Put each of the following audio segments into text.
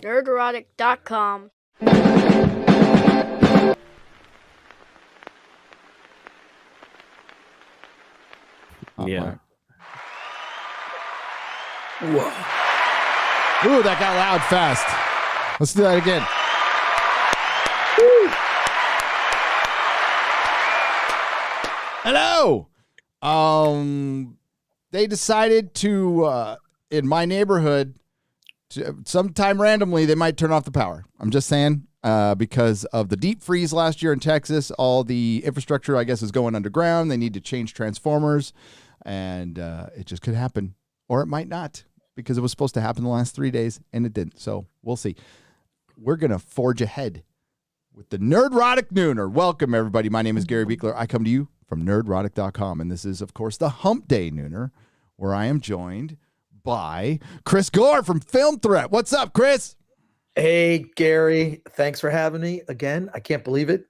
Nerdrotic.com. Yeah. Whoa. Ooh, that got loud fast. Let's do that again. Woo. Hello. They decided to, in my neighborhood, sometime randomly, they might turn off the power. I'm just saying, because of the deep freeze last year in Texas, all the infrastructure, I guess, is going underground. They need to change transformers, and it just could happen. Or it might not, because it was supposed to happen the last 3 days, and it didn't. So we'll see. We're going to forge ahead with the Nerdrotic Nooner. Welcome, everybody. My name is Gary Beekler. I come to you from Nerdrotic.com, and this is, of course, the Hump Day Nooner, where I am joined by Chris Gore from Film Threat. What's up, Chris? Hey, Gary. Thanks for having me again. I can't believe it.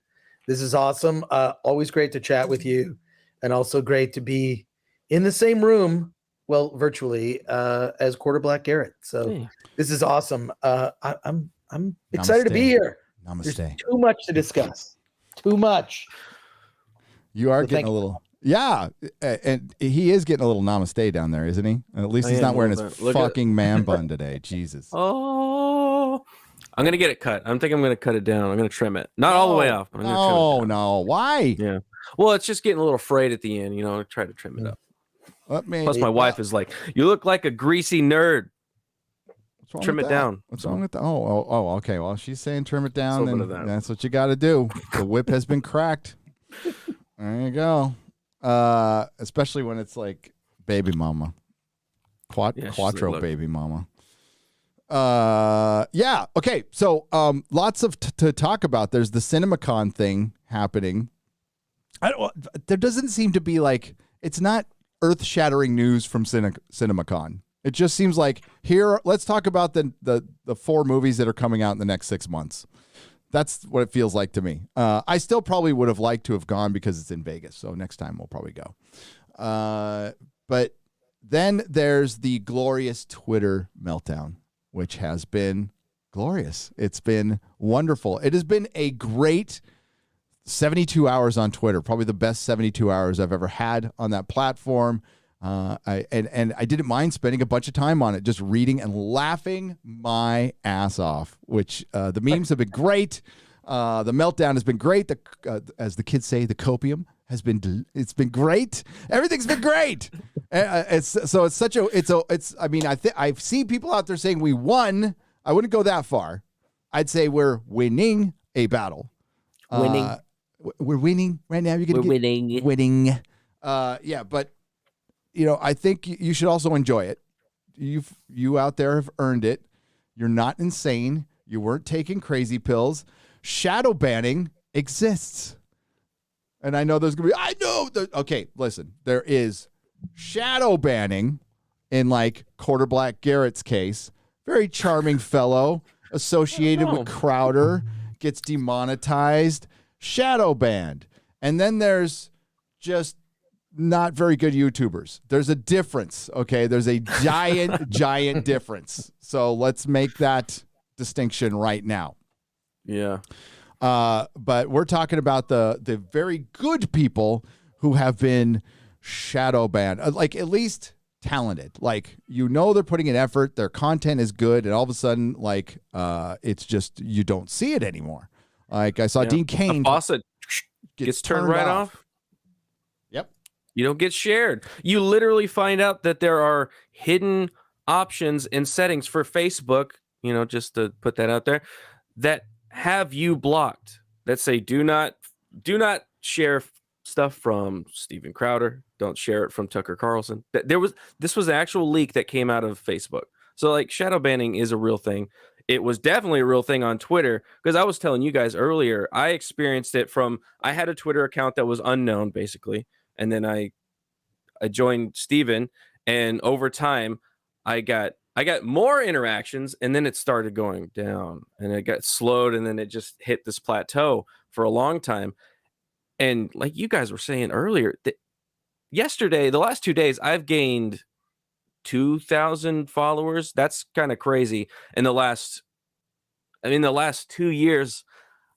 This is awesome. Always great to chat with you, and also great to be in the same room, well, virtually, as Quarter Black Garrett. So This is awesome. I'm excited to be here. Namaste. There's too much to discuss. Too much. You are getting a little... Yeah, and he is getting a little namaste down there, isn't he? At least he's not wearing his fucking man bun today. Jesus. Oh, I'm going to get it cut. I'm thinking I'm going to cut it down. I'm going to trim it. Not all the way off. I'm gonna trim it down. No. Why? Yeah. Well, it's just getting a little frayed at the end. I try to trim it up. Plus, my wife is like, you look like a greasy nerd. Trim it down. What's wrong with that? Oh, okay. Well, she's saying trim it down, then that's what you got to do. The whip has been cracked. There you go. Especially when it's like baby mama, quattro baby mama. Yeah. Okay. So, lots of to talk about. There's the CinemaCon thing happening. There doesn't seem to be it's not earth-shattering news from CinemaCon. It just seems like here. Let's talk about the 4 movies that are coming out in the next 6 months. That's what it feels like to me. I still probably would have liked to have gone because it's in Vegas. So next time we'll probably go. But then there's the glorious Twitter meltdown, which has been glorious. It's been wonderful. It has been a great 72 hours on Twitter, probably the best 72 hours I've ever had on that platform. I didn't mind spending a bunch of time on it, just reading and laughing my ass off, which the memes have been great. The meltdown has been great. As the kids say, the copium has been, it's been great. Everything's been great. I've seen people out there saying we won. I wouldn't go that far. I'd say we're winning a battle. We're winning right now. Winning. Yeah, but I think you should also enjoy it. You out there have earned it. You're not insane. You weren't taking crazy pills. Shadow banning exists. And I know there's going to be, okay, listen, there is shadow banning in Quarter Black Garrett's case. Very charming fellow associated with Crowder, gets demonetized, shadow banned. And then there's just not very good YouTubers. There's a difference, okay? There's a giant difference. So let's make that distinction right now. Yeah. But we're talking about the very good people who have been shadow banned, at least talented. They're putting in effort, their content is good, and all of a sudden, it's just you don't see it anymore. I saw Dean Cain. The faucet gets turned right off. You don't get shared. You literally find out that there are hidden options and settings for Facebook, just to put that out there, that have you blocked, that say do not share stuff from Steven Crowder, don't share it from Tucker Carlson. This was an actual leak that came out of Facebook. So shadow banning is a real thing. It was definitely a real thing on Twitter, because I was telling you guys earlier, I experienced it I had a Twitter account that was unknown basically. And then I joined Steven, and over time I got more interactions, and then it started going down, and it got slowed, and then it just hit this plateau for a long time. And like you guys were saying earlier, yesterday, the last 2 days, I've gained 2,000 followers. That's kind of crazy in the last I mean, the last 2 years,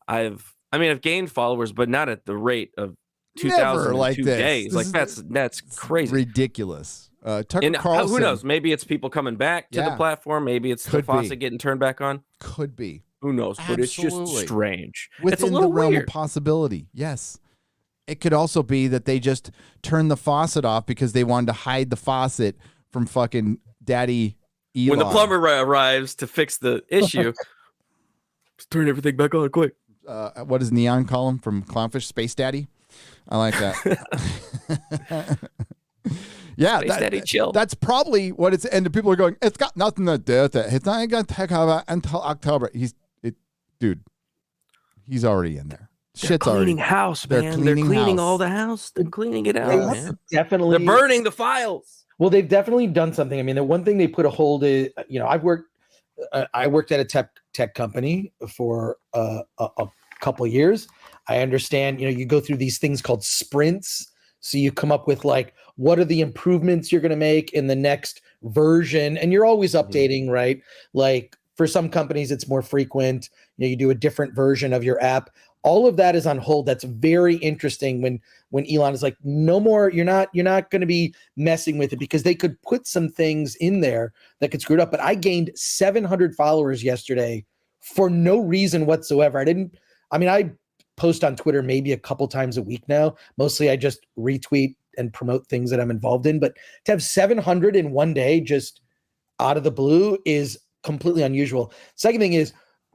I've gained followers, but not at the rate of 2,000 in like 2 this. days. This Like is- that's crazy. Ridiculous. Tucker And Carlson. who knows? Maybe it's people coming back to the platform. Maybe it's the faucet getting turned back on. Could be. Who knows? But it's just strange. It's a Within little the realm weird. of possibility. Yes. It could also be that they just turned the faucet off because they wanted to hide the faucet from fucking Daddy Elon. When the plumber arrives to fix the issue, just turn everything back on quick. What does Neon call him from Clownfish? Space Daddy? I like that. Yeah, Space Daddy chill. That's probably what it's. And the people are going, it's got nothing to do with it. It's not going to take over until October. Dude, he's already in there. Shit's cleaning house, man. They're cleaning all the house. They're cleaning it out, man. Definitely. They're burning the files. Well, they've definitely done something. I mean, the one thing they put a hold is, I worked at a tech company for a couple of years. I understand, you go through these things called sprints. So you come up with like, what are the improvements you're going to make in the next version? And you're always updating, right? Like for some companies, it's more frequent. You do a different version of your app. All of that is on hold. That's very interesting when Elon is like, no more, you're not going to be messing with it, because they could put some things in there that could screw it up. But I gained 700 followers yesterday for no reason whatsoever. I post on Twitter maybe a couple times a week now. Mostly I just retweet and promote things that I'm involved in. But to have 700 in one day just out of the blue is completely unusual. Second thing is,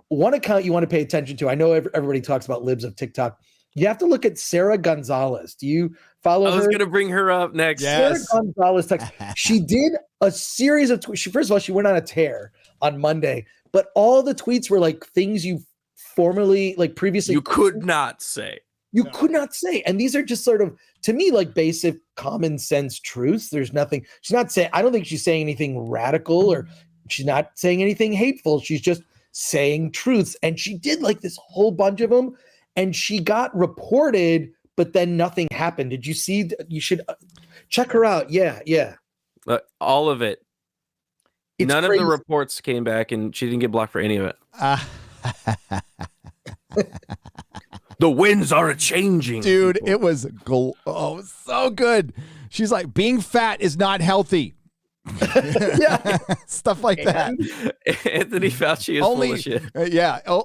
one account you want to pay attention to. I know everybody talks about libs of TikTok. You have to look at Sarah Gonzalez. Do you follow her? I was going to bring her up next. Yes. Sarah Gonzalez. She did a series of tweets. First of all, she went on a tear on Monday, but all the tweets were like things you previously you could not say. Could not say. And these are just sort of, to me, like basic common sense truths. There's nothing. She's not saying. I don't think she's saying anything radical, or she's not saying anything hateful. She's just saying truths. And she did like this whole bunch of them, and she got reported, but then nothing happened. Did you see? You should check her out. Yeah. All of it. None crazy. of the reports came back, and she didn't get blocked for any of it. The winds are changing. Dude, it was so good. She's like, being fat is not healthy. Yeah. Stuff like that. Anthony Fauci is full of shit.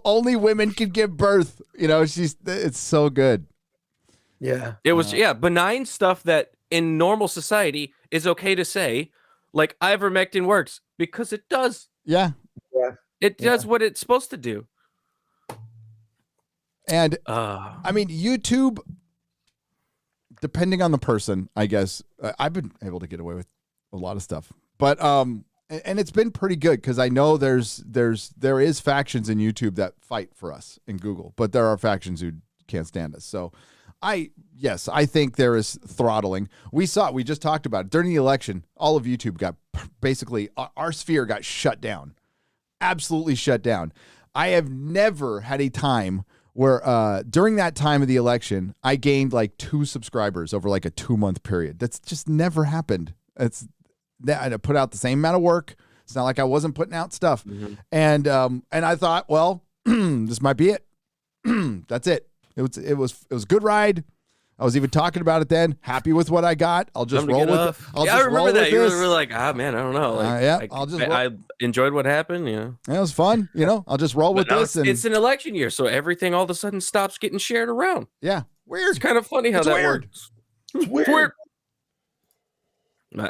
Only women can give birth. It's so good. Yeah. It was benign stuff that in normal society is okay to say, like ivermectin works, because it does. Yeah. It does what it's supposed to do. And I mean, YouTube, depending on the person, I guess, I've been able to get away with a lot of stuff, but and it's been pretty good, because I know there is factions in YouTube that fight for us in Google, but there are factions who can't stand us. So I think there is throttling. We just talked about it during the election. All of YouTube got basically, our sphere got shut down, absolutely shut down. I have never had a time where during that time of the election, I gained like 2 subscribers over like a 2-month period. That's just never happened. I put out the same amount of work. It's not like I wasn't putting out stuff. Mm-hmm. And I thought, well, this might be it. That's it. It was a good ride. I was even talking about it then. Happy with what I got. I'll just roll with it. I remember that. You were like, man, I don't know. I enjoyed what happened. Yeah, it was fun. I'll just roll with this. It's an election year, so everything all of a sudden stops getting shared around. Yeah, weird. It's kind of funny how that works. It's weird.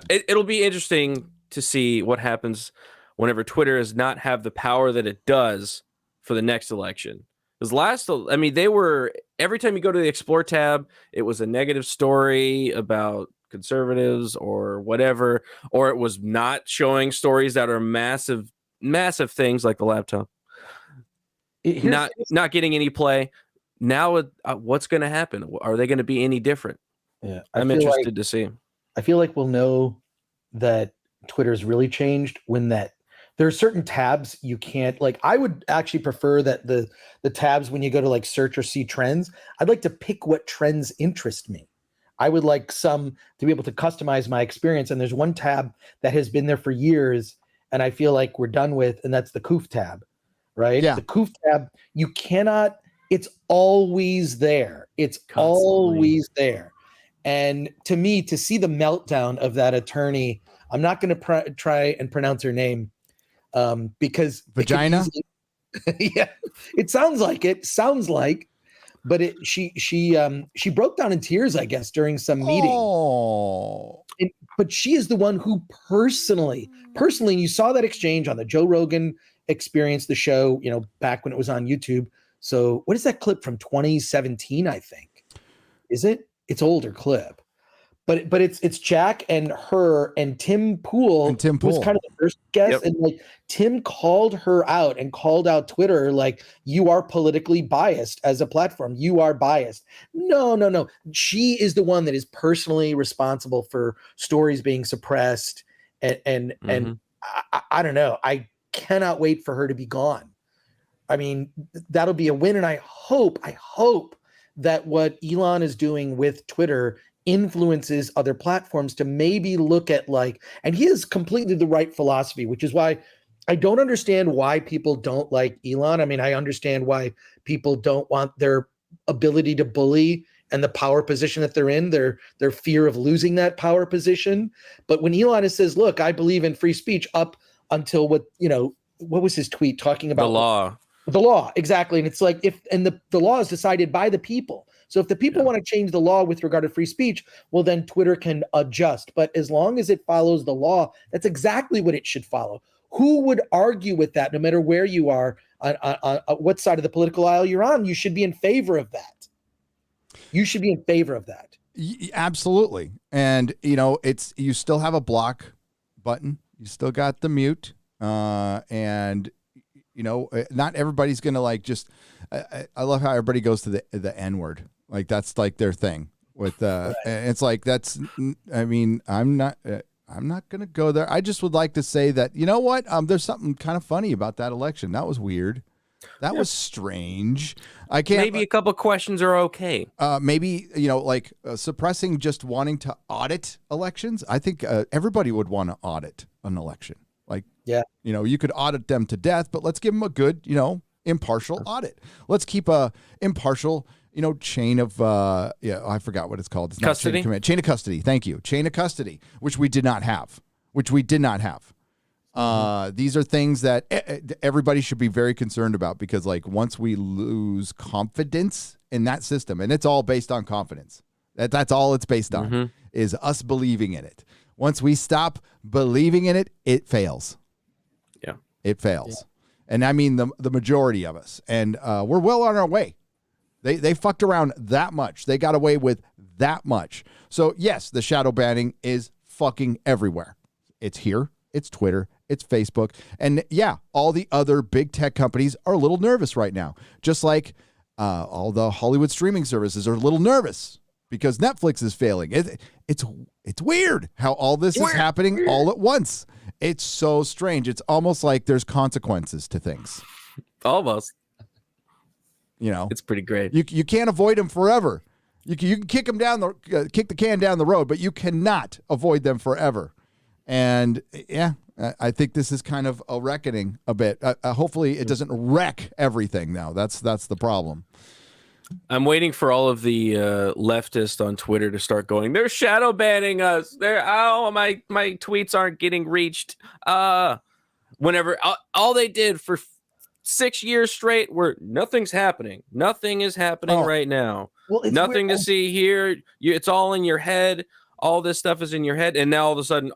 It'll be interesting to see what happens whenever Twitter does not have the power that it does for the next election. Because they were, every time you go to the Explore tab, it was a negative story about conservatives or whatever, or it was not showing stories that are massive things like the laptop. Not getting any play. Now, what's going to happen? Are they going to be any different? Yeah, I'm interested to see. I feel like we'll know that Twitter's really changed when there are certain tabs you can't, like, I would actually prefer that the tabs, when you go to like search or see trends, I'd like to pick what trends interest me. I would like to be able to customize my experience. And there's one tab that has been there for years and I feel like we're done with, and that's the Koof tab. right? Yeah. The Koof tab, you cannot, it's always there. It's always there. And to me, to see the meltdown of that attorney, I'm not going to try and pronounce her name because Vagina. Yeah, it sounds like, but she broke down in tears, I guess, during some meeting. Oh. But she is the one who personally, and you saw that exchange on the Joe Rogan Experience, the show, back when it was on YouTube. So what is that clip from 2017? I think, is it? It's older clip. But it's Jack and her and Tim Pool, who was kind of the first guest, and like Tim called her out and called out Twitter like, you are politically biased as a platform. You are biased. No. She is the one that is personally responsible for stories being suppressed, and I don't know. I cannot wait for her to be gone. I mean, that'll be a win, and I hope that what Elon is doing with Twitter influences other platforms to maybe look at and he has completely the right philosophy, which is why I don't understand why people don't like Elon. I mean, I understand why people don't want their ability to bully and the power position that they're in, their fear of losing that power position. But when Elon says, look, I believe in free speech up until what was his tweet talking about? The law, exactly. And it's like, the law is decided by the people. So if the people want to change the law with regard to free speech, well, then Twitter can adjust. But as long as it follows the law, that's exactly what it should follow. Who would argue with that? No matter where you are, on what side of the political aisle you're on, you should be in favor of that. You should be in favor of that. Absolutely. And, you still have a block button. You still got the mute. And not everybody's going to just, I love how everybody goes to the N word. Like that's like their thing with, it's like, that's, I mean, I'm not going to go there. I just would like to say that, there's something kind of funny about that election. That was weird. That was strange. I can't. Maybe a couple questions are okay. Maybe, suppressing just wanting to audit elections. I think everybody would want to audit an election. You could audit them to death, but let's give them a good, impartial audit. Let's keep a impartial, chain of, I forgot what it's called. It's custody? Not chain of command. Chain of custody. Thank you. Chain of custody, which we did not have. These are things that everybody should be very concerned about because once we lose confidence in that system, and it's all based on confidence, that's all it's based on is us believing in it. Once we stop believing in it, it fails. Yeah. It fails. Yeah. And I mean the majority of us. And we're well on our way. They fucked around that much. They got away with that much. So yes, the shadow banning is fucking everywhere. It's here. It's Twitter. It's Facebook. And yeah, all the other big tech companies are a little nervous right now. Just like all the Hollywood streaming services are a little nervous because Netflix is failing. It's weird how all this is happening all at once. It's so strange. It's almost like there's consequences to things. Almost. It's pretty great. You can't avoid them forever. You can kick them kick the can down the road, but you cannot avoid them forever. And yeah, I think this is kind of a reckoning a bit. Hopefully, it doesn't wreck everything. Now that's the problem. I'm waiting for all of the leftists on Twitter to start going, they're shadow banning us. My tweets aren't getting reached. Whenever all they did for 6 years straight were nothing's happening. Nothing is happening right now. Well, nothing to see here. It's all in your head. All this stuff is in your head. And now all of a sudden,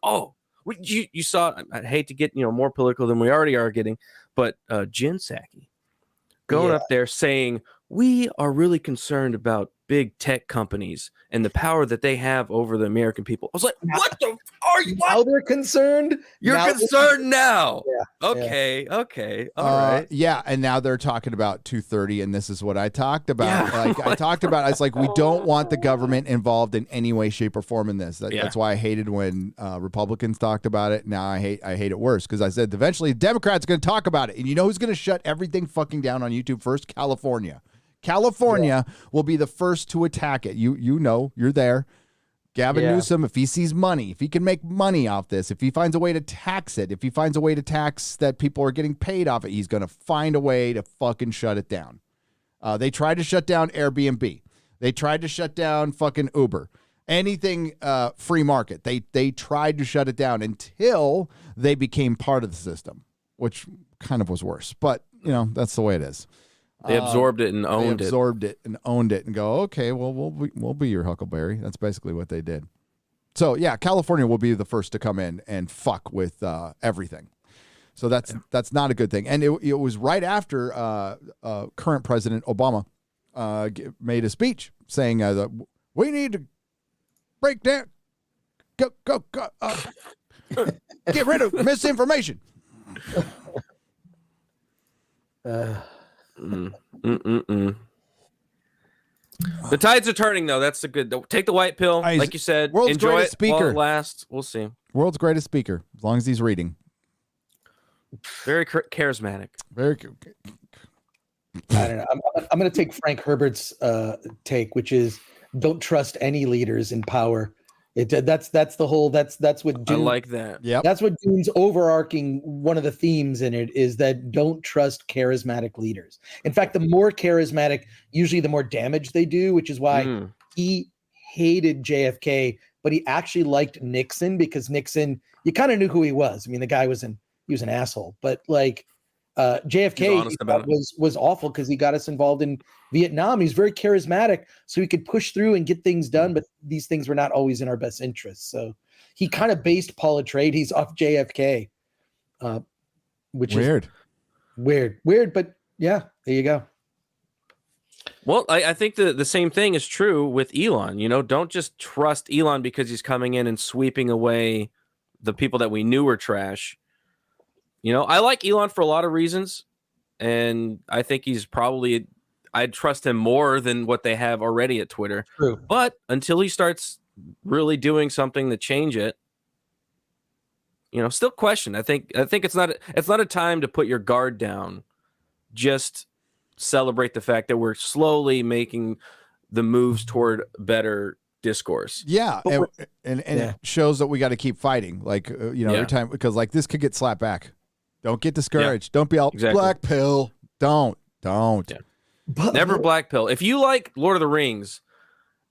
you saw, I hate to get more political than we already are getting, but Jen Psaki going up there saying, we are really concerned about big tech companies and the power that they have over the American people. I was like, what the are you? Now they're concerned. You're concerned now. Yeah. Okay. All right. Yeah. And now they're talking about 230. And this is what I talked about. I talked about, it's like, we don't want the government involved in any way, shape, or form in this. That's why I hated when Republicans talked about it. Now I hate it worse because I said eventually Democrats are going to talk about it. And you know who's going to shut everything fucking down on YouTube first? California will be the first to attack it. You're there. Gavin Newsom, if he sees money, if he can make money off this, if he finds a way to tax it, if he finds a way to tax that people are getting paid off it, he's going to find a way to fucking shut it down. They tried to shut down Airbnb. They tried to shut down fucking Uber. Anything free market. They tried to shut it down until they became part of the system, which kind of was worse. But, that's the way it is. They absorbed it and owned it. They absorbed it and owned it and go, okay, well, we'll be your Huckleberry. That's basically what they did. So, yeah, California will be the first to come in and fuck with everything. So that's not a good thing. And it was right after current President Obama made a speech saying that we need to break down, go, get rid of misinformation. The tides are turning, though. That's a good. Take the white pill, like you said. World's enjoy greatest it speaker. while it lasts. We'll see. World's greatest speaker, as long as he's reading. Very charismatic. Very. I don't know. I'm going to take Frank Herbert's take, which is don't trust any leaders in power. That's the whole. That's what Dune, I like that. Yeah. That's what Dune's overarching. One of the themes in it is that don't trust charismatic leaders. In fact, the more charismatic, usually the more damage they do, which is why he hated JFK, but he actually liked Nixon because Nixon, you kind of knew who he was. I mean, the guy was an asshole, but like JFK was awful because he got us involved in Vietnam. He's very charismatic, so he could push through and get things done, but these things were not always in our best interests. So he kind of based Paul Atreides off JFK, which is weird, but yeah, there you go. Well, I think the same thing is true with Elon. Don't just trust Elon because he's coming in and sweeping away the people that we knew were trash. I like Elon for a lot of reasons, and I think he's probably, I'd trust him more than what they have already at Twitter. True. But until he starts really doing something to change it, still question. I think it's not a time to put your guard down. Just celebrate the fact that we're slowly making the moves toward better discourse. Yeah, and it shows that we got to keep fighting. Like every time, because like this could get slapped back. Don't get discouraged. Don't be all black pill. Don't. Yeah. Never black pill. If you like Lord of the Rings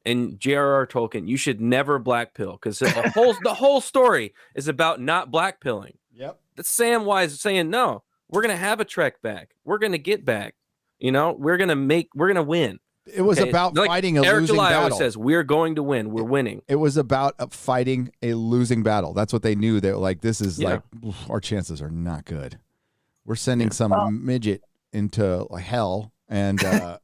and J.R.R. Tolkien, you should never black pill because the whole story is about not black pilling. Yep. That's Samwise saying, no, we're gonna have a trek back. We're gonna get back. We're gonna win. It was about fighting a Eric losing July battle. always says, we're going to win. We're winning. It was about fighting a losing battle. That's what they knew. They were like, this is like, our chances are not good. We're sending some midget into hell. And, our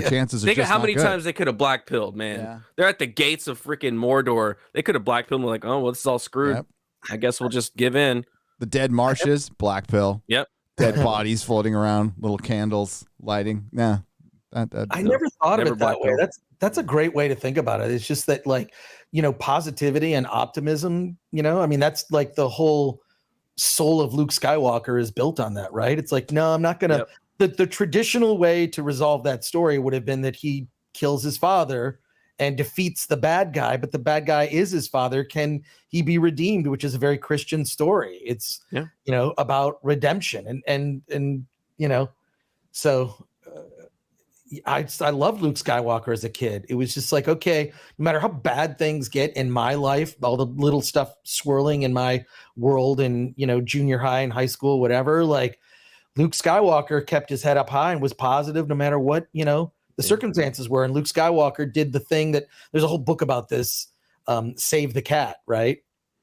chances are Think of just how not many good. times they could have black pilled, man. Yeah. They're at the gates of freaking Mordor. They could have black pilled and like, oh, well, this is all screwed. Yep. I guess we'll just give in. The dead marshes, black pill. Yep. Dead bodies floating around, little candles lighting. Nah. I never thought of it that way. That's a great way to think about it. It's just that positivity and optimism, that's like the whole soul of Luke Skywalker is built on that, right? It's like, no, I'm not going to, the traditional way to resolve that story would have been that he kills his father and defeats the bad guy, but the bad guy is his father. Can he be redeemed? Which is a very Christian story. It's, about redemption and so I loved Luke Skywalker as a kid. It was just like, okay, no matter how bad things get in my life, all the little stuff swirling in my world in, junior high and high school, whatever, like Luke Skywalker kept his head up high and was positive no matter what, the circumstances were. And Luke Skywalker did the thing that there's a whole book about this, Save the Cat, right?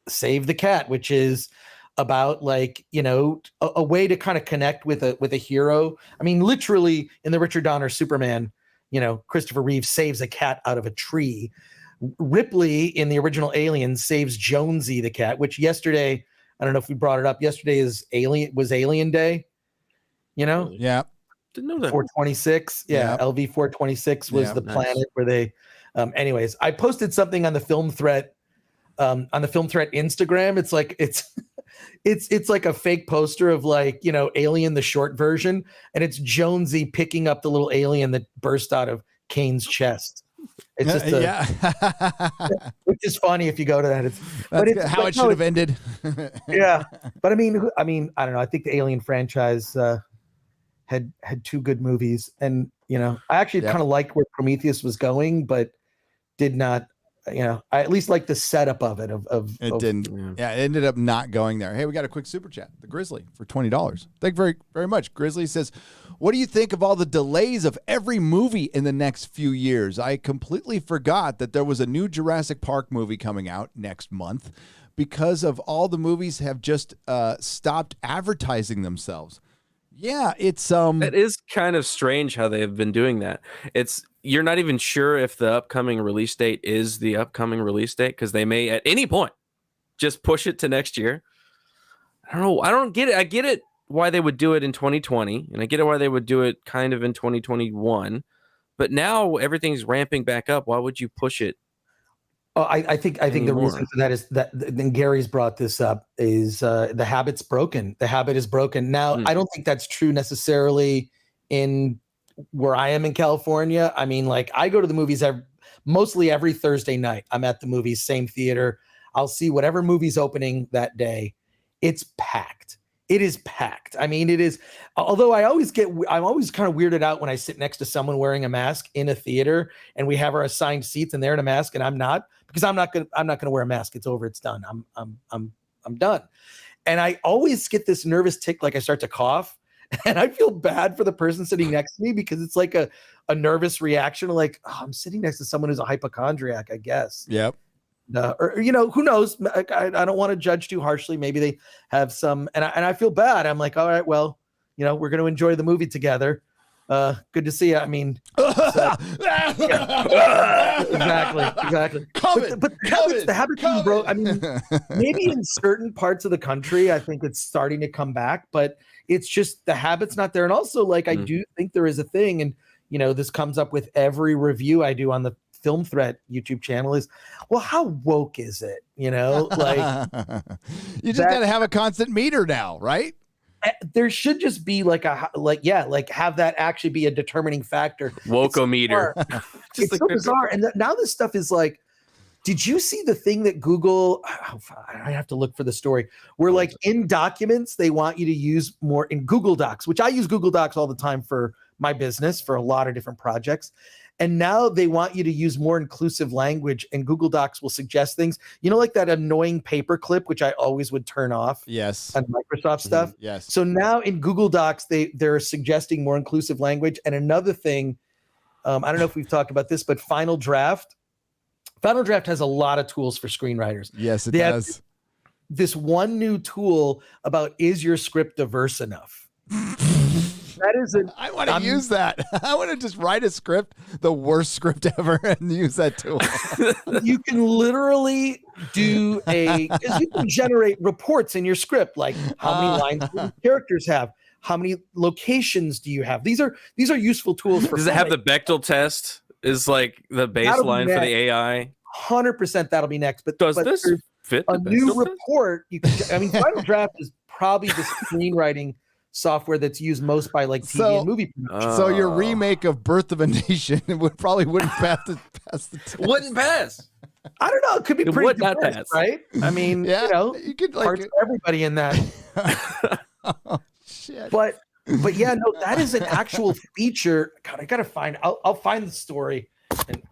Save the Cat, which is about a way to kind of connect with a hero. I mean, literally in the Richard Donner Superman, Christopher Reeve saves a cat out of a tree. Ripley in the original Alien saves Jonesy the cat, which yesterday, I don't know if we brought it up. Yesterday was Alien Day. Yeah. Didn't know that. 426. Yeah. LV 426 was the planet where they, anyways, I posted something on the film threat Instagram. It's like, it's like a fake poster of Alien, the short version. And it's Jonesy picking up the little alien that burst out of Kane's chest. It's just which is funny if you go to that. It's how it should have ended. Yeah, but I mean, I don't know. I think the Alien franchise had 2 good movies, and I actually kind of liked where Prometheus was going, but did not. I at least like the setup of it. It didn't. Yeah, it ended up not going there. Hey, we got a quick super chat. The Grizzly for $20. Thank you very, very much. Grizzly says, "What do you think of all the delays of every movie in the next few years? I completely forgot that there was a new Jurassic Park movie coming out next month because of all the movies have just stopped advertising themselves." Yeah, it's It is kind of strange how they've been doing that. You're not even sure if the upcoming release date is the upcoming release date because they may at any point just push it to next year. I don't know. I don't get it. I get it why they would do it in 2020, and I get it why they would do it kind of in 2021. But now everything's ramping back up. Why would you push it? Oh, I think the reason for that is that then Gary's brought this up is the habit's broken. The habit is broken. Now, I don't think that's true necessarily in where I am in California. I mean, like I go to the movies mostly every Thursday night. I'm at the movies, same theater. I'll see whatever movie's opening that day. It's packed. It is packed. I mean, it is. Although I'm always kind of weirded out when I sit next to someone wearing a mask in a theater and we have our assigned seats and they're in a mask and I'm not, because I'm not gonna wear a mask. It's over. It's done. I'm done. And I always get this nervous tick, like I start to cough, and I feel bad for the person sitting next to me because it's like a nervous reaction, like, oh, I'm sitting next to someone who's a hypochondriac, I guess. Yep. Or who knows? I don't want to judge too harshly. Maybe they have some, and I feel bad. I'm like, all right, well, we're going to enjoy the movie together. Good to see you. I mean, exactly. But the habit being broke. I mean, maybe in certain parts of the country, I think it's starting to come back, but it's just the habit's not there. And also, like, I do think there is a thing, and this comes up with every review I do on the Film Threat YouTube channel is, well, how woke is it? Like you just got to have a constant meter now, right? There should just be like have that actually be a determining factor. Woke-o-meter. It's so bizarre. And now this stuff is like, did you see the thing that Google, I have to look for the story, where like in documents, they want you to use more in Google Docs, which I use Google Docs all the time for my business, for a lot of different projects. And now they want you to use more inclusive language, and Google Docs will suggest things, like that annoying paperclip, which I always would turn off. Yes. On Microsoft stuff. Yes. So now in Google Docs, they're suggesting more inclusive language. And another thing, I don't know if we've talked about this, but Final Draft has a lot of tools for screenwriters. Yes, it does. This one new tool about, is your script diverse enough? That is I want to use that. I want to just write a script, the worst script ever, and use that tool. You can literally do because you can generate reports in your script, like how many lines do characters have, how many locations do you have. These are useful tools for. Does it have the Bechdel test? Is like the baseline for the AI? 100% that'll be next. But does this fit a new report? You can. Final Draft is probably the screenwriting software that's used most by like TV and movie production. So your remake of Birth of a Nation wouldn't pass the test. Wouldn't pass. I don't know. It could be pretty would not pass, right? I mean, you could like parts of everybody in that. Oh shit! But yeah, no, that is an actual feature. God, I gotta find. I'll find the story. And,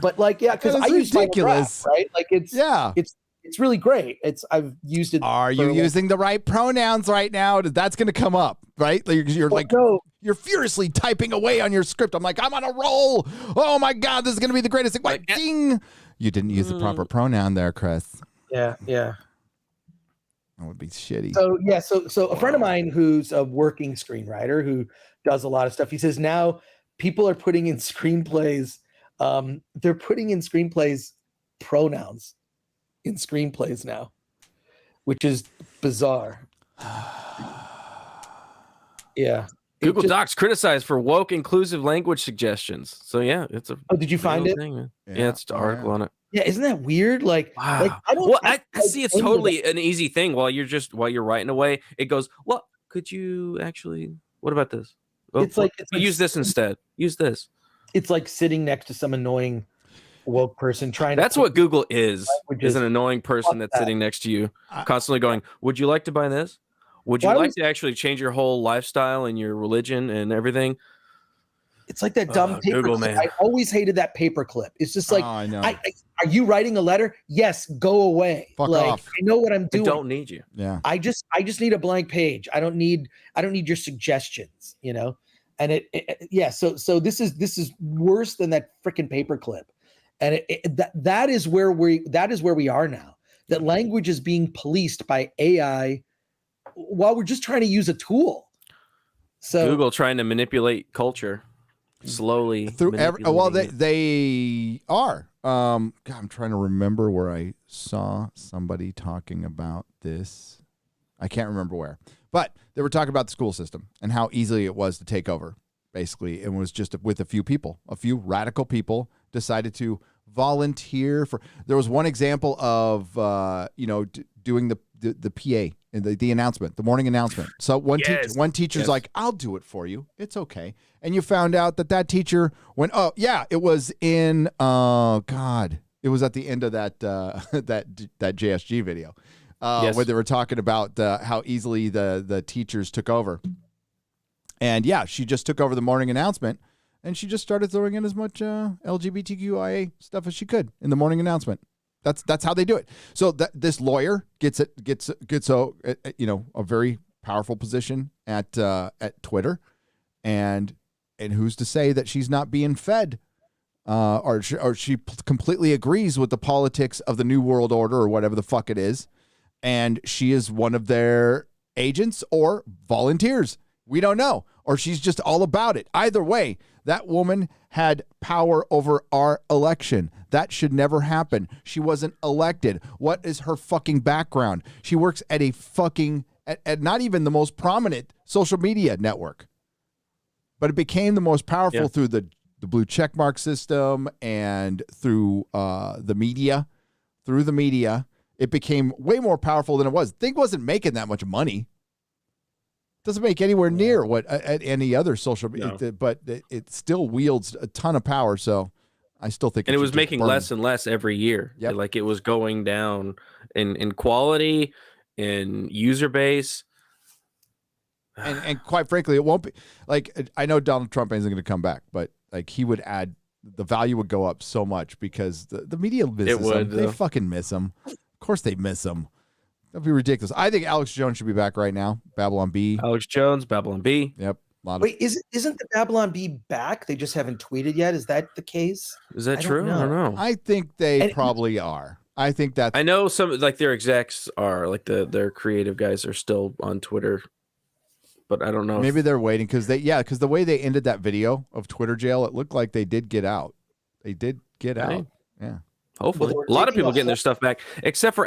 but like, yeah, because I use ridiculous, right? Like it's really great. I've used it. Are you using the right pronouns right now? That's going to come up, right? You're furiously typing away on your script. I'm like, I'm on a roll. Oh my God, this is going to be the greatest thing. Like, ding! You didn't use the proper pronoun there, Chris. Yeah. That would be shitty. So a friend of mine who's a working screenwriter who does a lot of stuff. He says now people are putting in screenplays. They're putting in screenplays pronouns. In screenplays now, which is bizarre. Yeah. Google Docs criticized for woke inclusive language suggestions. So yeah, it's a. Oh, did you find it? Thing. Yeah, it's an article on it. Yeah, isn't that weird? Like, wow. I see. It's totally an easy thing. While you're writing away, it goes. Well, could you actually? What about this? Well, it's like use this instead. Use this. It's like sitting next to some annoying woke person trying That's to what Google is languages. an annoying person that's sitting next to you, constantly going, would you like to buy this? Would you like to actually change your whole lifestyle and your religion and everything? It's like that dumb paper Google, clip. man. I always hated that paper clip. It's just like, I know. are you writing a letter? Yes, go away. Fuck like, off. I know what I'm doing. I don't need you. Yeah. I just need a blank page. I don't need your suggestions, you know? And so this is worse than that freaking paper clip. And that is where we are now. That language is being policed by AI while we're just trying to use a tool. So Google trying to manipulate culture slowly through manipulating they are. God, I'm trying to remember where I saw somebody talking about this. I can't remember where, but they were talking about the school system and how easily it was to take over. Basically, it was just with a few radical people decided to volunteer for. There was one example of doing the PA and the announcement, the morning announcement. So one teacher's like, I'll do it for you. It's okay. And you found out that teacher went, oh yeah, it was in, it was at the end of that JSG video where they were talking about how easily the teachers took over. And yeah, she just took over the morning announcement and she just started throwing in as much LGBTQIA stuff as she could in the morning announcement. That's how they do it. So this lawyer gets a very powerful position at Twitter, and who's to say that she's not being fed, or she completely agrees with the politics of the New World Order or whatever the fuck it is, and she is one of their agents or volunteers. We don't know, or she's just all about it. Either way, that woman had power over our election. That should never happen. She wasn't elected. What is her fucking background? She works at a fucking, at not even the most prominent social media network. But it became the most powerful through the blue checkmark system and through the media. Through the media, it became way more powerful than it was. Thing wasn't making that much money. Doesn't make anywhere near what at any other social media, but it still wields a ton of power. So I still think, and it was making less and less every year. Yep. Like it was going down in quality, in user base, and quite frankly, it won't be like, I know Donald Trump isn't going to come back, but like he would add, the value would go up so much because the media misses him. They fucking miss him. Of course they miss him. That'd be ridiculous. I think Alex Jones should be back right now. Babylon B. Alex Jones, Babylon B. Yep. Wait, isn't the Babylon B back? They just haven't tweeted yet. Is that the case? Is that true? I don't know. I think they probably are. I think that. I know some, like their execs are, like their creative guys are still on Twitter, but I don't know. Maybe they're waiting because the way they ended that video of Twitter jail, it looked like they did get out. They did get out. Yeah. Hopefully, a lot of people getting their stuff back, except for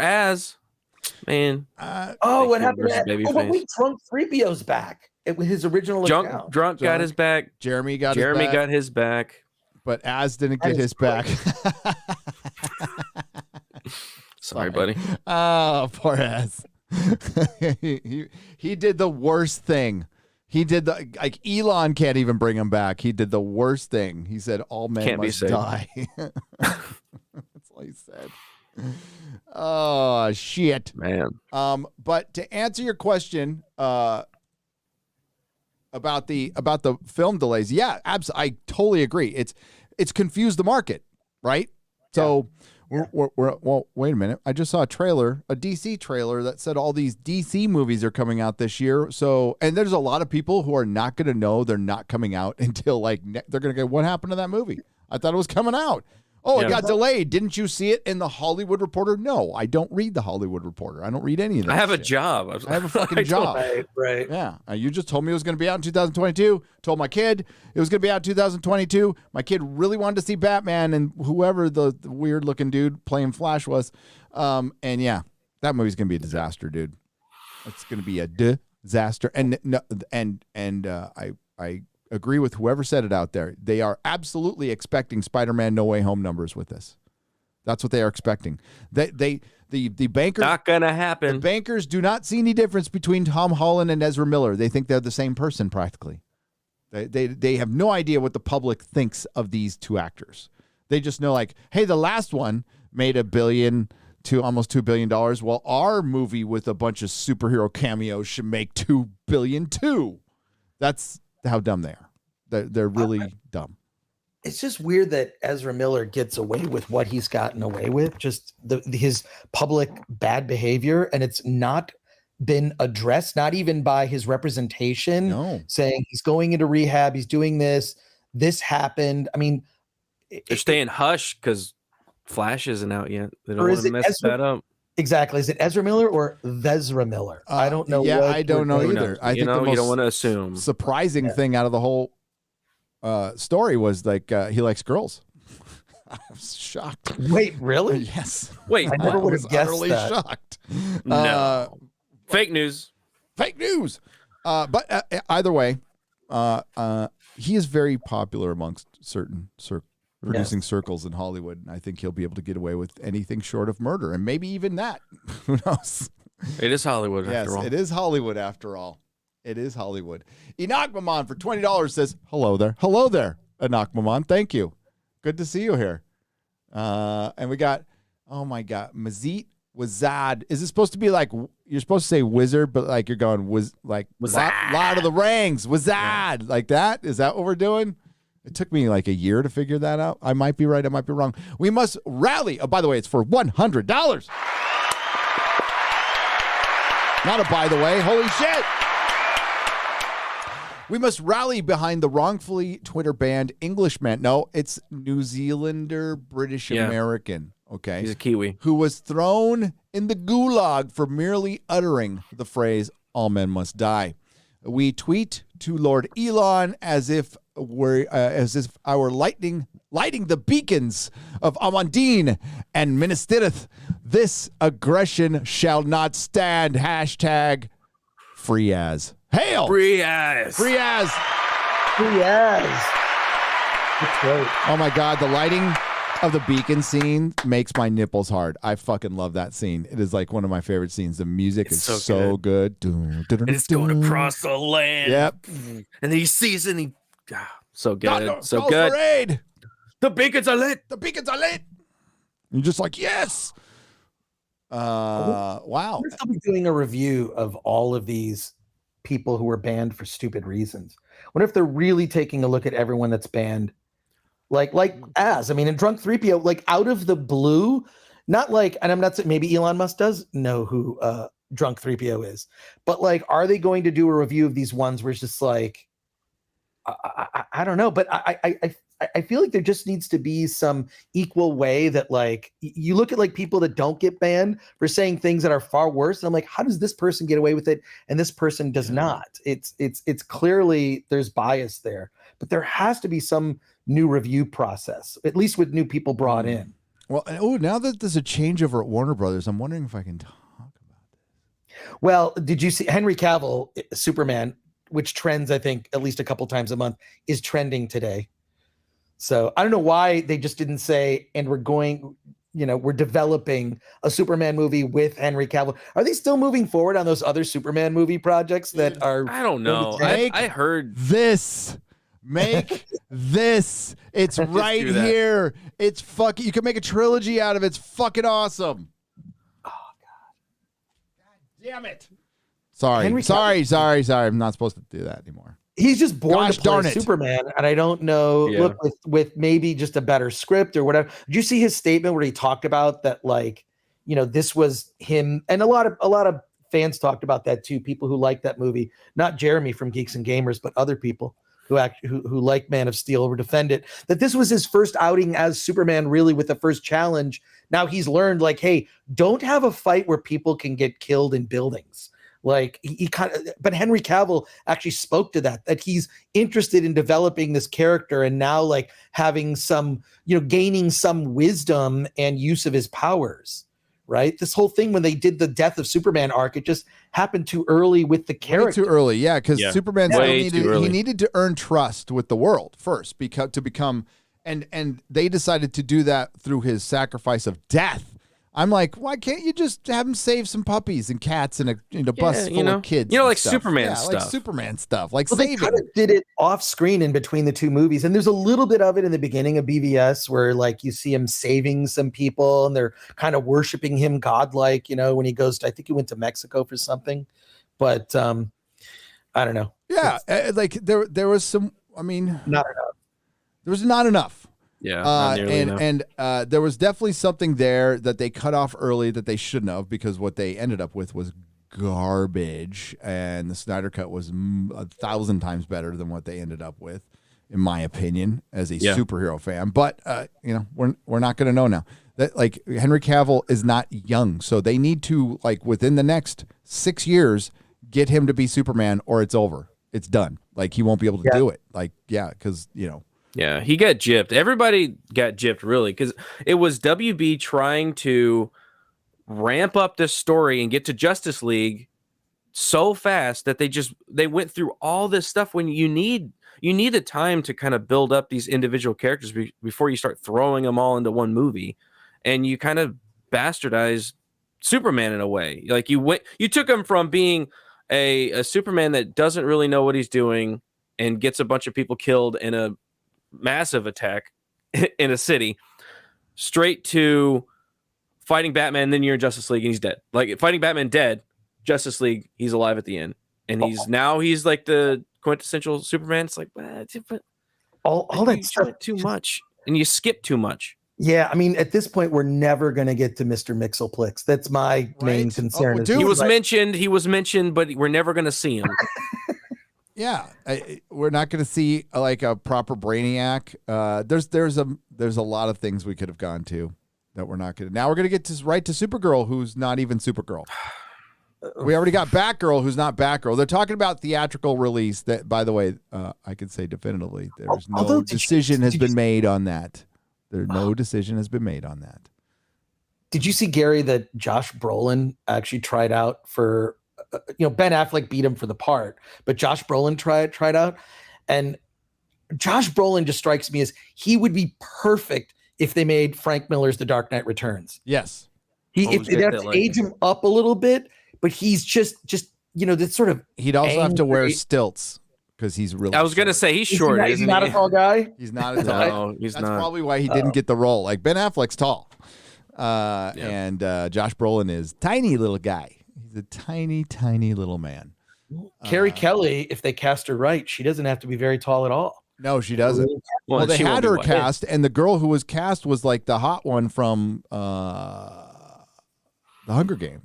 Man. What happened? Wait, Drunk 3PO's back. His original account. Drunk got his back. Jeremy got his back. But Az didn't get his back. Sorry, buddy. Oh, poor Az. he did the worst thing. He did like Elon can't even bring him back. He did the worst thing. He said all men must die. That's all he said. Oh shit, man. But to answer your question about the film delays, yeah, I totally agree. It's confused the market, right? So well, wait a minute. I just saw a DC trailer that said all these DC movies are coming out this year. So, and there's a lot of people who are not going to know they're not coming out until like they're going to go, what happened to that movie? I thought it was coming out. Oh, it got delayed. Didn't you see it in the Hollywood Reporter? No, I don't read the Hollywood Reporter. I don't read any of that. I have a job. I have a fucking job. Right. Yeah. You just told me it was going to be out in 2022. Told my kid it was going to be out in 2022. My kid really wanted to see Batman and whoever the weird looking dude playing Flash was. And yeah, that movie's going to be a disaster, dude. It's going to be a disaster. And I agree with whoever said it out there. They are absolutely expecting Spider-Man No Way Home numbers with this. That's what they are expecting. The bankers, not gonna happen. The bankers do not see any difference between Tom Holland and Ezra Miller. They think they're the same person practically. They have no idea what the public thinks of these two actors. They just know, like, hey, the last one made $1 billion to almost $2 billion. Well, our movie with a bunch of superhero cameos should make $2 billion too. That's how dumb they are. They're really dumb. It's just weird that Ezra Miller gets away with what he's gotten away with, just his public bad behavior, and it's not been addressed, not even by his representation, saying he's going into rehab, he's doing this happened. I mean, they're staying hush because Flash isn't out yet. They don't want to mess that up. Exactly. Is it Ezra Miller or Vezra Miller? I don't know. Yeah, I don't know either. I think you don't want to assume. Surprising thing out of the whole story was like he likes girls. I was shocked. Wait, really? Yes. Wait, I never would have guessed utterly that. Shocked. No. Fake news. Fake news. But either way, he is very popular amongst certain producing circles in Hollywood, and I think he'll be able to get away with anything short of murder, and maybe even that. Who knows? It is Hollywood after all. Yes, it is Hollywood after all. It is Hollywood. Enoch Maman for $20 says, hello there. Hello there, Enoch Maman. Thank you. Good to see you here. And we got, oh my God, Mazit Wazad. Is it supposed to be like, you're supposed to say wizard, but like you're going, like Lord of the Rings, Wazad, like that? Is that what we're doing? It took me like a year to figure that out. I might be right. I might be wrong. We must rally. Oh, by the way, it's for $100. Not a by the way. Holy shit. We must rally behind the wrongfully Twitter banned Englishman. No, it's New Zealander, British American. Okay. He's a Kiwi. Who was thrown in the gulag for merely uttering the phrase, all men must die. We tweet to Lord Elon as if our lighting the beacons of Amandine and Minas Tirith. This aggression shall not stand. Hashtag free as. Hail! Free as. Free as. Free as. That's great. Oh my God, the lighting of the beacon scene makes my nipples hard. I fucking love that scene. It is like one of my favorite scenes. The music is so good. And it's going across the land. Yep. And then he sees it and so good. So calls good. for aid. The beacons are lit. The beacons are lit. You're just like, yes. Wow. We're still be doing a review of all of these people who were banned for stupid reasons. I wonder if they're really taking a look at everyone that's banned. Like as I mean, in Drunk 3PO, like out of the blue, not like, and I'm not saying maybe Elon Musk does know who Drunk 3PO is, but like, are they going to do a review of these ones where it's just like, I don't know, but I feel like there just needs to be some equal way that like you look at like people that don't get banned for saying things that are far worse. And I'm like, how does this person get away with it and this person does not? It's clearly there's bias there, but there has to be some new review process, at least with new people brought in. Well, now that there's a changeover at Warner Brothers, I'm wondering if I can talk about this. Well, did you see Henry Cavill, Superman, which trends, I think, at least a couple times a month, is trending today. So I don't know why they just didn't say, and we're developing a Superman movie with Henry Cavill. Are they still moving forward on those other Superman movie projects that are? I don't know. I heard this. Make this. It's right here. It's fucking. You can make a trilogy out of it. It's fucking awesome. Oh God damn it. Sorry. I'm not supposed to do that anymore. He's just born to play Superman, and I don't know. Yeah. Look, with maybe just a better script or whatever. Did you see his statement where he talked about that? Like, this was him, and a lot of fans talked about that too. People who like that movie, not Jeremy from Geeks and Gamers, but other people who like Man of Steel or defend it. That this was his first outing as Superman, really, with the first challenge. Now he's learned, like, hey, don't have a fight where people can get killed in buildings. Like he kind of, but Henry Cavill actually spoke to that he's interested in developing this character and now like having some, gaining some wisdom and use of his powers, right? This whole thing when they did the Death of Superman arc, it just happened too early with the character. Way too early, yeah, because Superman needed to earn trust with the world first to become, and they decided to do that through his sacrifice of death. I'm like, why can't you just have him save some puppies and cats in a bus full of kids? Like stuff. Superman stuff. Like Superman stuff. Like well, they kind of did it off screen in between the two movies, and there's a little bit of it in the beginning of BVS where like you see him saving some people, and they're kind of worshiping him godlike. When he goes to, I think he went to Mexico for something, but I don't know. Yeah, like there was some. I mean, not enough. There was not enough. Yeah, not nearly enough. And there was definitely something there that they cut off early that they shouldn't have, because what they ended up with was garbage, and the Snyder Cut was 1,000 times better than what they ended up with, in my opinion, as a superhero fan. But we're not going to know now. That like Henry Cavill is not young, so they need to like within the next 6 years get him to be Superman, or it's over. It's done. Like he won't be able to do it. Like because Yeah, he got gypped. Everybody got gypped, really, because it was WB trying to ramp up this story and get to Justice League so fast that they went through all this stuff when you need the time to kind of build up these individual characters before you start throwing them all into one movie, and you kind of bastardized Superman in a way. Like you took him from being a Superman that doesn't really know what he's doing and gets a bunch of people killed in a massive attack in a city, straight to fighting Batman, then you're in Justice League and he's dead. Like fighting Batman dead, Justice League, he's alive at the end. And he's like the quintessential Superman. It's like, but all that stuff too much. And you skip too much. Yeah, I mean, at this point, we're never going to get to Mr. Mxyzptlk. That's my main concern. He was mentioned, but we're never going to see him. Yeah, we're not going to see like a proper Brainiac. There's a lot of things we could have gone to that we're not going to. Now we're going to get to Supergirl, who's not even Supergirl. We already got Batgirl, who's not Batgirl. They're talking about theatrical release. That, by the way, I can say definitively, there's no decision has been made on that. No decision has been made on that. Did you see, Gary, that Josh Brolin actually tried out for? Ben Affleck beat him for the part, but Josh Brolin tried out, and Josh Brolin just strikes me as he would be perfect if they made Frank Miller's The Dark Knight Returns. Yes, if they have to age him up a little bit, but he's just that sort of. He'd also have to wear stilts because he's really. I was going to say he's short. He's not a tall guy. He's not a tall. No, he's That's not. probably why he didn't get the role. Like Ben Affleck's tall, and Josh Brolin is tiny little guy. He's a tiny, tiny little man. Carrie Kelly, if they cast her right, she doesn't have to be very tall at all. No, she doesn't. Well, they had her cast, and the girl who was cast was like the hot one from the Hunger Games.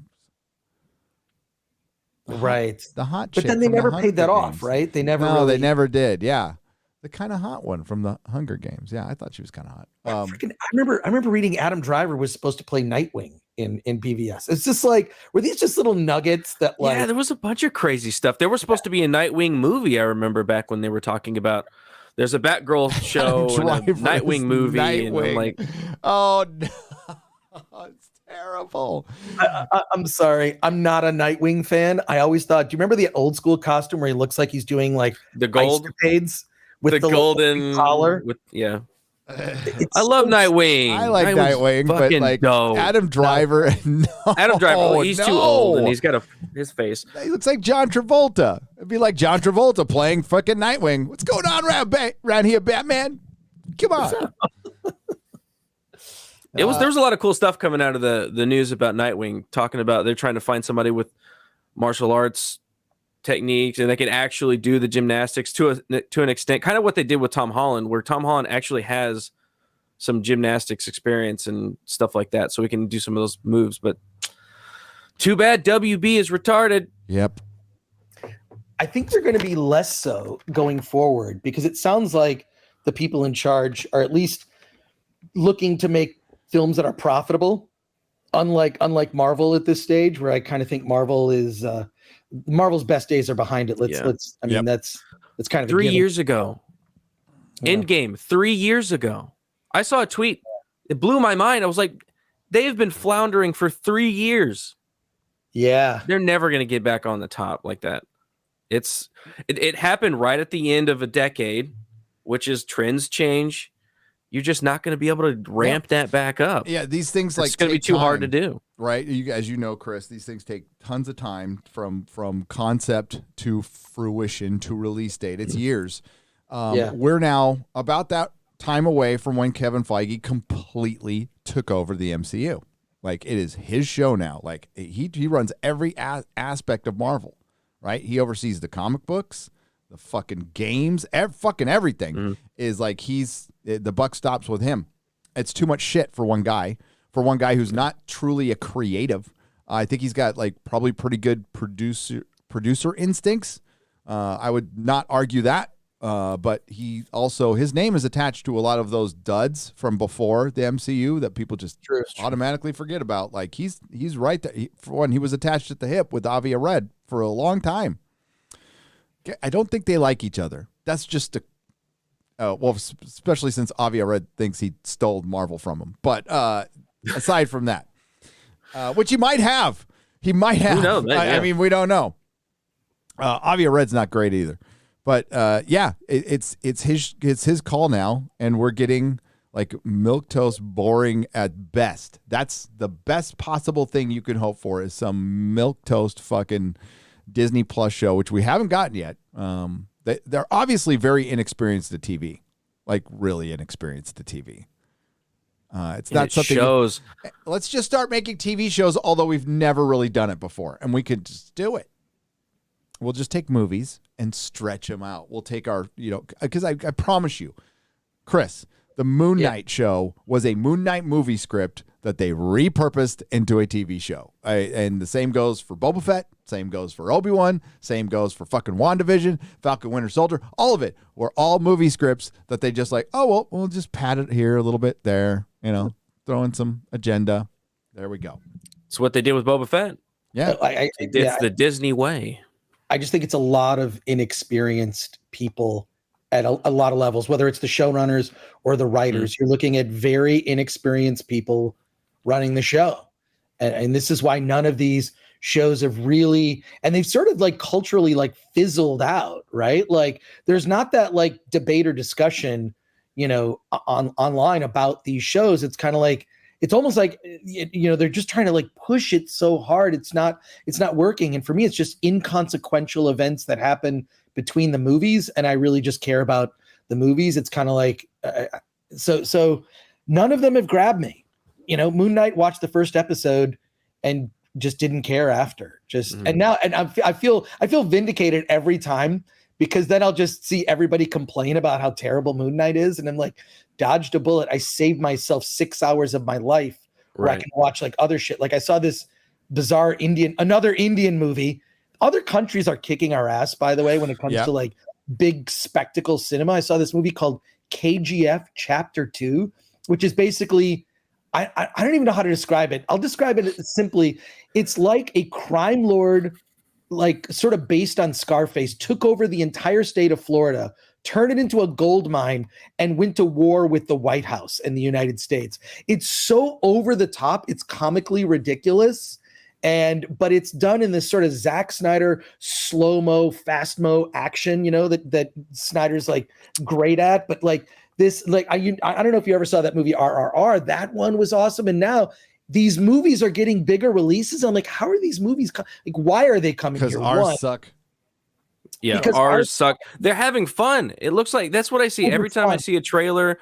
Right. The hot chick. But then they never paid that off, right? They never. No, they never did. Yeah. The kind of hot one from the Hunger Games. Yeah, I thought she was kind of hot. I remember reading Adam Driver was supposed to play Nightwing in BVS. It's just like, were these just little nuggets that like? Yeah, there was a bunch of crazy stuff. There was supposed to be a Nightwing movie. I remember back when they were talking about. There's a Batgirl show and a Nightwing movie. And I'm like, oh no, it's terrible. I'm sorry, I'm not a Nightwing fan. I always thought. Do you remember the old school costume where he looks like he's doing like the gold escapades? With the golden collar. I love Nightwing. I like Nightwing, but like Adam Driver. No, Adam Driver, he's too old and he's got his face. He looks like John Travolta. It'd be like John Travolta playing fucking Nightwing. What's going on around here, Batman? Come on. There was a lot of cool stuff coming out of the news about Nightwing, talking about they're trying to find somebody with martial arts techniques and they can actually do the gymnastics to an extent, kind of what they did with Tom Holland, where Tom Holland actually has some gymnastics experience and stuff like that, so we can do some of those moves. But too bad WB is retarded. Yep. I think they're going to be less so going forward because it sounds like the people in charge are at least looking to make films that are profitable, unlike Marvel at this stage, where I kind of think Marvel is Marvel's best days are behind it. That's kind of 3 years ago. Endgame 3 years ago. I saw a tweet. It blew my mind. I was like, they've been floundering for 3 years. Yeah. They're never going to get back on the top like that. It happened right at the end of a decade, which is trends change. you're just not going to be able to ramp that back up. Yeah, these things it's going to be too hard to do. Right? As you know, Chris, these things take tons of time from concept to fruition to release date. It's years. We're now about that time away from when Kevin Feige completely took over the MCU. Like, it is his show now. Like, he runs every aspect of Marvel, right? He oversees the comic books, the fucking games, fucking everything is like the buck stops with him. It's too much shit for one guy who's not truly a creative. I think he's got like probably pretty good producer instincts. I would not argue that. But his name is attached to a lot of those duds from before the MCU that people just automatically forget about. Like he's right there. For one, he was attached at the hip with Avi Arad for a long time. I don't think they like each other. That's just especially since Avi Arad thinks he stole Marvel from him. But aside from that, which he might have. Who knows? I mean, we don't know. Avi Arad's not great either. But it's his call now, and we're getting like milquetoast boring at best. That's the best possible thing you can hope for is some milquetoast fucking Disney Plus show, which we haven't gotten yet. They're obviously very inexperienced at TV, like really inexperienced at TV. It's not something. Shows. Let's just start making TV shows, although we've never really done it before, and we could just do it. We'll just take movies and stretch them out. We'll take our, because I promise you, Chris, the Moon Knight show was a Moon Knight movie script that they repurposed into a TV show. And the same goes for Boba Fett. Same goes for Obi-Wan. Same goes for fucking WandaVision, Falcon Winter Soldier. All of it were all movie scripts that they just like, oh, well, we'll just pad it here a little bit there, throw in some agenda. There we go. It's what they did with Boba Fett. Yeah. It's the Disney way. I just think it's a lot of inexperienced people at a lot of levels, whether it's the showrunners or the writers. You're looking at very inexperienced people running the show. And this is why none of these shows have really, and they've sort of like culturally like fizzled out, right? Like there's not that like debate or discussion, online about these shows. It's kind of like, it's almost like, they're just trying to like push it so hard. It's not working. And for me, it's just inconsequential events that happen between the movies. And I really just care about the movies. It's kind of like, so none of them have grabbed me. Moon Knight, watched the first episode and just didn't care after. And now, and I feel vindicated every time, because then I'll just see everybody complain about how terrible Moon Knight is. And I'm like, dodged a bullet. I saved myself 6 hours of my life where I can watch like other shit. Like I saw this bizarre another Indian movie. Other countries are kicking our ass, by the way, when it comes to like big spectacle cinema. I saw this movie called KGF Chapter 2, which is basically, I don't even know how to describe it. I'll describe it simply. It's like a crime lord, like sort of based on Scarface, took over the entire state of Florida, turned it into a gold mine, and went to war with the White House and the United States. It's so over the top. It's comically ridiculous. But it's done in this sort of Zack Snyder slow-mo, fast-mo action, that Snyder's like great at. But like this, like I don't know if you ever saw that movie RRR. That one was awesome. And now these movies are getting bigger releases. I'm like, how are these movies why are they coming here? Because ours suck. Yeah, because ours suck. They're having fun. It looks like that's what I see every time I see a trailer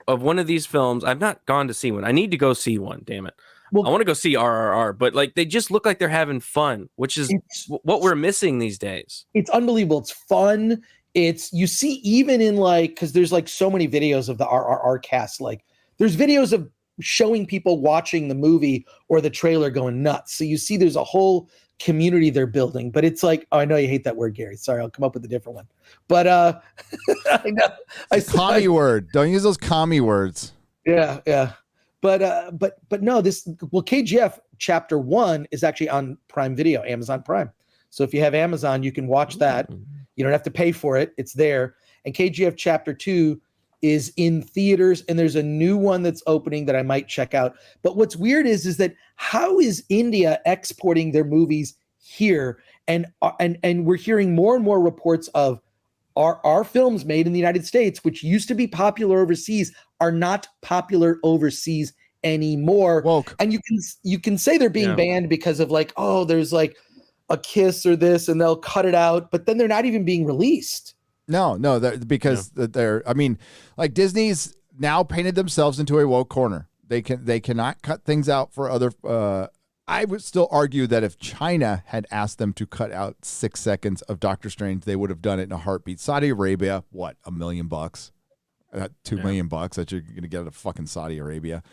of one of these films. I've not gone to see one. I need to go see one. Damn it. Well, I want to go see RRR, but like they just look like they're having fun, which is what we're missing these days. It's unbelievable. It's fun. You see even in like, because there's like so many videos of the RRR cast. Like there's videos of showing people watching the movie or the trailer going nuts. So you see there's a whole community they're building, but it's like, I know you hate that word, Gary. Sorry, I'll come up with a different one. But I know commie word. Don't use those commie words. Yeah. But no, KGF Chapter 1 is actually on Prime Video, Amazon Prime. So if you have Amazon, you can watch that. You don't have to pay for it. It's there. And KGF Chapter 2 is in theaters, and there's a new one that's opening that I might check out. But what's weird is that how is India exporting their movies here? And we're hearing more and more reports of our films made in the United States, which used to be popular overseas, are not popular overseas anymore. Woke. And you can say they're being banned because of like, oh, there's like a kiss or this, and they'll cut it out, but then they're not even being released. No, because they're. I mean, like Disney's now painted themselves into a woke corner. They cannot cut things out for other. I would still argue that if China had asked them to cut out 6 seconds of Doctor Strange, they would have done it in a heartbeat. Saudi Arabia, what, $1 million? $2 million that you're going to get out of fucking Saudi Arabia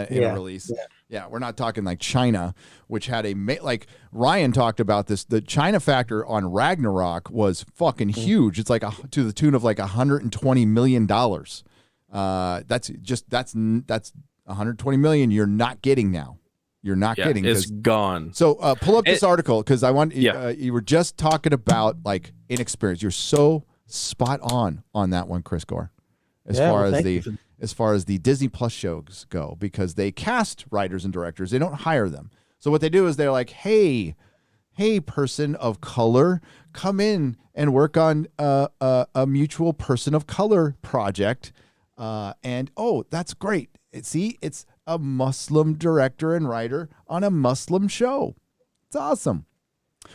in a release. Yeah, we're not talking like China, which had like Ryan talked about this. The China factor on Ragnarok was fucking huge. It's like to the tune of like $120 million. That's $120 million you're not getting now. You're not getting. It's gone. So pull up this article because I want. You were just talking about like inexperience. You're so spot on that one, Chris Gore. As far as the Disney Plus shows go, because they cast writers and directors, they don't hire them. So what they do is they're like, hey, person of color, come in and work on a mutual person of color project. And that's great. It's a Muslim director and writer on a Muslim show. It's awesome.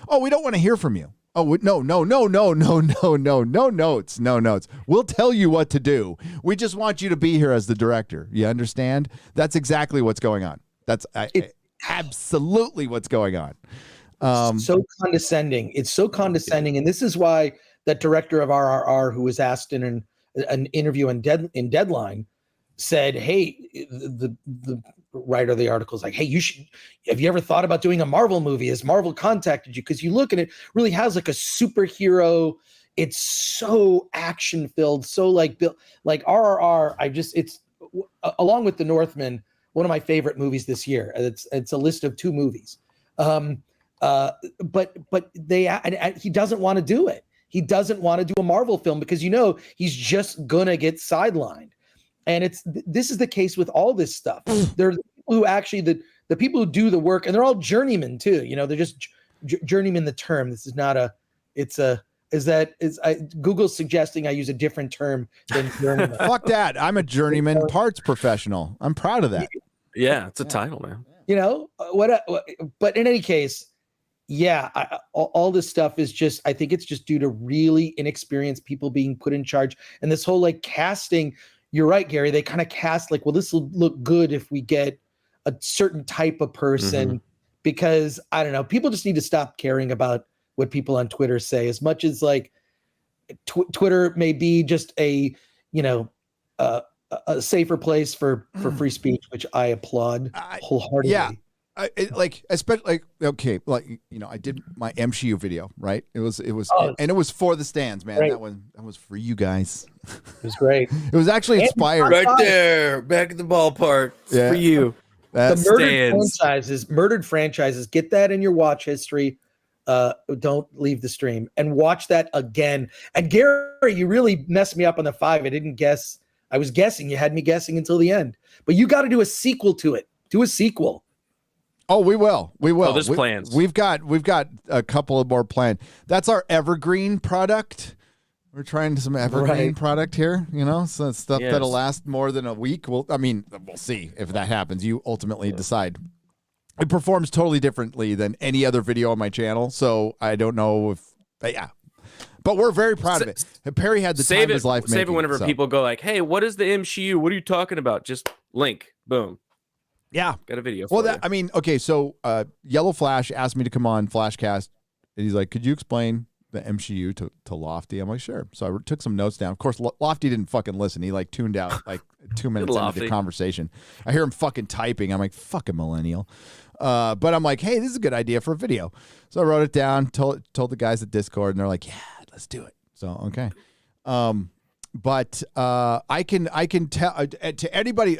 Oh, we don't want to hear from you. Oh, no notes. We'll tell you what to do. We just want you to be here as the director. You understand? That's exactly what's going on. That's absolutely what's going on. So condescending. It's so condescending. And this is why that director of RRR, who was asked in an interview in Deadline, said, hey, the writer of the article is like, hey, have you ever thought about doing a Marvel movie? Has Marvel contacted you? Because you look and it really has like a superhero. It's so action filled. So like RRR, it's along with The Northman, one of my favorite movies this year. It's a list of 2 movies. But he doesn't want to do it. He doesn't want to do a Marvel film because, he's just going to get sidelined. And this is the case with all this stuff. There are the people who actually, the people who do the work, and they're all journeymen too. They're just journeyman. The term. This is not Google's suggesting I use a different term than journeyman. Fuck that. I'm a journeyman parts professional. I'm proud of that. Yeah, it's a title, man. But in any case, all this stuff is just, I think it's just due to really inexperienced people being put in charge. And this whole like casting, you're right, Gary, they kind of cast like, well, this will look good if we get a certain type of person, because I don't know, people just need to stop caring about what people on Twitter say, as much as like Twitter may be just a safer place for free speech, which I applaud wholeheartedly. Yeah. I did my MCU video, right? It was for the stands, man. Great. That was for you guys. It was great. It was actually inspired. Right there, back at the ballpark. For you. The murdered franchises. Get that in your watch history. Don't leave the stream and watch that again. And Gary, you really messed me up on the 5. I didn't guess. I was guessing. You had me guessing until the end. But you got to do a sequel to it. Do a sequel. Oh, we will. Oh, there's plans. We've got a couple of more planned. That's our evergreen product. We're trying some evergreen product here, so stuff that'll last more than a week. We'll see if that happens. You ultimately decide. It performs totally differently than any other video on my channel, so I don't know but we're very proud of it. Perry had the time of his life. Save it whenever people go like, "Hey, what is the MCU? What are you talking about?" Just link, boom. Yeah. Got a video. Okay. So Yellow Flash asked me to come on Flashcast, and he's like, could you explain the MCU to Lofty? I'm like, sure. So I took some notes down. Of course, Lofty didn't fucking listen. He like tuned out like 2 minutes into the conversation. I hear him fucking typing. I'm like, fucking millennial. But I'm like, hey, this is a good idea for a video. So I wrote it down, told the guys at Discord, and they're like, yeah, let's do it. So, okay. But I can tell to anybody,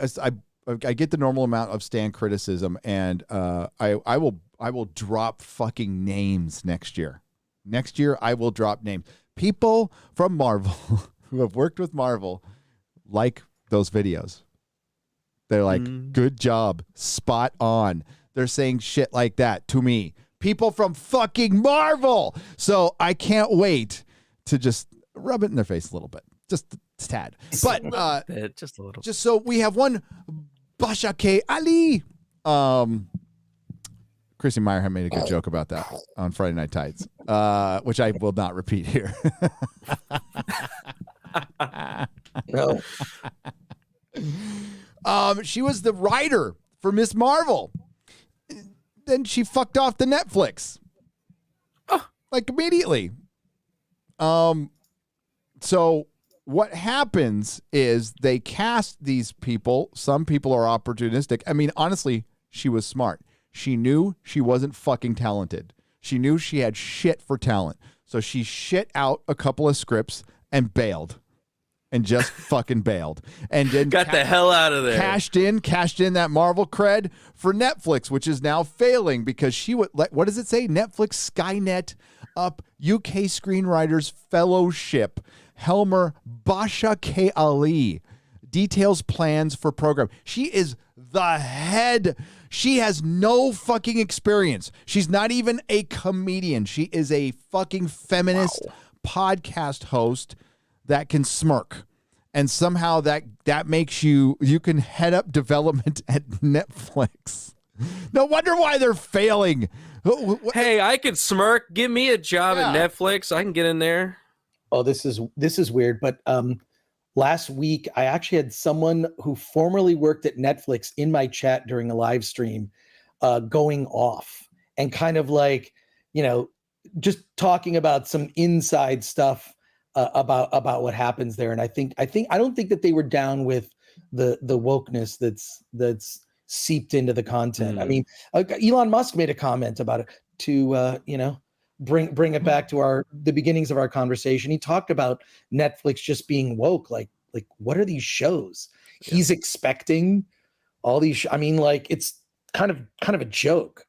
I get the normal amount of Stan criticism, and I will drop fucking names next year. Next year, I will drop names. People from Marvel who have worked with Marvel like those videos. They're like, good job, spot on. They're saying shit like that to me. People from fucking Marvel. So I can't wait to just rub it in their face a little bit, just a tad. But just a little. Just so we have one Basha K Ali. Chrissy Meyer had made a good joke about that on Friday Night Tights, which I will not repeat here. No. She was the writer for Miss Marvel. Then she fucked off to Netflix. Like immediately. So what happens is they cast these people. Some people are opportunistic. I mean, honestly, she was smart. She knew she wasn't fucking talented. She knew she had shit for talent. So she shit out a couple of scripts and bailed. And just fucking bailed. And then got the hell out of there. Cashed in that Marvel cred for Netflix, which is now failing because she would, what does it say? Netflix Skynet up UK Screenwriters Fellowship. Helmer Basha K. Ali details plans for program. She is the head. She has no fucking experience. She's not even a comedian. She is a fucking feminist podcast host that can smirk. And somehow that makes you can head up development at Netflix. No wonder why they're failing. Hey, I could smirk. Give me a job at Netflix. I can get in there. Oh, this is weird. But last week, I actually had someone who formerly worked at Netflix in my chat during a live stream going off and kind of like, just talking about some inside stuff about what happens there. And I don't think that they were down with the wokeness that's seeped into the content. I mean, Elon Musk made a comment about it to, bring it back to the beginnings of our conversation. He talked about Netflix just being woke. Like what are these shows? Yeah. He's expecting all these. I mean, like it's kind of a joke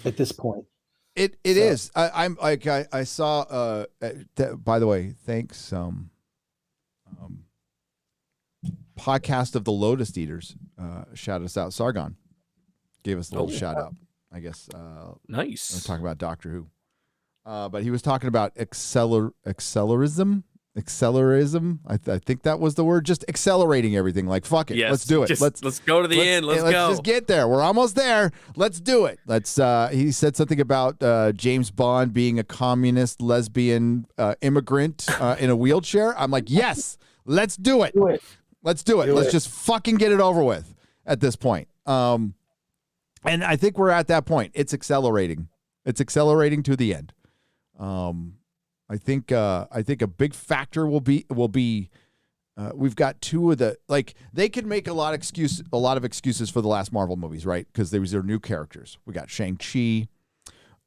at this point. It is. I'm like I saw. By the way, thanks. Podcast of the Lotus Eaters shouted us out. Sargon gave us a little shout out. I guess. Nice. We're talking about Doctor Who, but he was talking about accelerism. I think that was the word. Just accelerating everything. Like fuck it, let's do it. Let's go to the end. Let's go. Let's just get there. We're almost there. Let's do it. Let's. He said something about James Bond being a communist lesbian immigrant in a wheelchair. I'm like, yes, let's do it. Let's do it. Let's just fucking get it over with at this point. And I think we're at that point. It's accelerating. It's accelerating to the end. I think a big factor will be we've got two of the, like, they could make a lot of excuses for the last Marvel movies, right? Because these are new characters. We got Shang-Chi,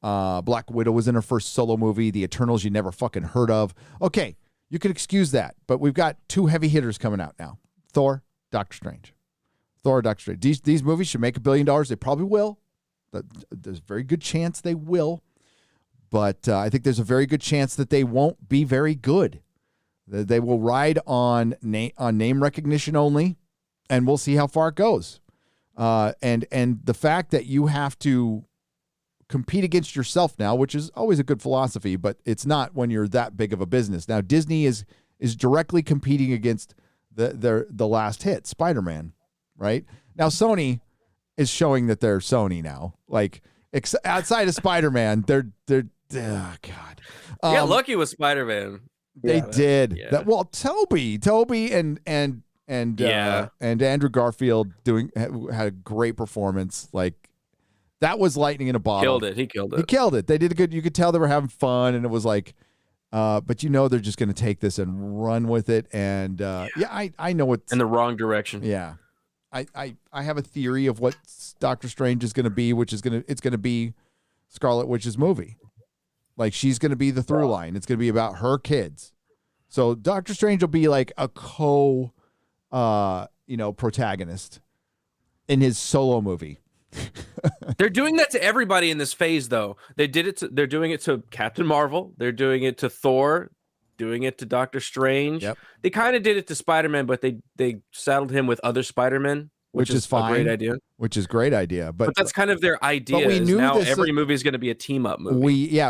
Black Widow was in her first solo movie, the Eternals you never fucking heard of. Okay, you can excuse that, but we've got two heavy hitters coming out now. Thor, Doctor Strange. These movies should make $1 billion. They probably will. There's a very good chance they will. But I think there's a very good chance that they won't be very good. They will ride on name recognition only, and we'll see how far it goes. And the fact that you have to compete against yourself now, which is always a good philosophy, but it's not when you're that big of a business. Now Disney is directly competing against the last hit, Spider-Man, right? Now Sony is showing that they're Sony now. Like outside of Spider-Man, they're oh God. Yeah, lucky with Spider-Man. They did. Yeah. Well, Toby and Andrew Garfield had a great performance. Like that was lightning in a bottle. He killed it. He killed it. They did a good. You could tell they were having fun, and it was like, but they're just going to take this and run with it. And I know it's in the wrong direction. Yeah, I have a theory of what Doctor Strange is going to be, which is it's going to be Scarlet Witch's movie. Like she's going to be the through line. It's going to be about her kids. So Doctor Strange will be like a protagonist in his solo movie. They're doing that to everybody in this phase, though. They're doing it to Captain Marvel. They're doing it to Thor. Doing it to Doctor Strange. Yep. They kind of did it to Spider-Man, but they saddled him with other Spider-Men which is fine. A great idea. Which is great idea. But that's kind of their idea. But we knew now every movie is going to be a team up movie.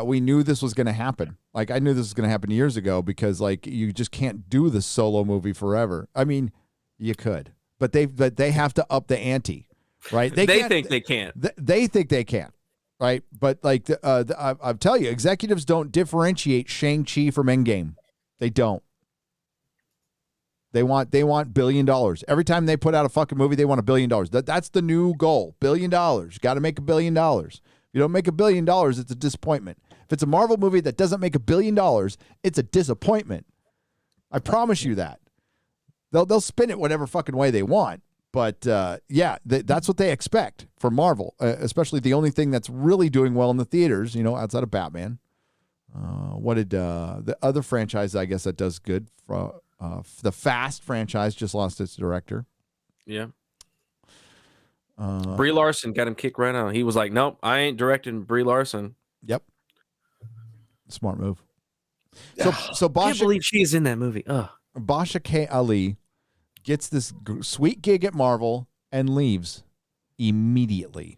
We knew this was going to happen. Like, I knew this was going to happen years ago because, like, you just can't do the solo movie forever. I mean, you could, but they have to up the ante, right? They think they can. They think they can, right? But like, I'll tell you, executives don't differentiate Shang-Chi from Endgame. They don't. They want $1 billion. Every time they put out a fucking movie, they want $1 billion. That's the new goal. $1 billion. Got to make $1 billion. If you don't make $1 billion, it's a disappointment. If it's a Marvel movie that doesn't make $1 billion, it's a disappointment. I promise you that. They'll spin it whatever fucking way they want. But that's what they expect from Marvel, especially the only thing that's really doing well in the theaters, outside of Batman. What did the other franchise, I guess, that does good for the Fast franchise just lost its director. Yeah. Brie Larson got him kicked right out. He was like, nope, I ain't directing Brie Larson. Yep. Smart move. So Basha, I can't believe she is in that movie. Basha K. Ali gets this sweet gig at Marvel and leaves immediately.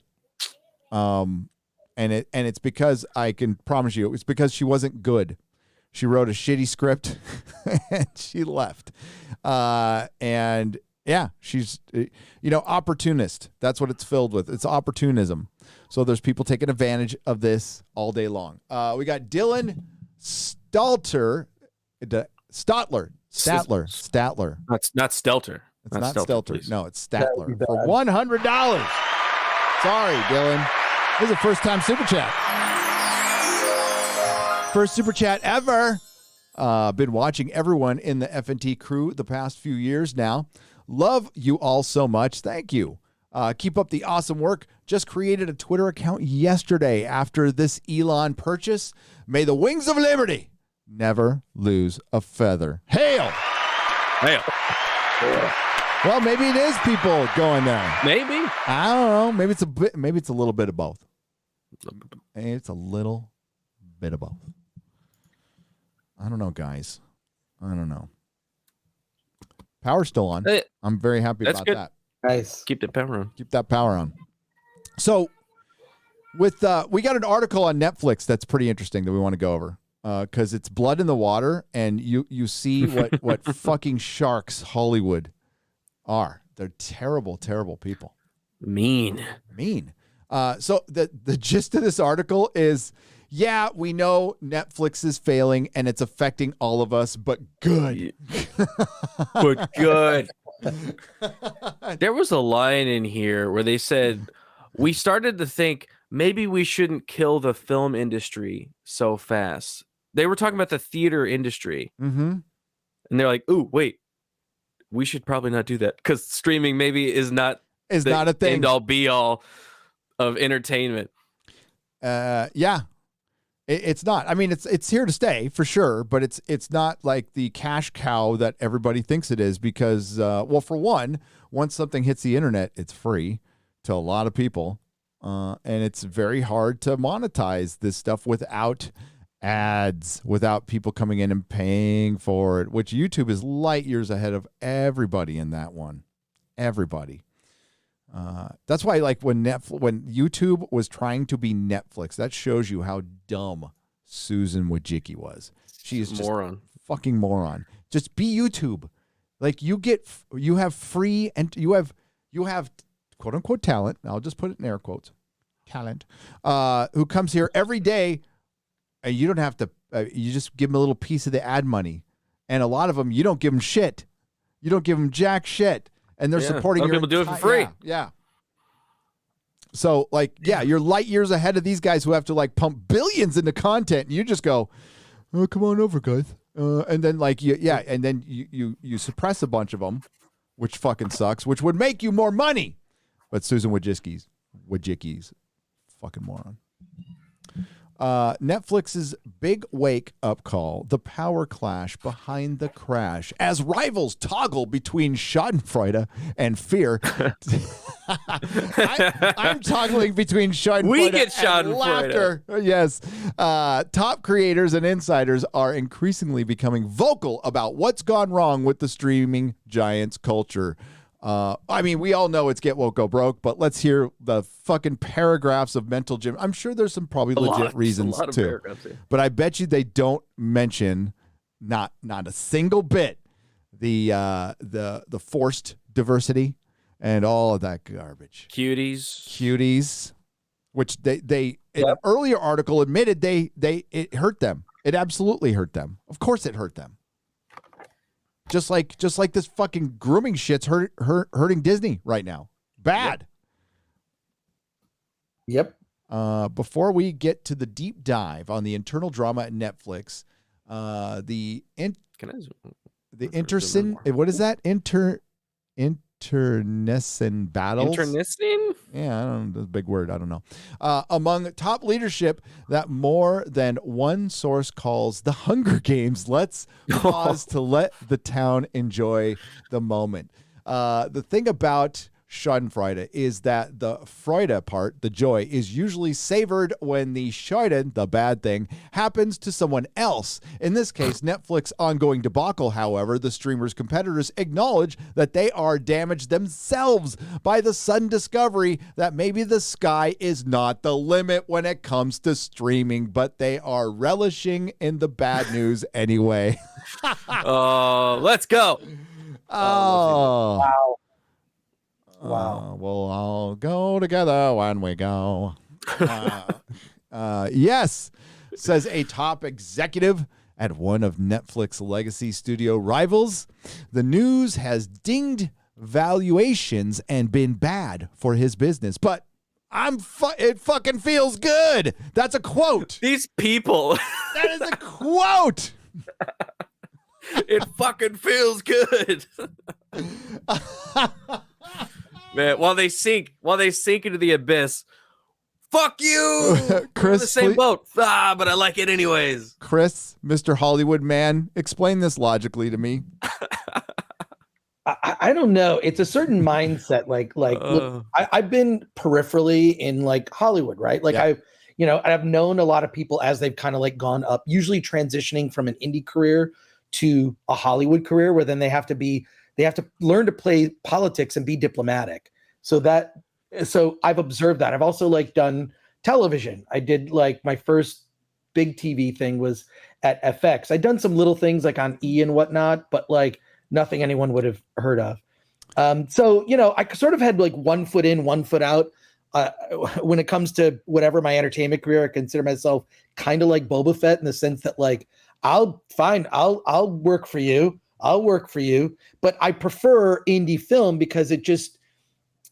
And it's because I can promise you, it's because she wasn't good. She wrote a shitty script and she left. And yeah, she's, opportunist. That's what it's filled with. It's opportunism. So there's people taking advantage of this all day long. We got Dylan Statler. That's not Stelter. It's not Stelter. No, it's Statler for $100. Sorry, Dylan. This is a first-time super chat. First super chat ever. Been watching everyone in the FNT crew the past few years now. Love you all so much. Thank you. Keep up the awesome work. Just created a Twitter account yesterday after this Elon purchase. May the wings of liberty never lose a feather. Hail! Hail. Well, maybe it is people going there. Maybe. I don't know. Maybe it's a little bit of both. It's a little bit of both. I don't know, guys. I don't know. Power's still on. I'm very happy about that. Nice. Keep that power on. Keep that power on. So, we got an article on Netflix that's pretty interesting that we want to go over because it's blood in the water, and you see what fucking sharks Hollywood are. They're terrible, terrible people. Mean. So the gist of this article is, yeah, we know Netflix is failing and it's affecting all of us, but good. But good. There was a line in here where they said, we started to think maybe we shouldn't kill the film industry so fast. They were talking about the theater industry. Mm-hmm. And they're like, ooh, wait, we should probably not do that because streaming maybe is not a thing. End all be all of entertainment. Yeah. It's not. I mean, it's here to stay for sure, but it's not like the cash cow that everybody thinks it is because, well, for one, once something hits the internet, it's free to a lot of people, and it's very hard to monetize this stuff without ads, without people coming in and paying for it, which YouTube is light years ahead of everybody in that one. Everybody. That's why, like, when YouTube was trying to be Netflix, that shows you how dumb Susan Wojcicki was. She is just fucking moron. Just be YouTube. Like, you have free and you have quote unquote talent. I'll just put it in air quotes. Talent, who comes here every day, and you don't have to. You just give them a little piece of the ad money, and a lot of them you don't give them shit. You don't give them jack shit. And they're supporting your people do it for free. Yeah. So, like, you're light years ahead of these guys who have to, like, pump billions into content. And you just go, oh, come on over, guys. And then, like, and then you suppress a bunch of them, which fucking sucks, which would make you more money. But Susan Wojcicki's fucking moron. Netflix's big wake-up call, the power clash behind the crash. As rivals toggle between schadenfreude and fear. I'm toggling between schadenfreude and laughter. Yes. Top creators and insiders are increasingly becoming vocal about what's gone wrong with the streaming giants culture. I mean, we all know it's Get Woke, Go Broke, but let's hear the fucking paragraphs of mental gym. I'm sure there's some probably legit reasons too, but I bet you they don't mention not a single bit the forced diversity and all of that garbage. Cuties, which they in an earlier article admitted it hurt them. It absolutely hurt them. Of course, it hurt them. Just like this fucking grooming shit's hurting Disney right now. Bad. Yep. Before we get to the deep dive on the internal drama at Netflix, what is that? Internecine battles. Internecine? Yeah, I don't know. That's a big word. I don't know. Among top leadership that more than one source calls the Hunger Games. Let's pause to let the town enjoy the moment. The thing about Schadenfreude is that the Freude part, the joy, is usually savored when the Scheiden, the bad thing, happens to someone else. In this case, Netflix ongoing debacle, however, the streamer's competitors acknowledge that they are damaged themselves by the sudden discovery that maybe the sky is not the limit when it comes to streaming, but they are relishing in the bad news anyway. Let's go. Oh. Wow. Wow. We'll all go together when we go. Yes, says a top executive at one of Netflix legacy studio rivals. The news has dinged valuations and been bad for his business, but it fucking feels good. That's a quote. These people. That is a quote. It fucking feels good. Man, while they sink into the abyss. Fuck you, Chris. We're in the same boat. But I like it anyways. Chris, Mr. Hollywood man, explain this logically to me. I don't know. It's a certain mindset. Look, I've been peripherally in like Hollywood, right? Like I've known a lot of people as they've kind of like gone up, usually transitioning from an indie career to a Hollywood career, where then they have to learn to play politics and be diplomatic. So I've observed that. I've also like done television. I did like my first big TV thing was at FX. I'd done some little things like on E and whatnot, but like nothing anyone would have heard of. So, I sort of had like 1 foot in, 1 foot out. When it comes to whatever my entertainment career, I consider myself kind of like Boba Fett in the sense that like, I'll work for you. I'll work for you. But I prefer indie film because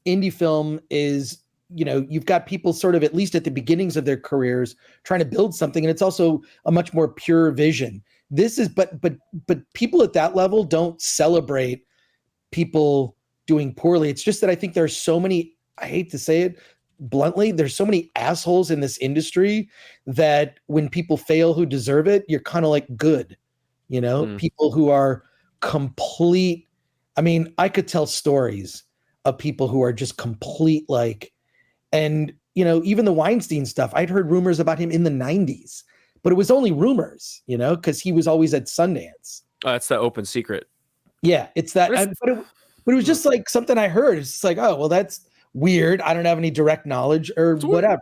indie film is, you've got people sort of at least at the beginnings of their careers trying to build something. And it's also a much more pure vision. But people at that level don't celebrate people doing poorly. It's just that I think there's so many, I hate to say it bluntly, there's so many assholes in this industry that when people fail who deserve it, you're kind of like good, people who are complete. I mean, I could tell stories of people who are just complete and even the Weinstein stuff, I'd heard rumors about him in the 90s, but it was only rumors, because he was always at Sundance. That's the open secret. Yeah, it's that. But it was just like something I heard. It's just like, oh, well, that's weird. I don't have any direct knowledge or whatever.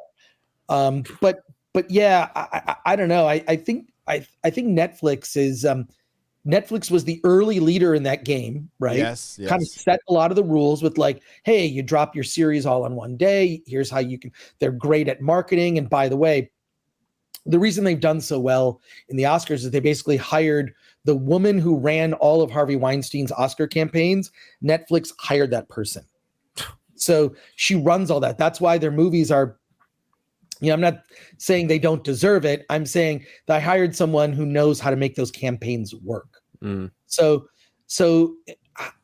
But yeah, I don't know. I think Netflix is. Netflix was the early leader in that game, right? Yes. Kind of set a lot of the rules with like, hey, you drop your series all on one day. Here's how you can. They're great at marketing. And by the way, the reason they've done so well in the Oscars is they basically hired the woman who ran all of Harvey Weinstein's Oscar campaigns. Netflix hired that person. So she runs all that. That's why their movies are, I'm not saying they don't deserve it. I'm saying that I hired someone who knows how to make those campaigns work. So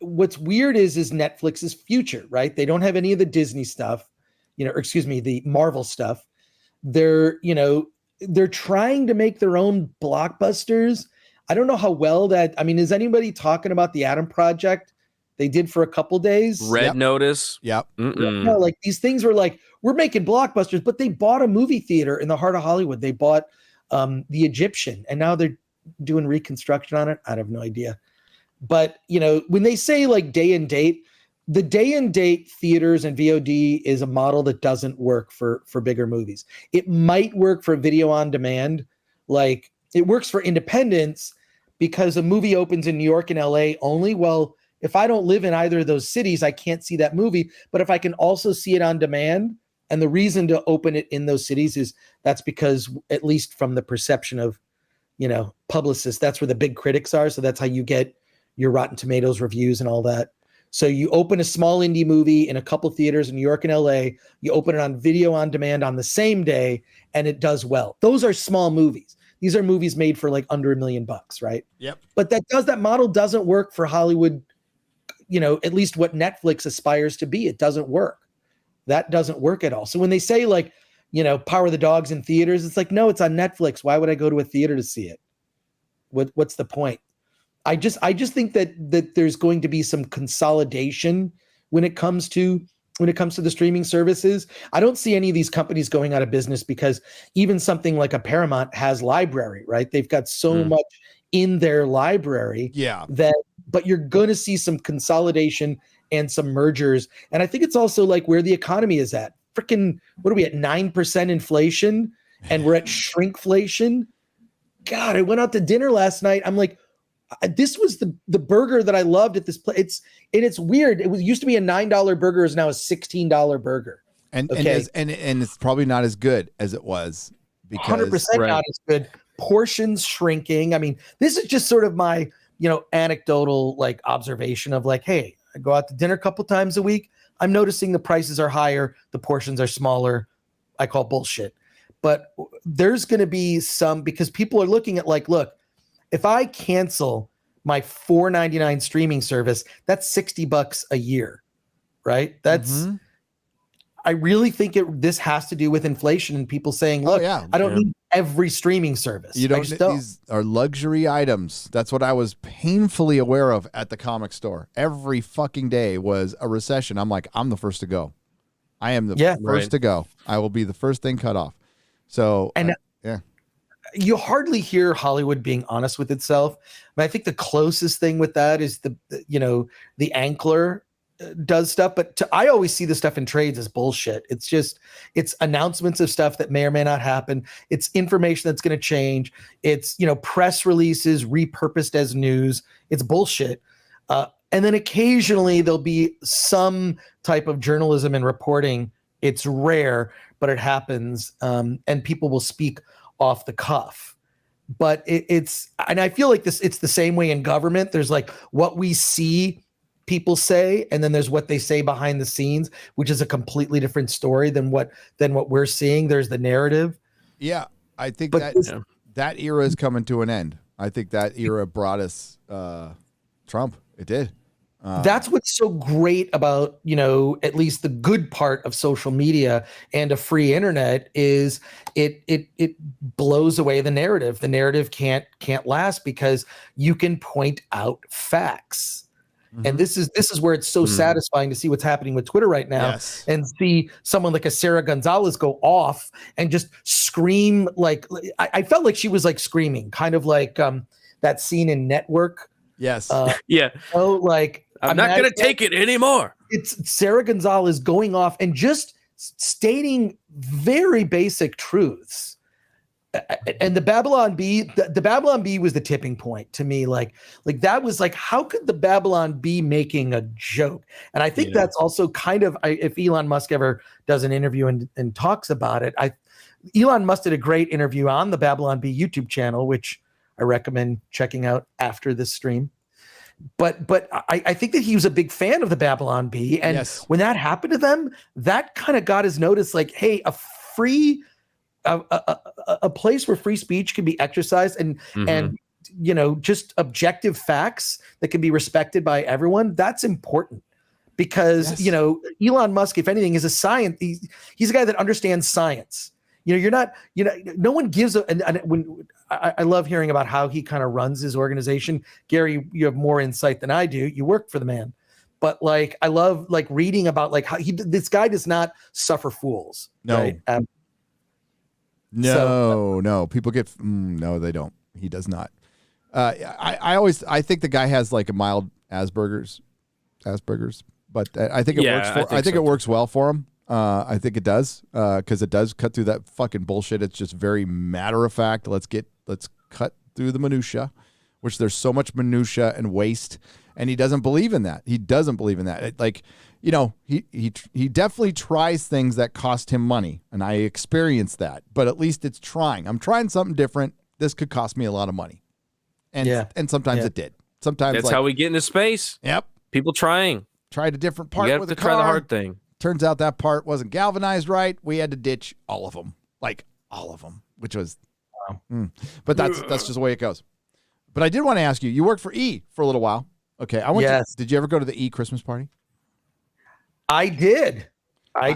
what's weird is Netflix's future, right? They don't have any of the Disney stuff, the Marvel stuff. They're trying to make their own blockbusters. I don't know how well is anybody talking about the Adam Project? They did for a couple days. Red Notice. Yep. No, like these things were like, we're making blockbusters, but they bought a movie theater in the heart of Hollywood. They bought the Egyptian, and now they're doing reconstruction on it. I have no idea. But, when they say like day and date, the day and date theaters and VOD is a model that doesn't work for bigger movies. It might work for video on demand. Like it works for independents because a movie opens in New York and LA only. Well, if I don't live in either of those cities, I can't see that movie. But if I can also see it on demand, and the reason to open it in those cities is that's because, at least from the perception of, publicists, that's where the big critics are. So that's how you get your Rotten Tomatoes reviews and all that. So you open a small indie movie in a couple theaters in New York and LA, you open it on video on demand on the same day, and it does well. Those are small movies. These are movies made for like under $1 million, right? Yep. But that model doesn't work for Hollywood, at least what Netflix aspires to be. It doesn't work. That doesn't work at all. So when they say like, Power of the Dogs in theaters, it's like, no, it's on Netflix. Why would I go to a theater to see it? What's the point? I just think that there's going to be some consolidation when it comes to the streaming services. I don't see any of these companies going out of business because even something like a Paramount has library, right? They've got so much in their library but you're going to see some consolidation and some mergers. And I think it's also like where the economy is at. Freaking, what are we at? 9% inflation and we're at shrinkflation. God, I went out to dinner last night. I'm like, this was the burger that I loved at this place. It's weird. It used to be a $9 burger, is now a $16 burger. And it's probably not as good as it was because 100% not as good. Portions shrinking. I mean, this is just sort of my, anecdotal like observation of like, hey, I go out to dinner a couple times a week. I'm noticing the prices are higher, the portions are smaller. I call bullshit. But there's going to be some, because people are looking at like, look, if I cancel my $4.99 streaming service, that's $60 a year, right? That's, I really think this has to do with inflation and people saying, look, I don't need every streaming service. You don't. These are luxury items. That's what I was painfully aware of at the comic store. Every fucking day was a recession. I'm like, I'm the first to go. I am the first to go. I will be the first thing cut off. So, you hardly hear Hollywood being honest with itself. I think the closest thing with that is the Ankler does stuff, but I always see the stuff in trades as bullshit. It's announcements of stuff that may or may not happen. It's information that's going to change. It's, press releases repurposed as news. It's bullshit. And then occasionally there'll be some type of journalism and reporting. It's rare, but it happens. And people will speak off the cuff. But and I feel like it's the same way in government. There's like what we see people say, and then there's what they say behind the scenes, which is a completely different story than what we're seeing. There's the narrative. Yeah, I think that era is coming to an end. I think that era brought us Trump. It did. That's what's so great about, at least the good part of social media and a free internet is it blows away the narrative. The narrative can't last because you can point out facts. And this is where it's so satisfying to see what's happening with Twitter right now and see someone like a Sarah Gonzalez go off and just scream. Like I felt like she was like screaming, kind of like that scene in Network. Yes. Like I'm not going to take it anymore. It's Sarah Gonzalez going off and just stating very basic truths. And the Babylon Bee was the tipping point to me. Like that was like, how could the Babylon Bee making a joke? And I think that's also kind of, if Elon Musk ever does an interview and talks about it, Elon Musk did a great interview on the Babylon Bee YouTube channel, which I recommend checking out after this stream. But I think that he was a big fan of the Babylon Bee. And when that happened to them, that kind of got his notice, like, hey, a place where free speech can be exercised and just objective facts that can be respected by everyone. That's important because Elon Musk, if anything, is a science. He's a guy that understands science. No one gives I love hearing about how he kind of runs his organization. Gary, you have more insight than I do. You work for the man. But like, I love like reading about like how this guy does not suffer fools. No. Right? No. People get no, they don't. He does not. I think the guy has like a mild Asperger's, but I think it works for. I think it works well for him. I think it does because it does cut through that fucking bullshit. It's just very matter of fact. Let's cut through the minutia, which there's so much minutia and waste, and he doesn't believe in that. He doesn't believe in that. He definitely tries things that cost him money, and I experienced that. But at least it's trying. I'm trying something different. This could cost me a lot of money, and sometimes it did. Sometimes that's how we get into space. Yep, people tried a different part. You have to try the hard thing. Turns out that part wasn't galvanized right. We had to ditch all of them, which was, but that's just the way it goes. But I did want to ask you. You worked for E for a little while. Okay, did you ever go to the E Christmas party? I did. I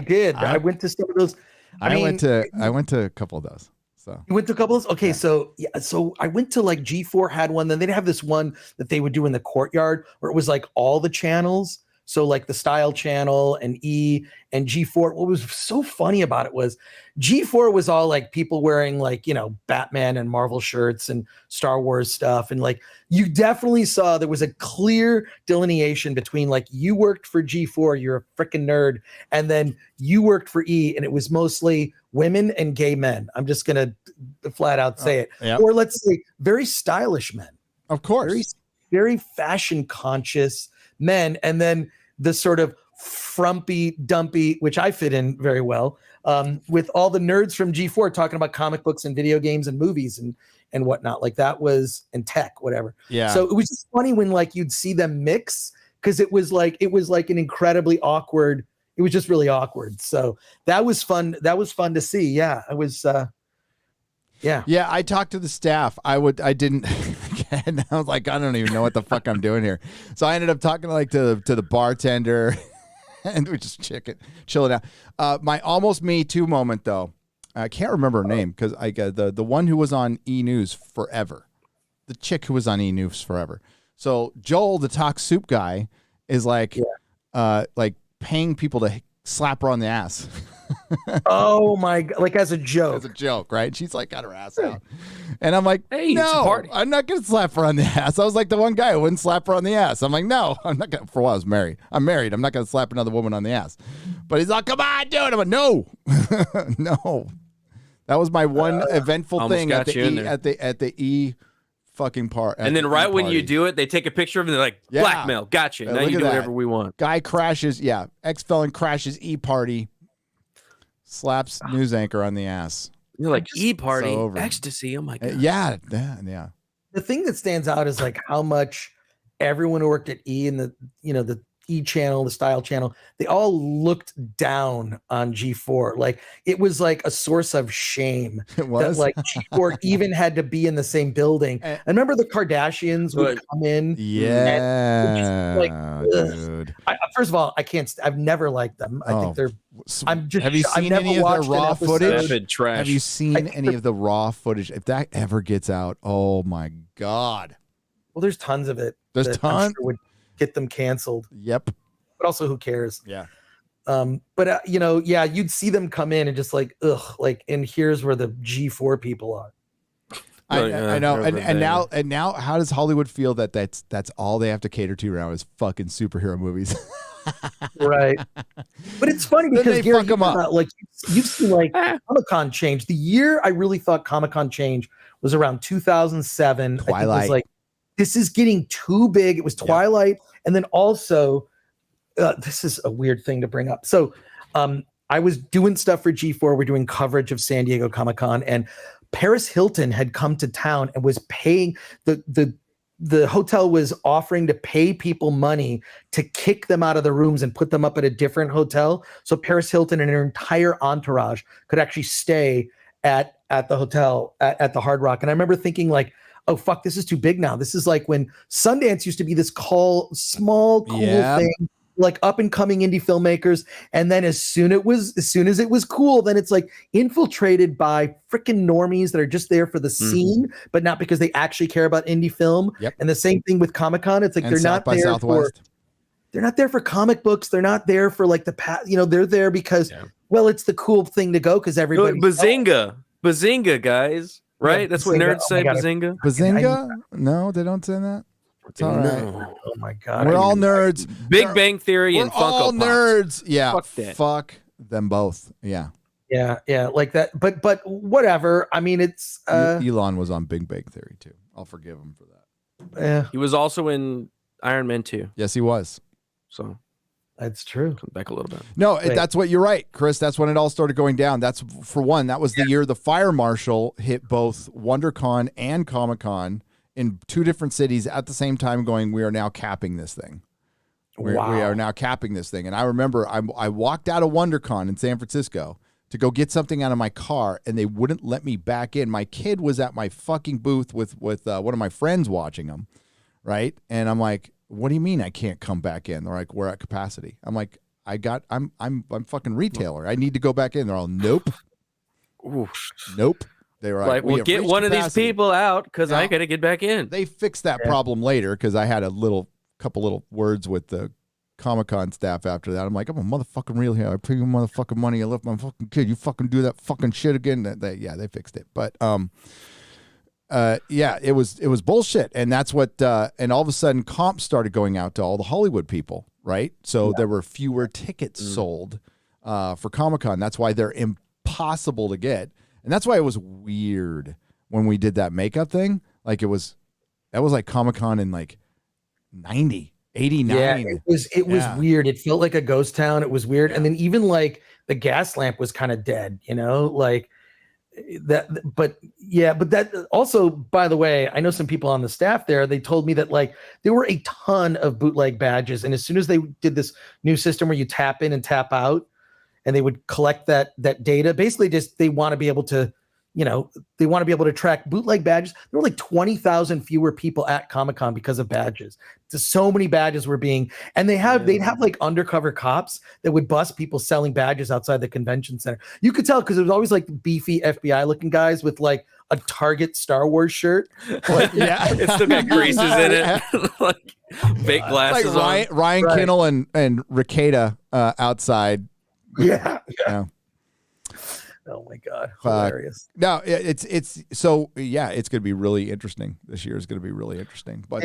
went to some of those. I went to a couple of those. So you went to a couple of those? Okay, yeah. So I went to like G4 had one. Then they'd have this one that they would do in the courtyard where it was like all the channels. So like the Style Channel and E and G4. What was so funny about it was G4 was all like people wearing like, Batman and Marvel shirts and Star Wars stuff. And like you definitely saw there was a clear delineation between like you worked for G4, you're a freaking nerd, and then you worked for E, and it was mostly women and gay men. I'm just going to flat out say it. Yep. Or let's say very stylish men. Of course. Very, very fashion conscious men. And then the sort of frumpy, dumpy, which I fit in very well, with all the nerds from G4 talking about comic books and video games and movies and whatnot. Like that was, and tech, whatever. Yeah. So it was just funny when like you'd see them mix, because it was like an incredibly awkward. It was just really awkward. So that was fun. That was fun to see. Yeah, it was. Yeah. Yeah, I talked to the staff. I didn't. And I was like, I don't even know what the fuck I'm doing here. So I ended up talking to the bartender, and we just chilling out. My almost Me Too moment, though, I can't remember her name because I got the one who was on E News forever, the chick who was on E News forever. So Joel, the talk soup guy, is like paying people to slap her on the ass. Oh my God! Like as a joke, right? She's like got her ass out, and I'm like, hey, no, it's a party. I'm not gonna slap her on the ass. I was like the one guy who wouldn't slap her on the ass. I'm like, no, I'm not gonna. For a while, I was married. I'm married. I'm not gonna slap another woman on the ass. But he's like, come on, dude. I'm like, no, no. That was my one eventful thing at the E fucking part. And then right when you do it, they take a picture of it and they're like, blackmail, gotcha. Now you do whatever we want. Guy crashes, ex-felon crashes E party, slaps news anchor on the ass. You're like, E party, ecstasy, oh my God. Yeah. The thing that stands out is like how much everyone who worked at E and the E channel, the Style Channel, they all looked down on G4. Like it was like a source of shame. It was that like G4 even had to be in the same building. I remember the Kardashians would come in. Yeah, dude. First of all, I've never liked them. I think they're. Have you seen any of their raw footage? Trash. Have you seen any of the raw footage? If that ever gets out, oh my God. Well, there's tons of it. There's tons. Would get them canceled. Yep. But also, who cares? Yeah. But you'd see them come in and just like, ugh, like, and here's where the G4 people are. I know. And now, how does Hollywood feel that that's all they have to cater to now is fucking superhero movies? Right. But it's funny because they fuck them up. Like you've seen like Comic-Con change. The year I really thought Comic-Con change was around 2007. Twilight. I think it was like, this is getting too big. It was Twilight. Yep. And then also, this is a weird thing to bring up. So I was doing stuff for G4. We're doing coverage of San Diego Comic-Con, and Paris Hilton had come to town and was paying the hotel was offering to pay people money to kick them out of the rooms and put them up at a different hotel. So Paris Hilton and her entire entourage could actually stay at the hotel at the Hard Rock. And I remember thinking like, oh fuck, this is too big now. This is like when Sundance used to be this small, cool thing, like up and coming indie filmmakers. And then as soon as it was cool, then it's like infiltrated by freaking normies that are just there for the scene, but not because they actually care about indie film. Yep. And the same thing with Comic-Con. It's like and they're not there for comic books. They're not there for like they're there because it's the cool thing to go because everybody. Bazinga, guys. Right? Yeah, that's what nerds say, Bazinga. Bazinga? No, they don't say that. It's all right. Oh my God. We're all nerds. Big Bang Theory and Funko all Pops. nerds. Yeah. Fuck that. Fuck them both. Yeah. Yeah, like that. But whatever. I mean, it's Elon was on Big Bang Theory too. I'll forgive him for that. Yeah. He was also in Iron Man 2. Yes, he was. So that's true. come back a little bit. No, that's what you're right, Chris. That's when it all started going down. That's for one. That was the year the fire marshal hit both WonderCon and Comic-Con in 2 different cities at the same time, going, "We are now capping this thing. We are now capping this thing." And I remember I walked out of WonderCon in San Francisco to go get something out of my car, and they wouldn't let me back in. My kid was at my fucking booth with one of my friends watching them, right? And I'm like, "What do you mean I can't come back in?" They're like, "We're at capacity." I'm like, I'm fucking retailer. I need to go back in. They're all, "Nope." Nope. They were like, "We'll get one of these people out because I got to get back in." They fixed that problem later because I had a couple little words with the Comic-Con staff after that. I'm like, "I'm a motherfucking real here. I pay you motherfucking money. I left my fucking kid. You fucking do that fucking shit again." They fixed it. But yeah, it was bullshit. And that's what and all of a sudden comps started going out to all the Hollywood people, right? So there were fewer tickets sold for Comic-Con. That's why they're impossible to get. And that's why it was weird when we did that makeup thing. Like that was like Comic-Con in like 90, 89. Yeah, it was weird. It felt like a ghost town. It was weird. And then even like the gas lamp was kind of dead, like that. But that also, by the way, I know some people on the staff there, they told me that like there were a ton of bootleg badges. And as soon as they did this new system where you tap in and tap out, and they would collect that data, basically just they want to be able to, they want to be able to track bootleg badges. There were like 20,000 fewer people at Comic-Con because of badges. So many badges were being, and they'd have like undercover cops that would bust people selling badges outside the convention center. You could tell because it was always like beefy FBI looking guys with like a Target Star Wars shirt. Like, it still got greases in it, like fake glasses. Like Ryan Kinnell and Ricada outside. Yeah. Oh my God, hilarious. No, it's so it's going to be really interesting. This year is going to be really interesting. But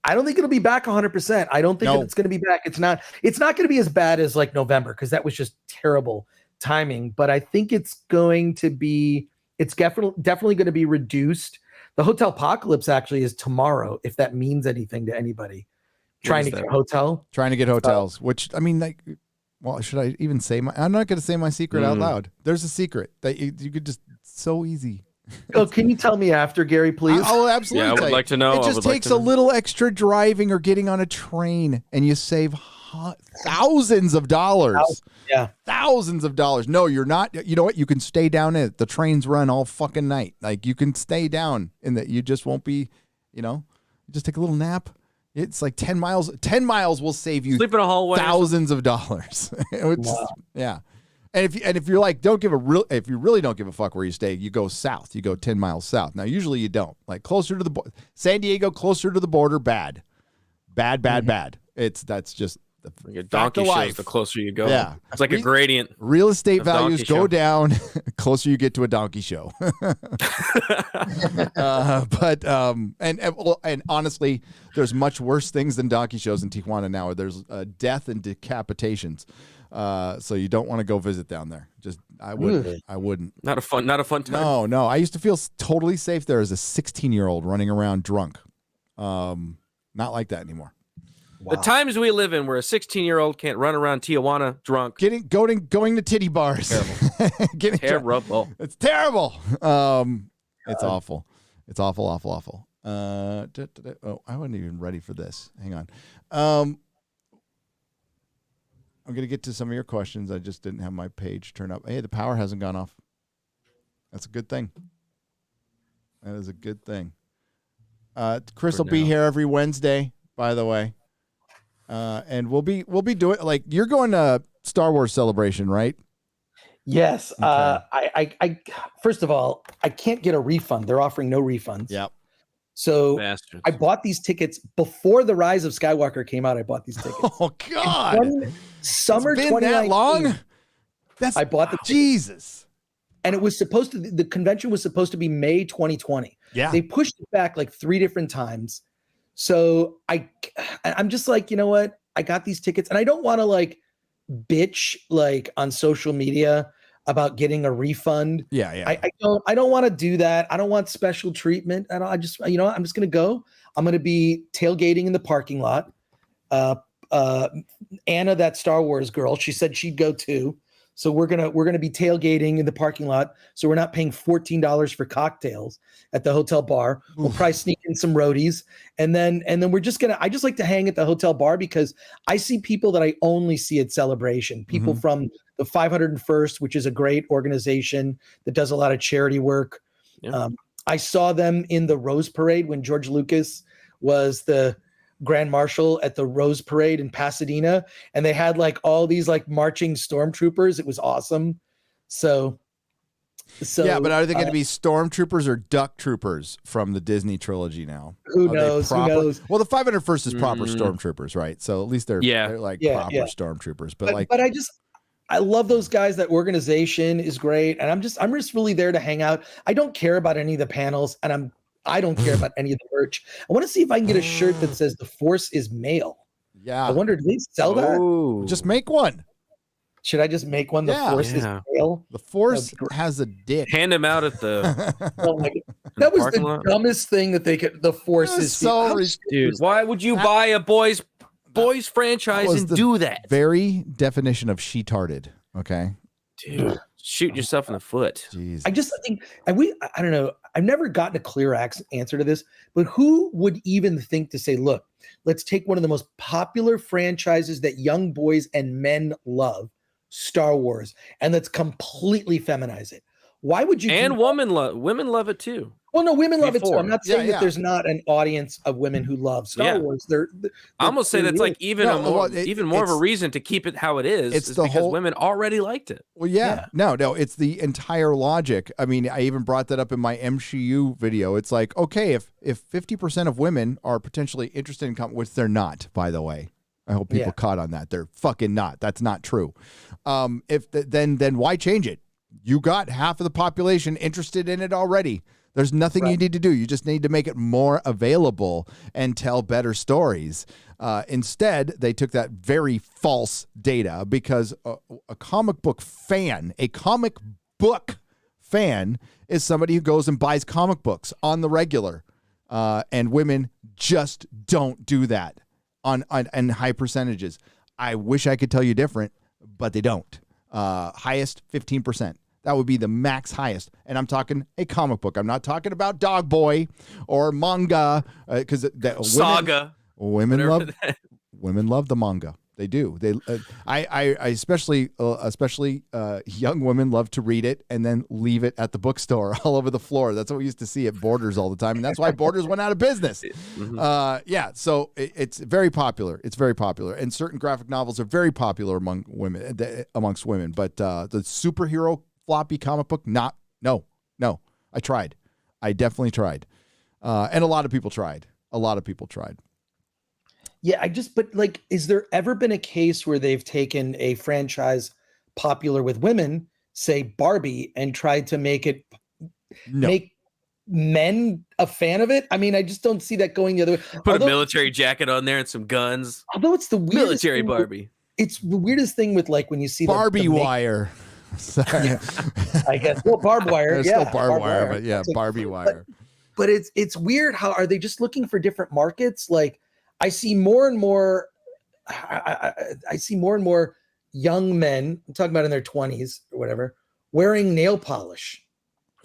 I don't think it'll be back 100%. I don't think that it's going to be back. It's not going to be as bad as like November because that was just terrible timing. But I think it's going to be. It's definitely going to be reduced. The Hotel Apocalypse actually is tomorrow. If that means anything to anybody trying to get hotels, which I mean, like. Well, should I even say I'm not going to say my secret out loud. There's a secret that you could just so easy. Oh, can you tell me after, Gary, please? Oh, absolutely. Yeah, I would like to know. It just takes a little extra driving or getting on a train, and you save thousands of dollars. Yeah, thousands of dollars. No, you're not. You know what? You can stay down in it. The trains run all fucking night. Like you can stay down in that. You just won't be. Just take a little nap. It's like 10 miles. 10 miles will save you sleep in a hallway, thousands of dollars. Wow. Yeah. And if you're like, if you really don't give a fuck where you stay, you go south. You go 10 miles south. Now, usually you don't. Like closer to the San Diego, closer to the border, bad. That's just your donkey shows the closer you go. Yeah. It's like a gradient. Real estate values go down closer you get to a donkey show. And honestly, there's much worse things than donkey shows in Tijuana now. There's death and decapitations. So you don't want to go visit down there. I wouldn't. Not a fun time. No. I used to feel totally safe there as a 16-year-old running around drunk. Not like that anymore. Wow. The times we live in where a 16-year-old can't run around Tijuana drunk. Going to titty bars. Terrible. Terrible. It's terrible. It's awful. It's awful. Oh, I wasn't even ready for this. Hang on. I'm going to get to some of your questions. I just didn't have my page turned up. Hey, the power hasn't gone off. That's a good thing. That is a good thing. Chris will be here every Wednesday, by the way. And we'll be doing like you're going to Star Wars Celebration, right? Yes. Okay. I first of all, I can't get a refund. They're offering no refunds. Yep. So bastards. I bought these tickets before The Rise of Skywalker came out. I bought these tickets. Oh God! Summer 2019. That long? I bought the Jesus. And it was the convention was supposed to be May 2020. Yeah. They pushed it back like 3 different times. So I'm just like, you know what? I got these tickets, and I don't want to like bitch like on social media about getting a refund. Yeah. I don't want to do that. I don't want special treatment. I just, you know, I'm just gonna go. I'm gonna be tailgating in the parking lot. Anna, that Star Wars girl, she said she'd go too. So we're gonna be tailgating in the parking lot. So we're not paying $14 for cocktails at the hotel bar. We'll probably sneak in some roadies, and then we're just gonna. I just like to hang at the hotel bar because I see people that I only see at Celebration. People from the 501st, which is a great organization that does a lot of charity work. Yeah. I saw them in the Rose Parade when George Lucas was the Grand Marshal at the Rose Parade in Pasadena, and they had like all these like marching stormtroopers. It was awesome. So yeah, but are they going to be stormtroopers or duck troopers from the Disney trilogy now? Who knows? Who knows? Well, the 501st is proper stormtroopers, right? So at least they're like proper stormtroopers. But I love those guys. That organization is great, and I'm just really there to hang out. I don't care about any of the panels, and I don't care about any of the merch. I want to see if I can get a shirt that says "The Force is male." Yeah. I wonder, do they sell that? Just make one. Should I just make one? The Force is male. The Force has a dick. Hand him out at the. Oh my God. That was the dumbest thing that they could. The Force is so dude. Why would you buy a boys franchise and do that? Very definition of she-tarded. Okay, dude. Shoot yourself in the foot. Jeez. I just think I don't know. I've never gotten a clear answer to this, but who would even think to say, look, let's take one of the most popular franchises that young boys and men love, Star Wars, and let's completely feminize it. Why would you? And women love it too. Well, no, women love it too. I'm not saying that there's not an audience of women who love Star Wars. They're I almost say that's like even more of a reason to keep it how it is. It's because women already liked it. Well, no, it's the entire logic. I mean, I even brought that up in my MCU video. It's like, okay, if 50% of women are potentially interested in which they're not, by the way. I hope people caught on that. They're fucking not. That's not true. Then why change it? You got half of the population interested in it already. There's nothing you need to do. You just need to make it more available and tell better stories. Instead, they took that very false data because a comic book fan is somebody who goes and buys comic books on the regular. And women just don't do that on high percentages. I wish I could tell you different, but they don't. Highest 15%. That would be the max highest. And I'm talking a comic book. I'm not talking about Dog Boy or manga because Saga. Women love the manga. They do. I especially young women love to read it and then leave it at the bookstore all over the floor. That's what we used to see at Borders all the time, and that's why Borders went out of business. So it's very popular. It's very popular, and certain graphic novels are very popular amongst women. But the superhero floppy comic book, no. I tried. I definitely tried, and a lot of people tried. Yeah, but like, is there ever been a case where they've taken a franchise popular with women, say Barbie, and tried to make men a fan of it? I mean, I just don't see that going the other way. Put a military jacket on there and some guns. Although it's the weirdest military Barbie. It's the weirdest thing with like when you see Barbie wire. Yeah, I guess. Well, barbed wire. There's still barbed wire, but yeah, Barbie wire. But it's weird. How are they just looking for different markets? Like, I see more and more. I see more and more young men. I'm talking about in their 20s or whatever, wearing nail polish.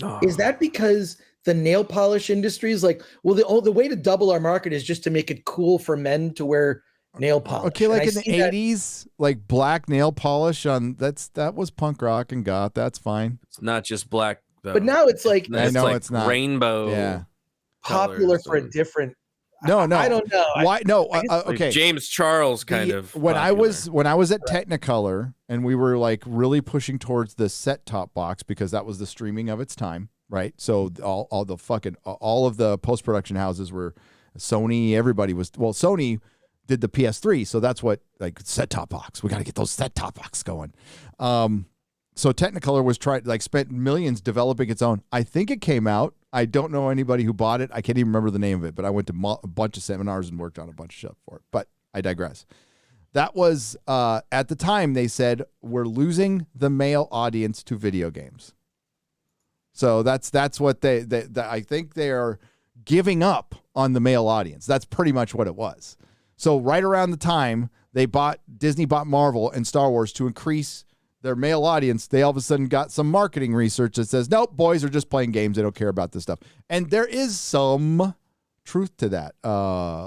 Oh. Is that because the nail polish industry is like, well, the way to double our market is just to make it cool for men to wear nail polish? Okay, like in the 80s, like black nail polish that was punk rock and goth. That's fine. It's not just black though. But now it's like it's not rainbow. Yeah, popular for a different. No, I don't know. Why? No. Okay. James Charles kind of. When I was at Technicolor and we were like really pushing towards the set-top box because that was the streaming of its time, right? So all of the post-production houses were Sony. Everybody was Sony did the PS3, so that's what like set-top box. We got to get those set-top box going. So Technicolor was spent millions developing its own. I think it came out I don't know anybody who bought it. I can't even remember the name of it, but I went to a bunch of seminars and worked on a bunch of stuff for it. But I digress. That was, at the time, they said, we're losing the male audience to video games. So that's what I think they are giving up on the male audience. That's pretty much what it was. So right around the time Disney bought Marvel and Star Wars to increase their male audience, they all of a sudden got some marketing research that says, nope, boys are just playing games. They don't care about this stuff. And there is some truth to that.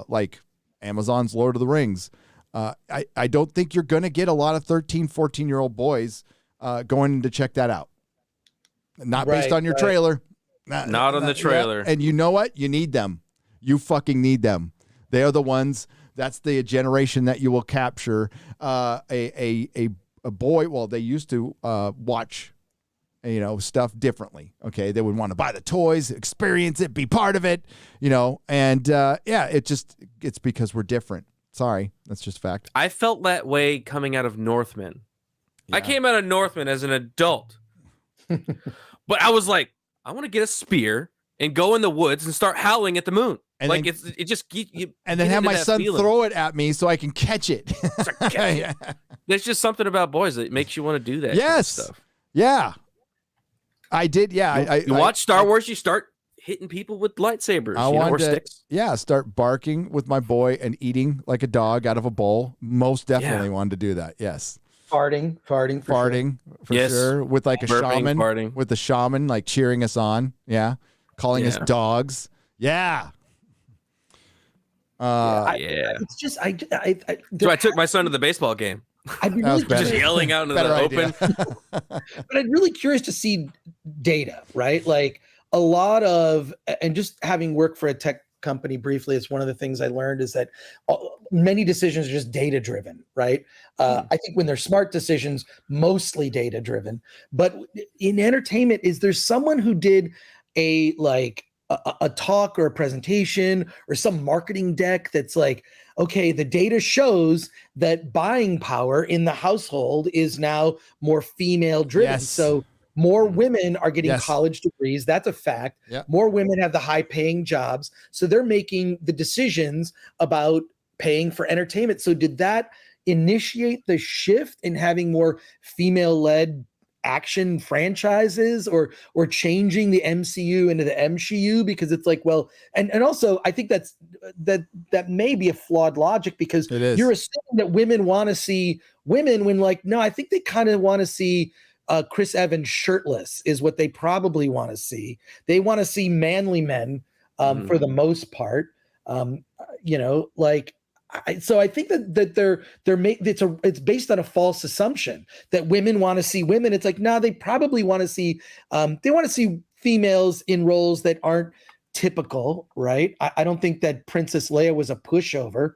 Like Amazon's Lord of the Rings. I don't think you're going to get a lot of 13, 14-year-old boys going to check that out. Not based on your trailer. Not on the trailer. Yeah. And you know what? You need them. You fucking need them. They are the ones. That's the generation that you will capture. A boy. Well, they used to watch, stuff differently. Okay, they would want to buy the toys, experience it, be part of it. And it's because we're different. Sorry, that's just fact. I felt that way coming out of Northman. Yeah. I came out of Northman as an adult. But I was like, I want to get a spear and go in the woods and start howling at the moon. And like then, it just and then have my son throw it at me so I can catch it. Yeah. There's just something about boys that makes you want to do that. Yes. Kind of stuff. Yeah. I did. Yeah. You watch Star Wars, you start hitting people with lightsabers or sticks. Yeah. Start barking with my boy and eating like a dog out of a bowl. Most definitely wanted to do that. Yes. Farting for sure. With like a shaman, farting. With the shaman like cheering us on. Yeah. Calling us dogs. Yeah. It's just so I took my son to the baseball game. I'd be really just yelling out into the open. But I'm really curious to see data, right? Like a lot of, and just having worked for a tech company briefly, it's one of the things I learned is that many decisions are just data driven, right? I think when they're smart decisions, mostly data driven. But in entertainment, is there someone who did a talk or a presentation or some marketing deck that's like, okay, the data shows that buying power in the household is now more female driven. Yes. So more women are getting college degrees. That's a fact. Yep. More women have the high paying jobs. So they're making the decisions about paying for entertainment. So did that initiate the shift in having more female led action franchises or changing the MCU into the MCU? Because it's like, well, and also I think that may be a flawed logic, because you're assuming that women want to see women when, like, no, I think they kind of want to see Chris Evans shirtless is what they probably want to see. They want to see manly men for the most part. So I think that it's based on a false assumption that women want to see women. It's like, no, they probably want to see females in roles that aren't typical, right? I don't think that Princess Leia was a pushover,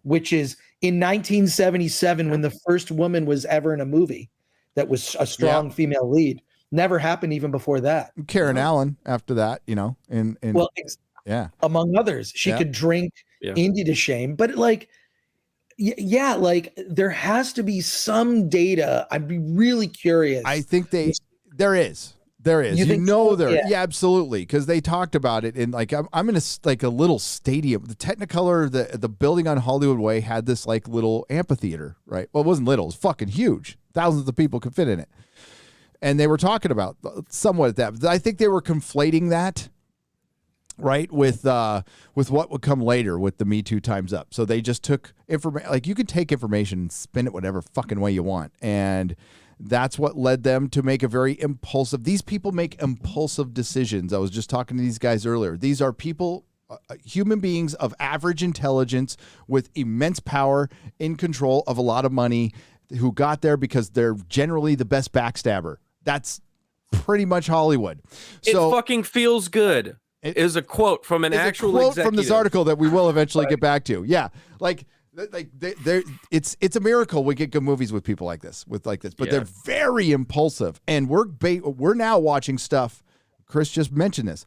which is in 1977 when the first woman was ever in a movie that was a strong female lead. Never happened even before that. Karen Allen after that, among others, she could drink Indy to shame. But like there has to be some data. I'd be really curious. I think there is. There is. Yeah, absolutely. Because they talked about it in I'm in a little stadium. The Technicolor, the building on Hollywood Way had this like little amphitheater, right? Well, it wasn't little, it was fucking huge. Thousands of people could fit in it. And they were talking about somewhat that. I think they were conflating that, right, with what would come later with the Me Too Time's Up. So they just took information. Like, you can take information and spin it whatever fucking way you want, and that's what led them to make a very impulsive. These people make impulsive decisions. I was just talking to these guys earlier. These are people, human beings of average intelligence with immense power, in control of a lot of money, who got there because they're generally the best backstabber. That's pretty much Hollywood. So, it fucking feels good. It is a quote from an actual executive from this article that we will eventually get back to. Yeah, it's a miracle we get good movies with people like this, but they're very impulsive, and we're now watching stuff. Chris just mentioned this.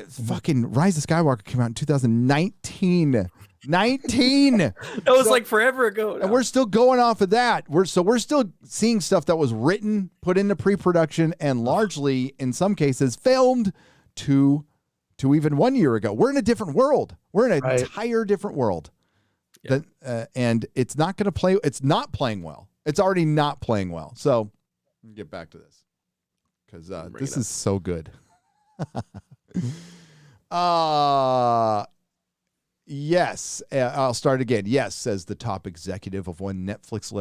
Fucking Rise of Skywalker came out in 2019. 19. That was like forever ago. And we're still going off of that. We're still seeing stuff that was written, put into pre-production, and largely, in some cases, filmed to to even 1 year ago. We're in a different world. We're in an Right. entire different world. Yeah. That, and it's not going to play. It's not playing well. It's already not playing well. So let me get back to this because this is so good. Yes, I'll start again. Yes, says the top executive of one Netflix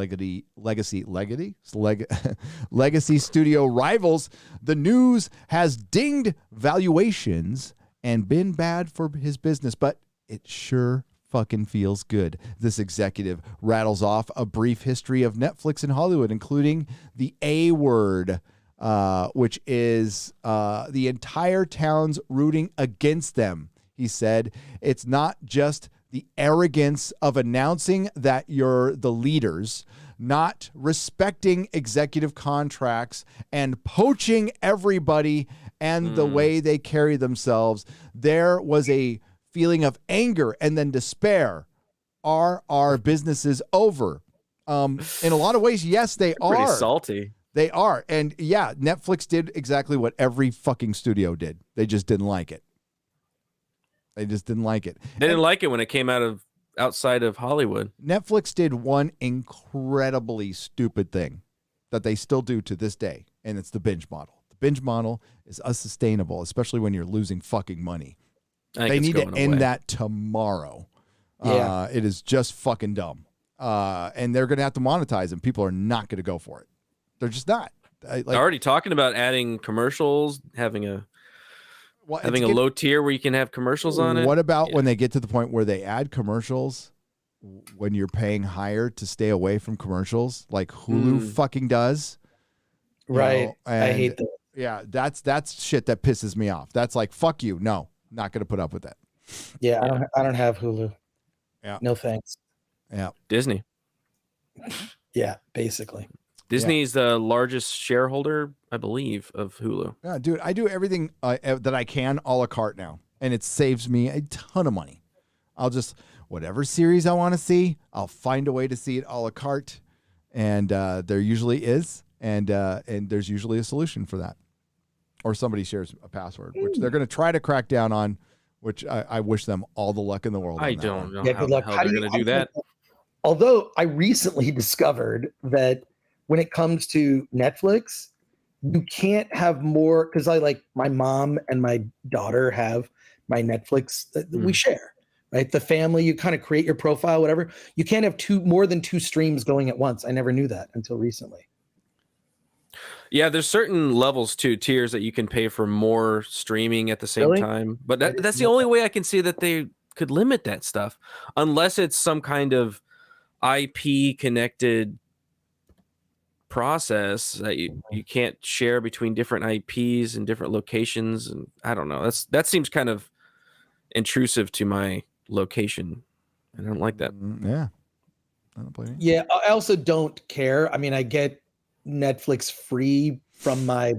legacy studio rivals. The news has dinged valuations and been bad for his business, but it sure fucking feels good. This executive rattles off a brief history of Netflix in Hollywood, including the A word, which is the entire town's rooting against them. He said, it's not just the arrogance of announcing that you're the leaders, not respecting executive contracts and poaching everybody and the way they carry themselves. There was a feeling of anger and then despair. Are our businesses over? In a lot of ways, yes, they are. Pretty salty. They are. And yeah, Netflix did exactly what every fucking studio did. They just didn't like it. They just didn't like it. They didn't like it when it came outside of Hollywood. Netflix did one incredibly stupid thing that they still do to this day, and it's the binge model. The binge model is unsustainable, especially when you're losing fucking money. They need to end that tomorrow. Yeah. It is just fucking dumb. And they're going to have to monetize them. People are not going to go for it. They're just not. They're already talking about adding commercials, having a low tier where you can have commercials on it. What about when they get to the point where they add commercials when you're paying higher to stay away from commercials, like Hulu fucking does? Right. I hate that. Yeah, that's shit that pisses me off. That's like, fuck you. No, not going to put up with that. Yeah, I don't have Hulu. Yeah. No thanks. Yeah. Disney. Yeah, basically. Disney is the largest shareholder, I believe, of Hulu. Yeah, dude, I do everything that I can a la carte now, and it saves me a ton of money. I'll just, whatever series I want to see, I'll find a way to see it a la carte, and there usually is, and there's usually a solution for that. Or somebody shares a password, which they're going to try to crack down on, which I wish them all the luck in the world. I don't know good luck. how they're going to do that. Although I recently discovered that when it comes to Netflix, you can't have more, because my mom and my daughter have my Netflix that we share, right? The family, you kind of create your profile, whatever. You can't have more than two streams going at once. I never knew that until recently. Yeah, there's certain levels to tiers that you can pay for more streaming at the same time. But that's the only way I can see that they could limit that stuff, unless it's some kind of IP connected process that you can't share between different IPs and different locations. And I don't know. That seems kind of intrusive to my location. I don't like that. Yeah. I don't blame you. Yeah, I also don't care. I mean, I get Netflix free from my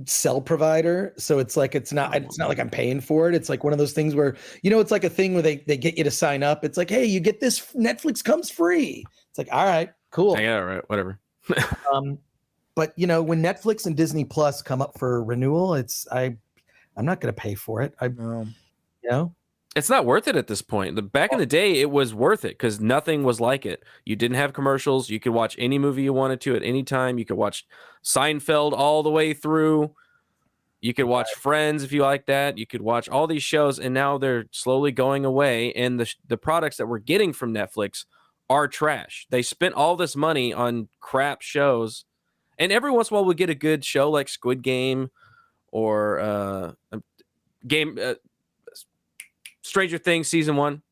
cell provider, so it's not like I'm paying for it. It's like one of those things where, it's like a thing where they get you to sign up. It's like, hey, you get this, Netflix comes free. It's like, all right, cool. Yeah, right, whatever. But when Netflix and Disney Plus come up for renewal, I'm not going to pay for it. It's not worth it at this point. Back in the day, it was worth it because nothing was like it. You didn't have commercials. You could watch any movie you wanted to at any time. You could watch Seinfeld all the way through. You could watch Friends if you like that. You could watch all these shows, and now they're slowly going away. And the products that we're getting from Netflix are trash. They spent all this money on crap shows, and every once in a while we get a good show like Squid Game or Stranger Things season 1.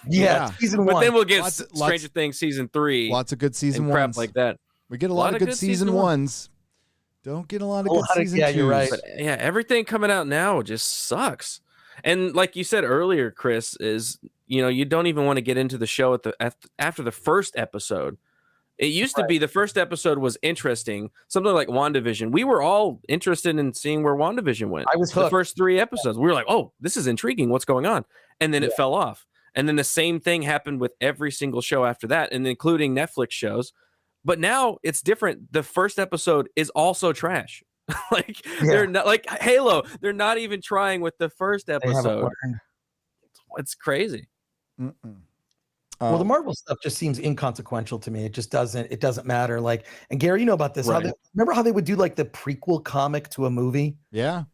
Yeah, season 1. But then we'll get Stranger Things season 3. Lots of good season and ones. crap like that. We get a lot of good season ones. Don't get a lot of good season 2s. Yeah, you're right. But yeah, everything coming out now just sucks. And like you said earlier, Chris, is you don't even want to get into the show after the first episode. It used to be the first episode was interesting, something like WandaVision. We were all interested in seeing where WandaVision went. I was hooked. The first 3 episodes. We were like, oh, this is intriguing. What's going on? And then it fell off. And then the same thing happened with every single show after that, and including Netflix shows. But now it's different. The first episode is also trash. They're not like Halo. They're not even trying with the first episode. It's crazy. Well, the Marvel stuff just seems inconsequential to me. It just doesn't matter. Like, and Gary, you know about this. Right. Remember how they would do like the prequel comic to a movie? Yeah.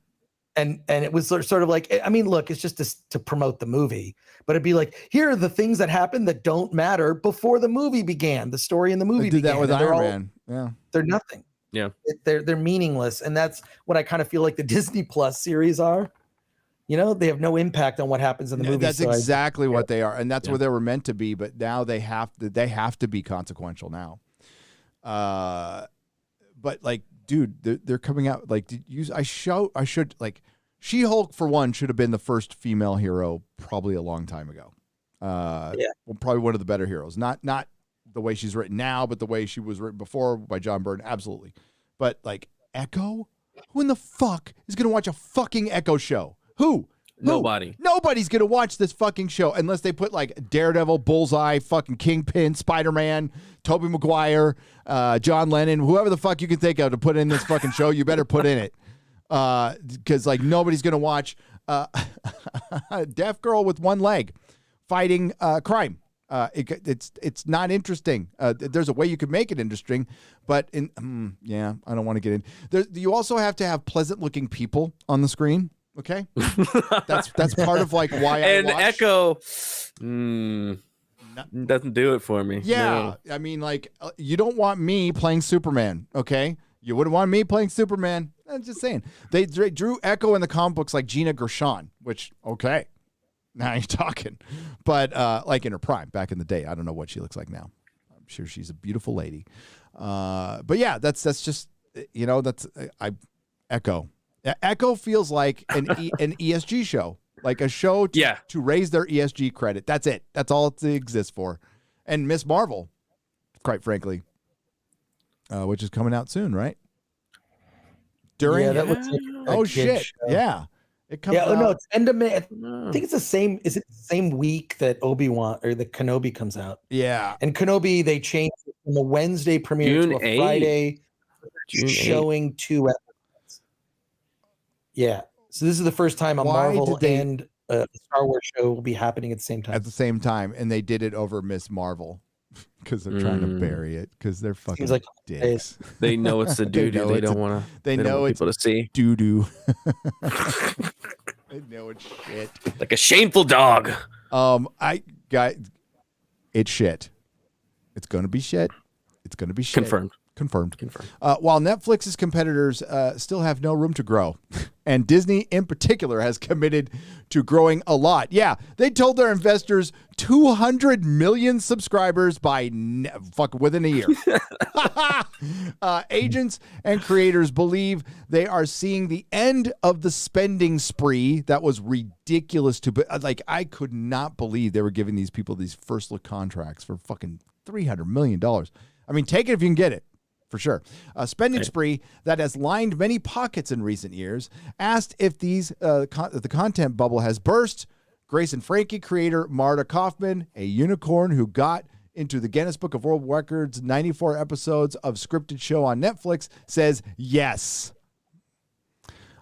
And it was sort of like, I mean, look, it's just to promote the movie, but it'd be like, here are the things that happened that don't matter before the movie began. The story in the movie did began. that with Iron Man. Yeah. They're nothing. Yeah. They're meaningless. And that's what I kind of feel like the Disney Plus series are. You know, they have no impact on what happens in the movie. That's exactly what they are. And that's what they were meant to be. But now they have to be consequential now. But like, dude, they're coming out like She-Hulk for one should have been the first female hero probably a long time ago. Well, probably one of the better heroes. Not the way she's written now, but the way she was written before by John Byrne. Absolutely. But like Echo, who in the fuck is gonna watch a fucking Echo show? Who? Nobody. Nobody's gonna watch this fucking show unless they put like Daredevil, Bullseye, fucking Kingpin, Spider-Man, Tobey Maguire, John Lennon, whoever the fuck you can think of to put in this fucking show. You better put in it, because like nobody's gonna watch a deaf girl with one leg fighting crime. It's not interesting. There's a way you could make it interesting, but I don't want to get in. You also have to have pleasant looking people on the screen. Okay, that's part of like why I watch. Echo doesn't do it for me. Yeah, no. I mean, like you don't want me playing Superman. Okay, you wouldn't want me playing Superman. I'm just saying they drew Echo in the comic books like Gina Gershon, which okay, now you're talking. But like in her prime back in the day, I don't know what she looks like now. I'm sure she's a beautiful lady. But yeah, that's just Echo. Echo feels like an ESG show, like a show to raise their ESG credit. That's it. That's all it exists for. And Miss Marvel, quite frankly, which is coming out soon, right? That looks like a shit! show. Yeah, it comes. out. No, it's end of May. I think it's the same. Is it the same week that Obi-Wan or the Kenobi comes out? Yeah, and Kenobi they changed it from a Wednesday premiere June to a 8th. Friday, showing 2 episodes. Yeah. So this is the first time a Marvel and a Star Wars show will be happening at the same time. At the same time, and they did it over Miss Marvel because they're trying to bury it because they're fucking like dicks. They know it's the doo-doo. They don't want to. They know want people to see doo-doo. They know it's shit. Like a shameful dog. It's shit. It's gonna be shit. It's gonna be shit. Confirmed. While Netflix's competitors still have no room to grow, and Disney in particular has committed to growing a lot. Yeah, they told their investors 200 million subscribers by within a year. Agents and creators believe they are seeing the end of the spending spree that was ridiculous like I could not believe they were giving these people these first look contracts for fucking $300 million. I mean, take it if you can get it. For sure. A spending spree that has lined many pockets in recent years. Asked if the content bubble has burst, Grace and Frankie creator Marta Kaufman, a unicorn who got into the Guinness Book of World Records 94 episodes of scripted show on Netflix, says yes.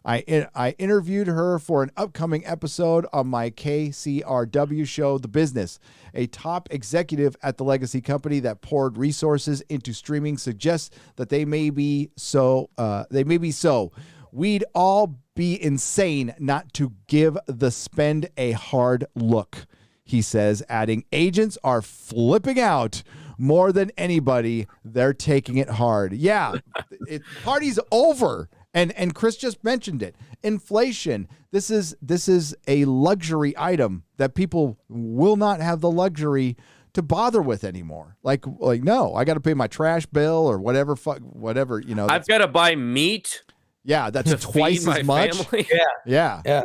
I interviewed her for an upcoming episode on my KCRW show, The Business. A top executive at the legacy company that poured resources into streaming suggests that they may be so. We'd all be insane not to give the spend a hard look, he says, adding, agents are flipping out more than anybody. They're taking it hard. Yeah, party's over. And Chris just mentioned it. Inflation. This is a luxury item that people will not have the luxury to bother with anymore. Like no, I got to pay my trash bill or whatever. Whatever. I've got to buy meat. Yeah, that's twice as much. Family. Yeah.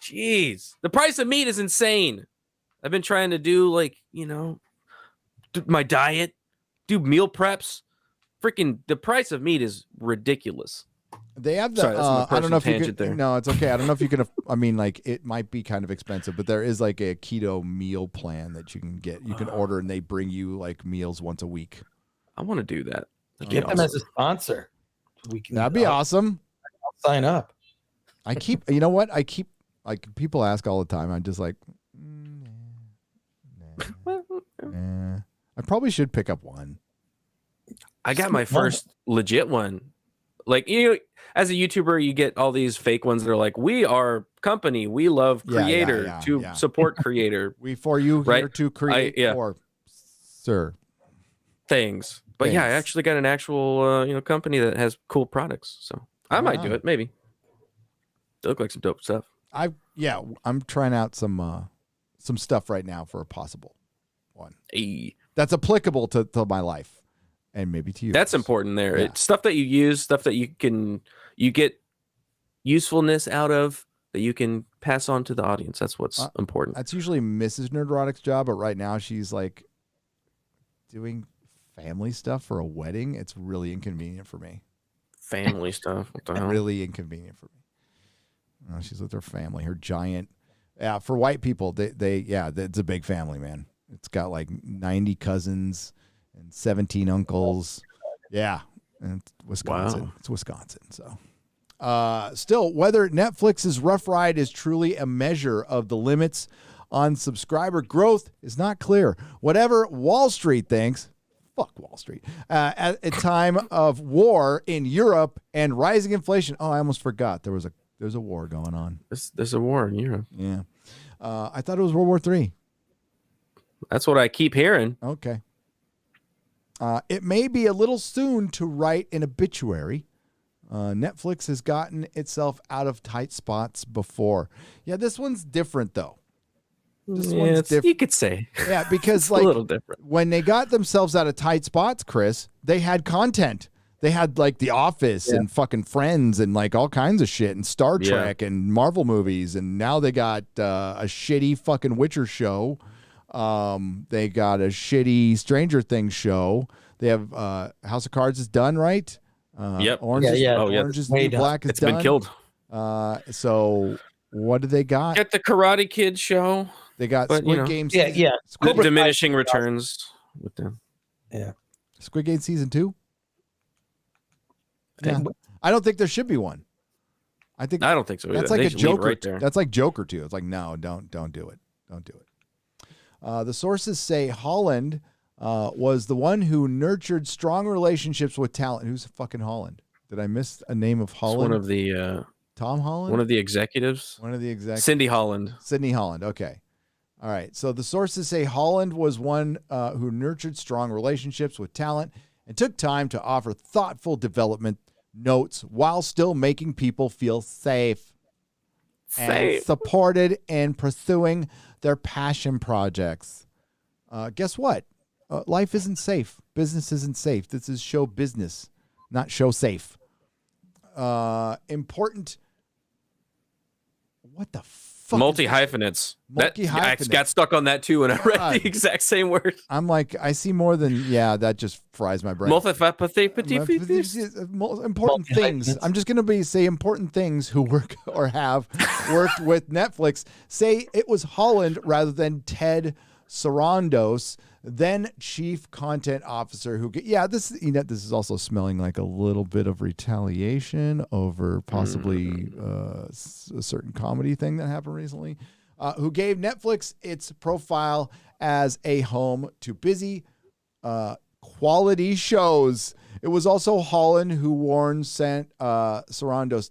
Jeez, the price of meat is insane. I've been trying to do my diet, do meal preps. Freaking the price of meat is ridiculous. They have the. I don't know if you can. There. No, it's okay. I don't know if you can. I mean, like it might be kind of expensive, but there is like a keto meal plan that you can get. You can order, and they bring you like meals once a week. I want to do that. Get them as a sponsor. we can. That'd be awesome. I'll sign up. You know what? Like people ask all the time. I'm just like, nah. I probably should pick up one. I got my first legit one. Like, as a YouTuber, you get all these fake ones that are like, we are company, we love creator support creator. We for you here to create for sir things. But yeah, I actually got an actual company that has cool products. So I might do it, maybe. They look like some dope stuff. I'm trying out some stuff right now for a possible one. Hey. That's applicable to my life and maybe to you. That's important there. Yeah. It's stuff that you use, stuff that you get usefulness out of that you can pass on to the audience. That's what's important. That's usually Mrs. Nerdrotic's job, but right now she's like doing family stuff for a wedding. It's really inconvenient for me. Family stuff. What the hell? Really inconvenient for me. She's with her family, her giant. Yeah, for white people, it's a big family, man. It's got like 90 cousins and 17 uncles. Yeah, and it's Wisconsin. Wow. It's Wisconsin. So, still, whether Netflix's rough ride is truly a measure of the limits on subscriber growth is not clear. Whatever Wall Street thinks, fuck Wall Street. At a time of war in Europe and rising inflation. Oh, I almost forgot there's a war going on. There's a war in Europe. Yeah. I thought it was World War III. That's what I keep hearing. Okay. It may be a little soon to write an obituary. Netflix has gotten itself out of tight spots before. Yeah, this one's different, though. This one's different. You could say. Yeah, because like a little different. When they got themselves out of tight spots, Chris, they had content. They had like The Office and fucking Friends and like all kinds of shit and Star Trek and Marvel movies. And now they got a shitty fucking Witcher show. They got a shitty Stranger Things show. They have House of Cards is done, right? Yep. Orange is the New Black is it's done. Been killed. So what do they got? Get the Karate Kid show. They got Squid Game. Diminishing returns with them. Yeah. Squid Game season 2. Yeah. I don't think there should be one. I don't think so. That's like a Joker right there. That's like Joker too. It's like, no, don't do it. Don't do it. The sources say Holland was the one who nurtured strong relationships with talent. Who's fucking Holland? Did I miss a name of Holland? It's one of the Tom Holland? One of the executives. Cindy Holland. Sydney Holland. Okay. All right. So the sources say Holland was one who nurtured strong relationships with talent and took time to offer thoughtful development notes while still making people feel safe. And supported in pursuing their passion projects. Guess what? Life isn't safe. Business isn't safe. This is show business, not show safe. Important. What the fuck? Multi-hyphenates. I got stuck on that too when I read the exact same word. I'm like, I see more than, that just fries my brain. Important things. I'm just going to say important things who work or have worked with Netflix. Say it was Holland rather than Ted Sarandos, then chief content officer this is also smelling like a little bit of retaliation over possibly a certain comedy thing that happened recently, who gave Netflix its profile as a home to busy quality shows. It was also Holland who warned Sarandos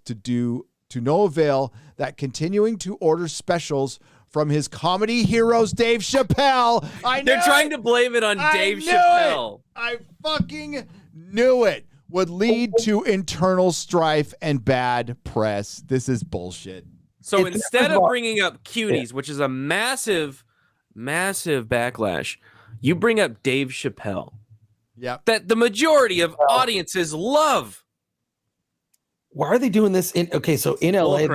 to no avail that continuing to order specials from his comedy heroes, Dave Chappelle. They're trying to blame it on Dave Chappelle. I fucking knew it would lead to internal strife and bad press. This is bullshit. So instead of bringing up cuties, which is a massive, massive backlash, you bring up Dave Chappelle. Yeah. That the majority of audiences love. Why are they doing this so in LA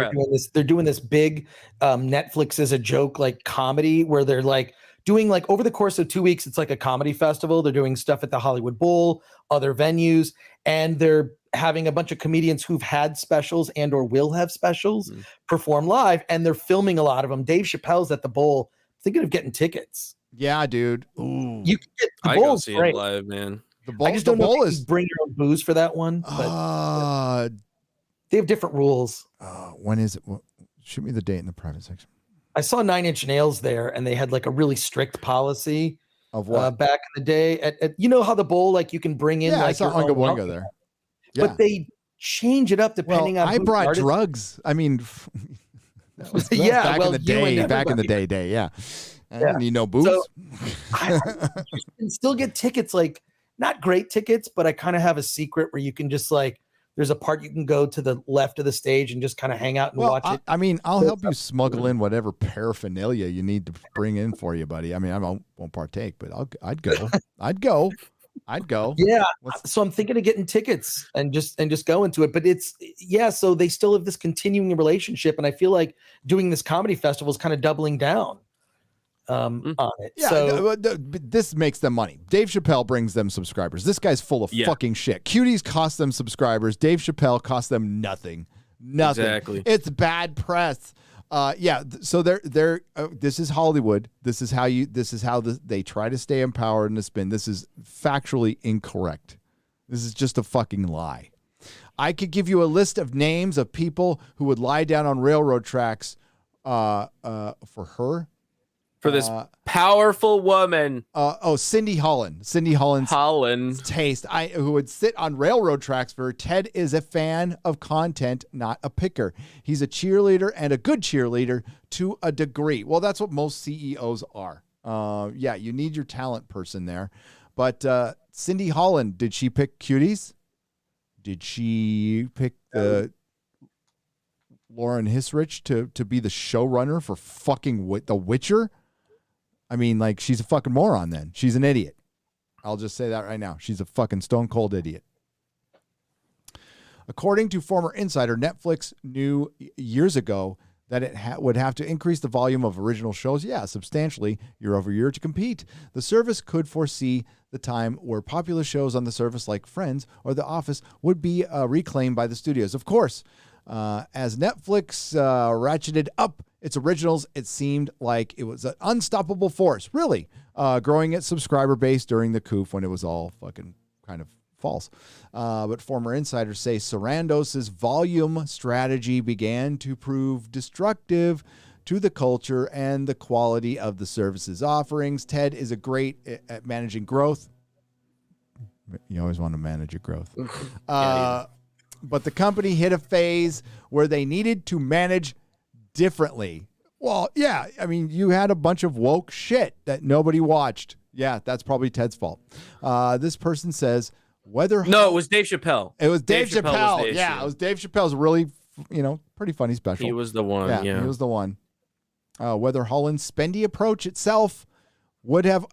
they're doing this big Netflix as a joke like comedy where they're like doing like over the course of 2 weeks, it's like a comedy festival. They're doing stuff at the Hollywood Bowl, other venues, and they're having a bunch of comedians who've had specials and or will have specials perform live, and they're filming a lot of them. Dave Chappelle's at the Bowl, thinking of getting tickets. Yeah, dude. Ooh. You can get the I Bowl. go see it live, man. I just don't know if you bring your own booze for that one. But they have different rules. When is it? Shoot me the date in the private section. I saw 9 Inch Nails there, and they had like a really strict policy of what back in the day. At you know how the bowl, like you can bring in like I saw Unga Bunga there. Yeah. But they change it up depending on. I brought drugs. I mean, that was back in the day. Yeah. I didn't need no booze. So I can still get tickets, like not great tickets, but I kind of have a secret where you can just like, there's a part you can go to the left of the stage and just kind of hang out and watch it. I mean, I'll help you smuggle in whatever paraphernalia you need to bring in for you, buddy. I mean, I won't partake, but I'd go. I'd go. Yeah. So I'm thinking of getting tickets and just go into it. But so they still have this continuing relationship. And I feel like doing this comedy festival is kind of doubling down on it. Yeah, so this makes them money. Dave Chappelle brings them subscribers. This guy's full of fucking shit. Cuties cost them subscribers. Dave Chappelle cost them nothing. Exactly. It's bad press. So they're this is Hollywood. This is how they try to stay empowered in the spin. This is factually incorrect. This is just a fucking lie. I could give you a list of names of people who would lie down on railroad tracks for her. For this powerful woman. Cindy Holland. Cindy Holland's taste. Who would sit on railroad tracks for her. Ted is a fan of content, not a picker. He's a cheerleader and a good cheerleader to a degree. Well, that's what most CEOs are. You need your talent person there. But Cindy Holland, did she pick Cuties? Did she pick Lauren Hisrich to be the showrunner for fucking The Witcher? I mean, like, she's a fucking moron then. She's an idiot. I'll just say that right now. She's a fucking stone cold idiot. According to former insider, Netflix knew years ago that it would have to increase the volume of original shows, substantially year over year to compete. The service could foresee the time where popular shows on the service like Friends or The Office would be reclaimed by the studios. Of course, as Netflix ratcheted up its originals, it seemed like it was an unstoppable force, really, growing its subscriber base during the coup when it was all fucking kind of false. But former insiders say Sarandos's volume strategy began to prove destructive to the culture and the quality of the service's offerings. Ted is great at managing growth. You always want to manage your growth. But the company hit a phase where they needed to manage differently. Well, yeah, I mean, you had a bunch of woke shit that nobody watched. Yeah, that's probably Ted's fault. This person says it was Dave Chappelle. It was Dave Chappelle. Yeah, it was Dave Chappelle's really, pretty funny special. He was the one. Yeah, he was the one. Whether Holland's spendy approach itself would have.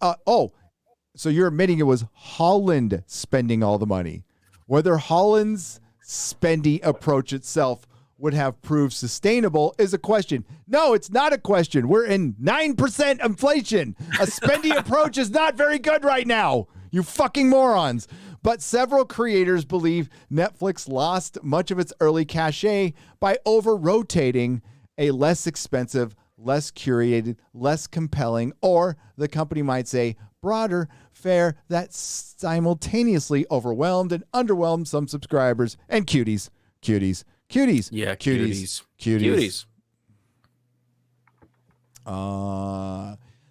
So you're admitting it was Holland spending all the money. Whether Holland's spendy approach itself would have proved sustainable is a question. No, it's not a question. We're in 9% inflation. A spendy approach is not very good right now. You fucking morons. But several creators believe Netflix lost much of its early cachet by over-rotating a less expensive, less curated, less compelling, or the company might say broader fare that simultaneously overwhelmed and underwhelmed some subscribers and cuties. Yeah, cuties.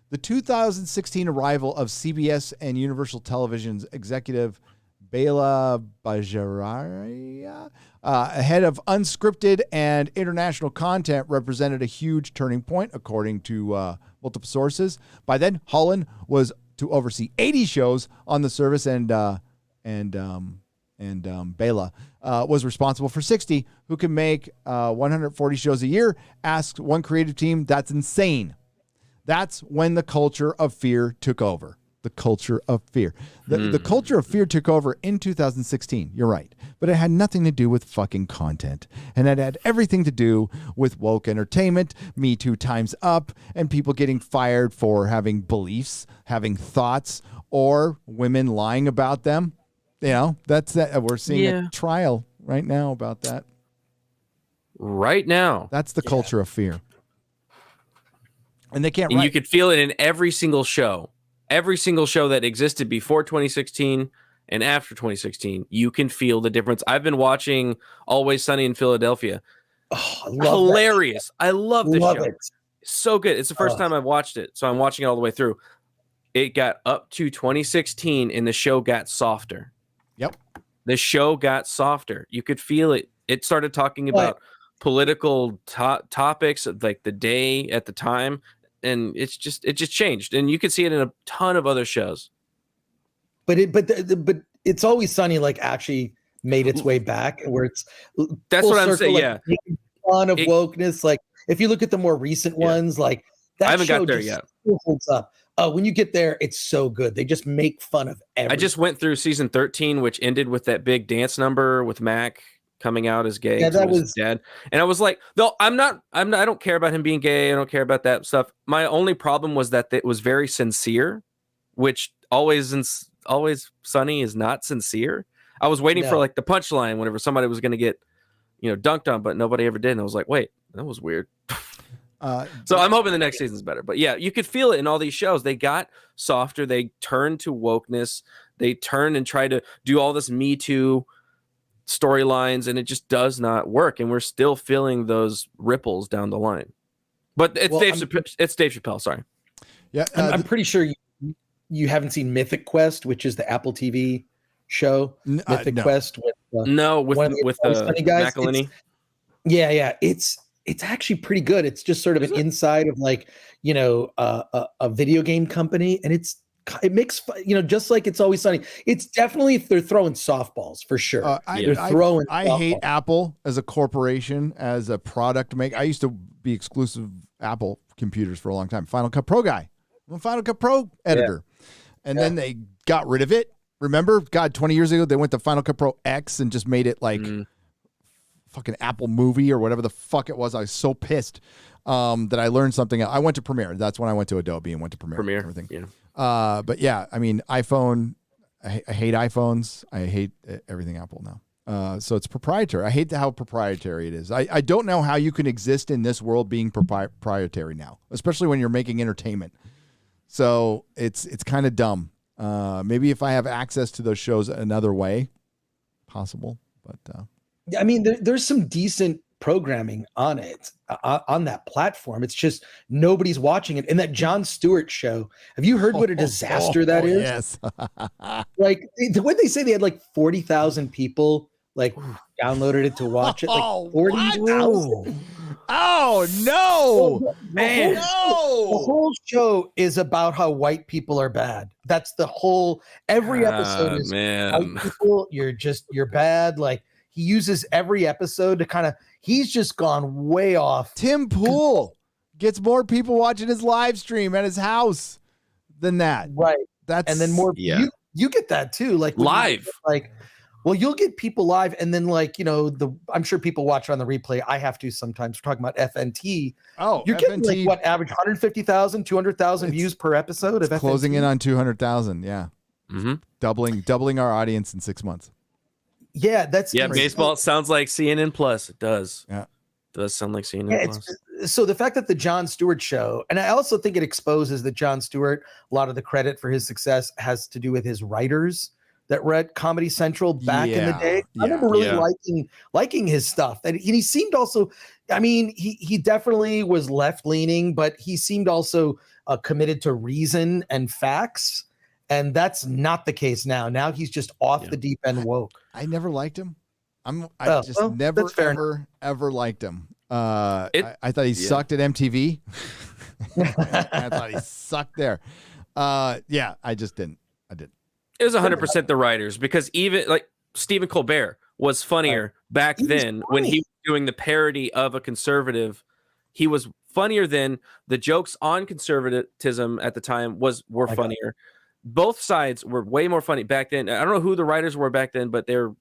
The 2016 arrival of CBS and Universal Television's executive Bela Bajaria, head of unscripted and international content, represented a huge turning point, according to multiple sources. By then, Holland was to oversee 80 shows on the service, and Bela was responsible for 60, who can make 140 shows a year. Asked one creative team, that's insane. That's when the culture of fear took over. The culture of fear. The culture of fear took over in 2016. You're right. But it had nothing to do with fucking content. And it had everything to do with woke entertainment, Me Too times up, and people getting fired for having beliefs, having thoughts, or women lying about them. That's that. We're seeing a trial right now about that. Right now. That's the culture of fear. And they can't. And you could feel it in every single show that existed before 2016 and after 2016, you can feel the difference. I've been watching Always Sunny in Philadelphia. Oh, I love hilarious. I love this show. It. So good. It's the first time I've watched it, so I'm watching it all the way through. It got up to 2016, and the show got softer. Yep. The show got softer. You could feel it. It started talking about political topics, like the day at the time, and it just changed. And you could see it in a ton of other shows. But it's Always Sunny like actually made its way back, where it's that's what I'm saying. Like, fun of wokeness. Like if you look at the more recent ones, like that I haven't show got there just yet. Still holds up. When you get there, it's so good. They just make fun of everything. I just went through season 13, which ended with that big dance number with Mac coming out as gay. Yeah, that was dead. And I was like, no, I don't care about him being gay. I don't care about that stuff. My only problem was that it was very sincere, which Always Sunny is not sincere. I was waiting for like the punchline whenever somebody was going to get, dunked on, but nobody ever did. And I was like, wait, that was weird. So I'm hoping the next season's better. But yeah, you could feel it in all these shows. They got softer. They turned to wokeness. They turned and tried to do all this Me Too storylines, and it just does not work. And we're still feeling those ripples down the line. But it's Dave Chappelle. Sorry. Yeah, I'm pretty sure you haven't seen Mythic Quest, which is the Apple TV show. Mythic Quest with the guys. McElhenney. Yeah, it's actually pretty good. It's just sort of an inside of like a video game company, and it makes just like It's Always Sunny. It's definitely they're throwing softballs for sure. I hate Apple as a corporation, as a product maker. I used to be exclusive Apple computers for a long time. Final Cut Pro guy. I'm a Final Cut Pro editor. And then they got rid of it. Remember, 20 years ago, they went to Final Cut Pro X and just made it like fucking Apple Movie or whatever the fuck it was. I was so pissed that I learned something. I went to Premiere. That's when I went to Adobe and went to Premiere. And everything. Yeah. But yeah, I mean, iPhone, I hate iPhones. I hate everything Apple now. So it's proprietary. I hate how proprietary it is. I don't know how you can exist in this world being proprietary now, especially when you're making entertainment. So it's kind of dumb. Maybe if I have access to those shows another way, possible. But I mean, there's some decent programming on it, on that platform. It's just nobody's watching it. And that Jon Stewart show, have you heard what a disaster that is? Yes. Like, when they say they had like 40,000 people like downloaded it to watch it, like 40,000. Oh no, man! The whole show is about how white people are bad. That's the whole. Every episode is white people. You're bad. Like he uses every episode to kind of. He's just gone way off. Tim Pool gets more people watching his live stream at his house than that. Right. And then more. Yeah. You get that too. Like live. Well, you'll get people live, and then I'm sure people watch it on the replay. I have to sometimes. We're talking about FNT. Oh, you're getting like what average 150,000, 200,000 views per episode of FNT. Closing in on 200,000. Yeah, doubling our audience in 6 months. Yeah, that's baseball sounds like CNN Plus. It does. Yeah, it does sound like CNN Plus. So the fact that the Jon Stewart show, and I also think it exposes that Jon Stewart, a lot of the credit for his success has to do with his writers that were at Comedy Central back in the day. I remember really liking his stuff. And he seemed also, I mean, he definitely was left leaning, but he seemed also committed to reason and facts. And that's not the case now. Now he's just off the deep end woke. I never liked him. Never ever liked him. I thought he sucked at MTV. I thought he sucked there. I just didn't. I didn't. It was 100% the writers, because even like Stephen Colbert was funnier back then when he was doing the parody of a conservative. He was funnier than the jokes on conservatism at the time were funnier. Both sides were way more funny back then. I don't know who the writers were back then, but they're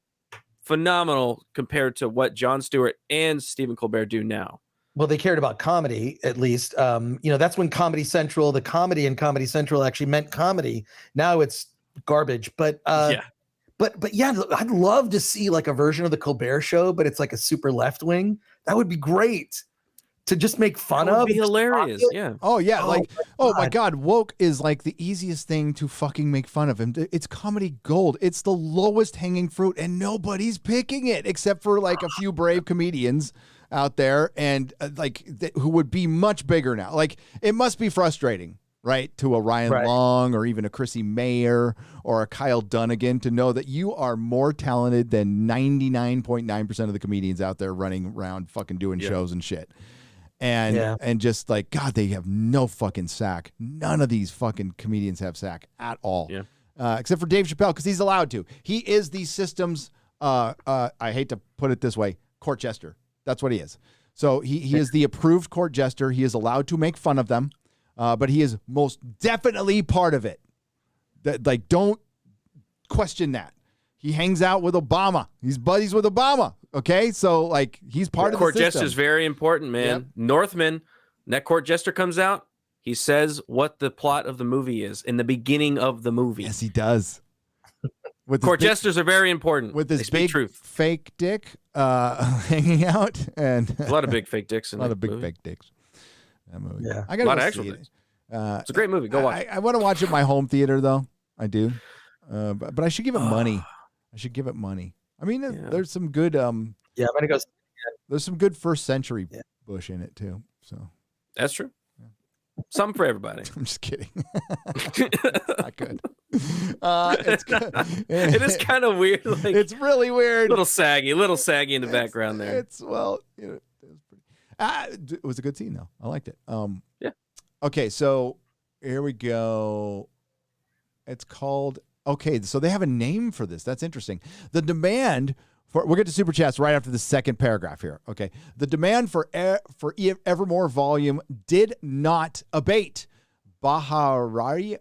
phenomenal compared to what Jon Stewart and Stephen Colbert do now. Well, they cared about comedy, at least. That's when Comedy Central, the comedy in Comedy Central actually meant comedy. Now it's garbage. But yeah, I'd love to see like a version of the Colbert Show, but it's like a super left wing. That would be great. to just make fun That would of. be and just hilarious. mock it. Yeah. Oh yeah, Oh, my god, woke is like the easiest thing to fucking make fun of. And it's comedy gold. It's the lowest hanging fruit, and nobody's picking it except for like a few brave comedians out there, and who would be much bigger now. Like it must be frustrating, right, to a Ryan Long or even a Chrissy Mayer or a Kyle Dunnigan to know that you are more talented than 99.9% of the comedians out there running around fucking doing shows and shit. And just like, God, they have no fucking sack. None of these fucking comedians have sack at all. Yeah. Except for Dave Chappelle, because he's allowed to. He is the system's, I hate to put it this way, court jester. That's what he is. So he is the approved court jester. He is allowed to make fun of them, but he is most definitely part of it. Like, don't question that. He hangs out with Obama. He's buddies with Obama. Okay, so like he's part of the court system. jester is very important, man. Yep. Northman, that court jester comes out. He says what the plot of the movie is in the beginning of the movie. Yes, he does. Court jesters are very important. With his big fake dick hanging out, and a lot of big fake dicks in a lot of big movie. fake dicks. That movie. Yeah, I got a lot of actual dicks. It's a great movie. Go watch. I want to watch it in my home theater though. I do, but I should give it money. I should give it money. I mean, there's some good. Yeah, I'm gonna go. There's some good first century Bush in it too. So that's true. Something for everybody. I'm just kidding. Not good. It's good. It is kind of weird. Like, it's really weird. Little saggy in the background there. It's well, it was pretty. It was a good scene though. I liked it. Yeah. Okay, so here we go. It's called. Okay, so they have a name for this. That's interesting. The demand for we'll get to super chats right after the second paragraph here. Okay, the demand for Evermore volume did not abate. Bajaharia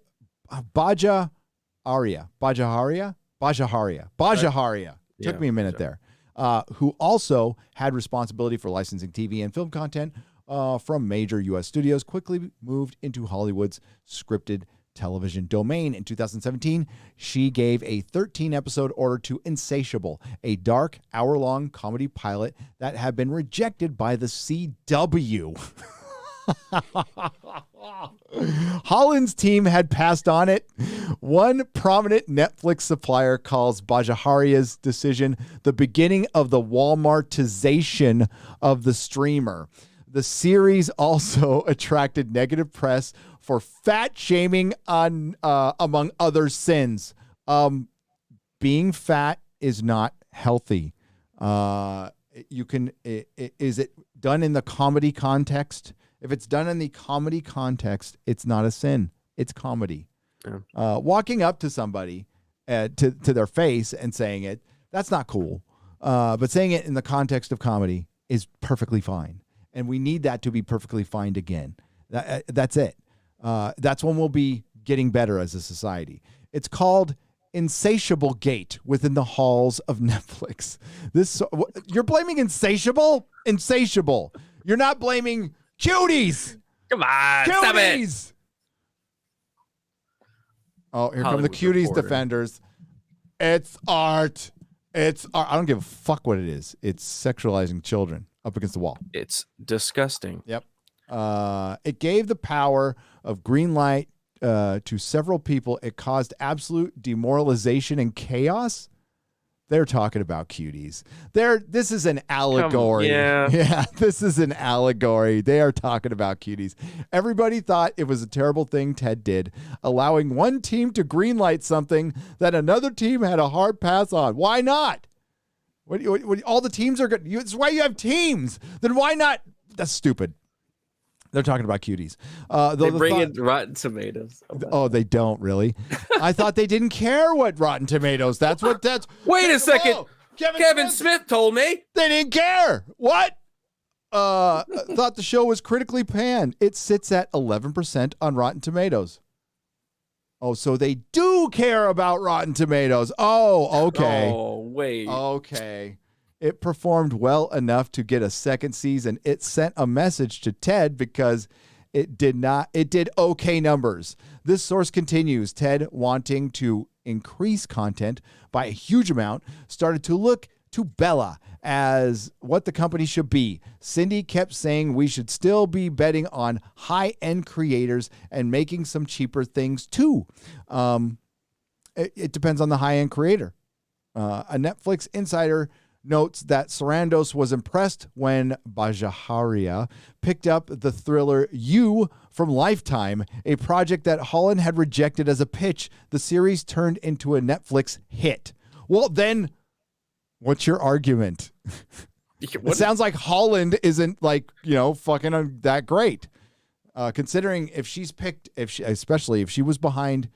took me a minute there. Who also had responsibility for licensing TV and film content from major U.S. studios, quickly moved into Hollywood's scripted television domain. In 2017, she gave a 13-episode order to Insatiable, a dark, hour-long comedy pilot that had been rejected by the CW. Holland's team had passed on it. One prominent Netflix supplier calls Bajaharia's decision the beginning of the Walmartization of the streamer. The series also attracted negative press for fat shaming on among other sins. Being fat is not healthy. Is it done in the comedy context? If it's done in the comedy context, it's not a sin. It's comedy. Yeah. Walking up to somebody to their face and saying it, that's not cool. But saying it in the context of comedy is perfectly fine. And we need that to be perfectly fine again. That's it. That's when we'll be getting better as a society. It's called Insatiable Gate within the halls of Netflix. You're blaming Insatiable? Insatiable. You're not blaming Cuties. Come on, stop it. Oh, here come the Cuties defenders. It's art. It's art. I don't give a fuck what it is. It's sexualizing children up against the wall. It's disgusting. Yep. It gave the power of green light to several people. It caused absolute demoralization and chaos. They're talking about Cuties. This is an allegory. Yeah, this is an allegory. They are talking about Cuties. Everybody thought it was a terrible thing Ted did, allowing one team to greenlight something that another team had a hard pass on. Why not? What all the teams are good. It's why you have teams. Then why not? That's stupid. They're talking about Cuties. They bring in Rotten Tomatoes. Oh, they don't really. I thought they didn't care what Rotten Tomatoes. That's. Wait a second. Oh, Kevin Smith told me they didn't care. What? Thought the show was critically panned. It sits at 11% on Rotten Tomatoes. Oh, so they do care about Rotten Tomatoes. Oh, okay. Oh, wait. Okay. It performed well enough to get a second season. It sent a message to Ted because it did okay numbers. This source continues. Ted, wanting to increase content by a huge amount, started to look to Bella as what the company should be. Cindy kept saying we should still be betting on high-end creators and making some cheaper things too. It depends on the high-end creator. A Netflix insider notes that Sarandos was impressed when Bajaharia picked up the thriller You from Lifetime, a project that Holland had rejected as a pitch. The series turned into a Netflix hit. Well, then, what's your argument? It sounds like Holland isn't fucking that great. Considering if she's picked, especially if she was behind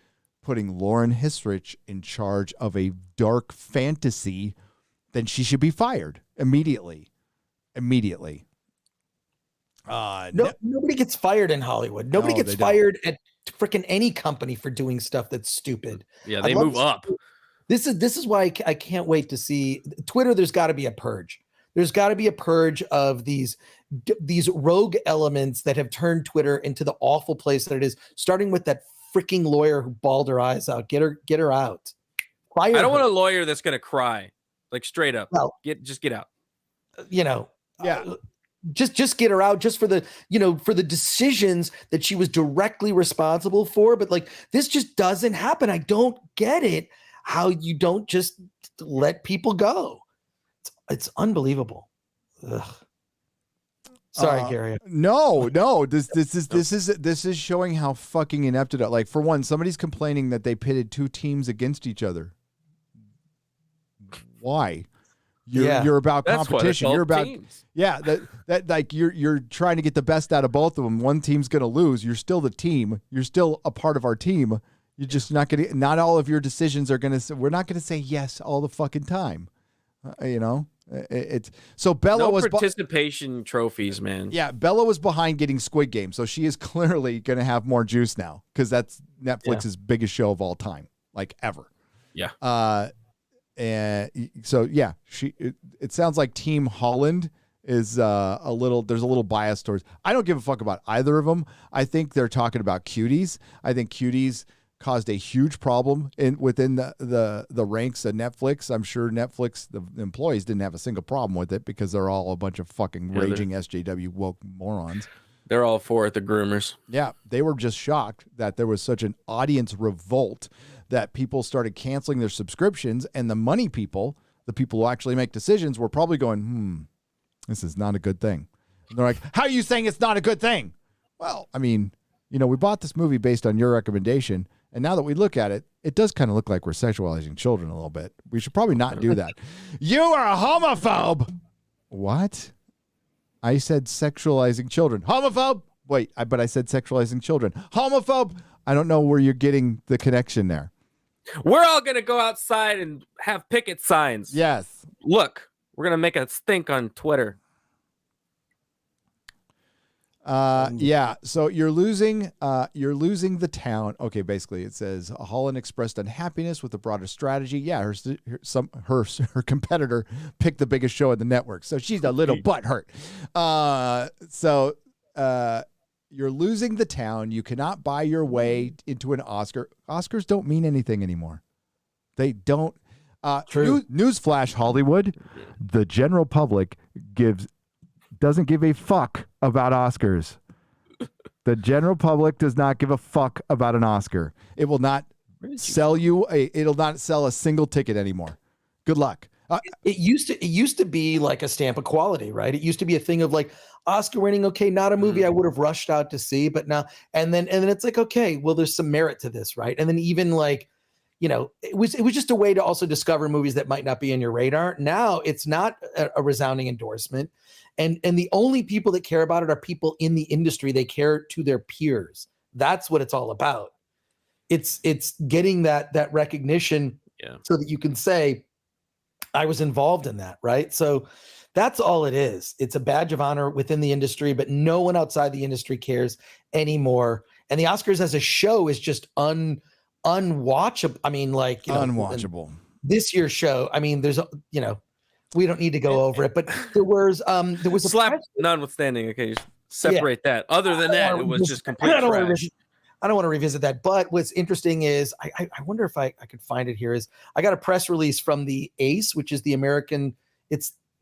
putting Lauren Hissrich in charge of a dark fantasy, then she should be fired immediately. Nobody gets fired in Hollywood. Nobody gets fired at freaking any company for doing stuff that's stupid. Yeah, they move up. This is why I can't wait to see Twitter. There's got to be a purge. There's got to be a purge of these rogue elements that have turned Twitter into the awful place that it is. Starting with that freaking lawyer who bawled her eyes out. Get her out. Fire I don't her. want a lawyer that's gonna cry, like straight up. Well, just get out. Just get her out, just for the for the decisions that she was directly responsible for. But like, this just doesn't happen. I don't get it. How you don't just let people go. It's unbelievable. Ugh. Sorry, Gary. No. This is showing how fucking inept it is. Like, for one, somebody's complaining that they pitted two teams against each other. Why? You're about competition. You're about teams. That like you're trying to get the best out of both of them. One team's gonna lose. You're still the team. You're still a part of our team. You're just not gonna. Not all of your decisions are gonna. We're not gonna say yes all the fucking time. It's so Bella was participation trophies, man. Yeah, Bella was behind getting Squid Game, so she is clearly going to have more juice now because that's Netflix's biggest show of all time, like ever. Yeah. And so yeah, it sounds like Team Holland is there's a little bias towards. I don't give a fuck about either of them. I think they're talking about cuties. I think cuties caused a huge problem within the ranks of Netflix. I'm sure Netflix, the employees, didn't have a single problem with it because they're all a bunch of fucking raging SJW woke morons. They're all for it, the groomers. Yeah, they were just shocked that there was such an audience revolt that people started canceling their subscriptions, and the money people, the people who actually make decisions, were probably going, this is not a good thing. And they're like, how are you saying it's not a good thing? Well, I mean, we bought this movie based on your recommendation, and now that we look at it, it does kind of look like we're sexualizing children a little bit. We should probably not do that. You are a homophobe. What? I said sexualizing children. Homophobe? Wait, but I said sexualizing children. Homophobe? I don't know where you're getting the connection there. We're all going to go outside and have picket signs. Yes. Look, we're going to make a stink on Twitter. Yeah, so you're losing the town. Okay, basically it says Holland expressed unhappiness with the broader strategy. Yeah, her competitor picked the biggest show on the network, so she's a little butthurt. So you're losing the town. You cannot buy your way into an Oscar. Oscars don't mean anything anymore. They don't. True. Newsflash, Hollywood. The general public doesn't give a fuck about Oscars. The general public does not give a fuck about an Oscar. It will not sell it'll not sell a single ticket anymore. Good luck. It used to be like a stamp of quality, right? It used to be a thing of like Oscar winning. Okay, not a movie I would have rushed out to see, but now and then it's like, okay, well, there's some merit to this, right? And then even like, it was just a way to also discover movies that might not be on your radar. Now it's not a resounding endorsement. And the only people that care about it are people in the industry. They care to their peers. That's what it's all about. It's getting that recognition so that you can say, I was involved in that, right? So that's all it is. It's a badge of honor within the industry, but no one outside the industry cares anymore. And the Oscars as a show is just unwatchable. I mean, like, unwatchable. This year's show, I mean, there's, we don't need to go over it, but there was a slap notwithstanding. Okay, just separate that. Other than that, it was just complete trash. I don't want to revisit that. But what's interesting is I wonder if I could find it here. Is I got a press release from the ACE, which is the American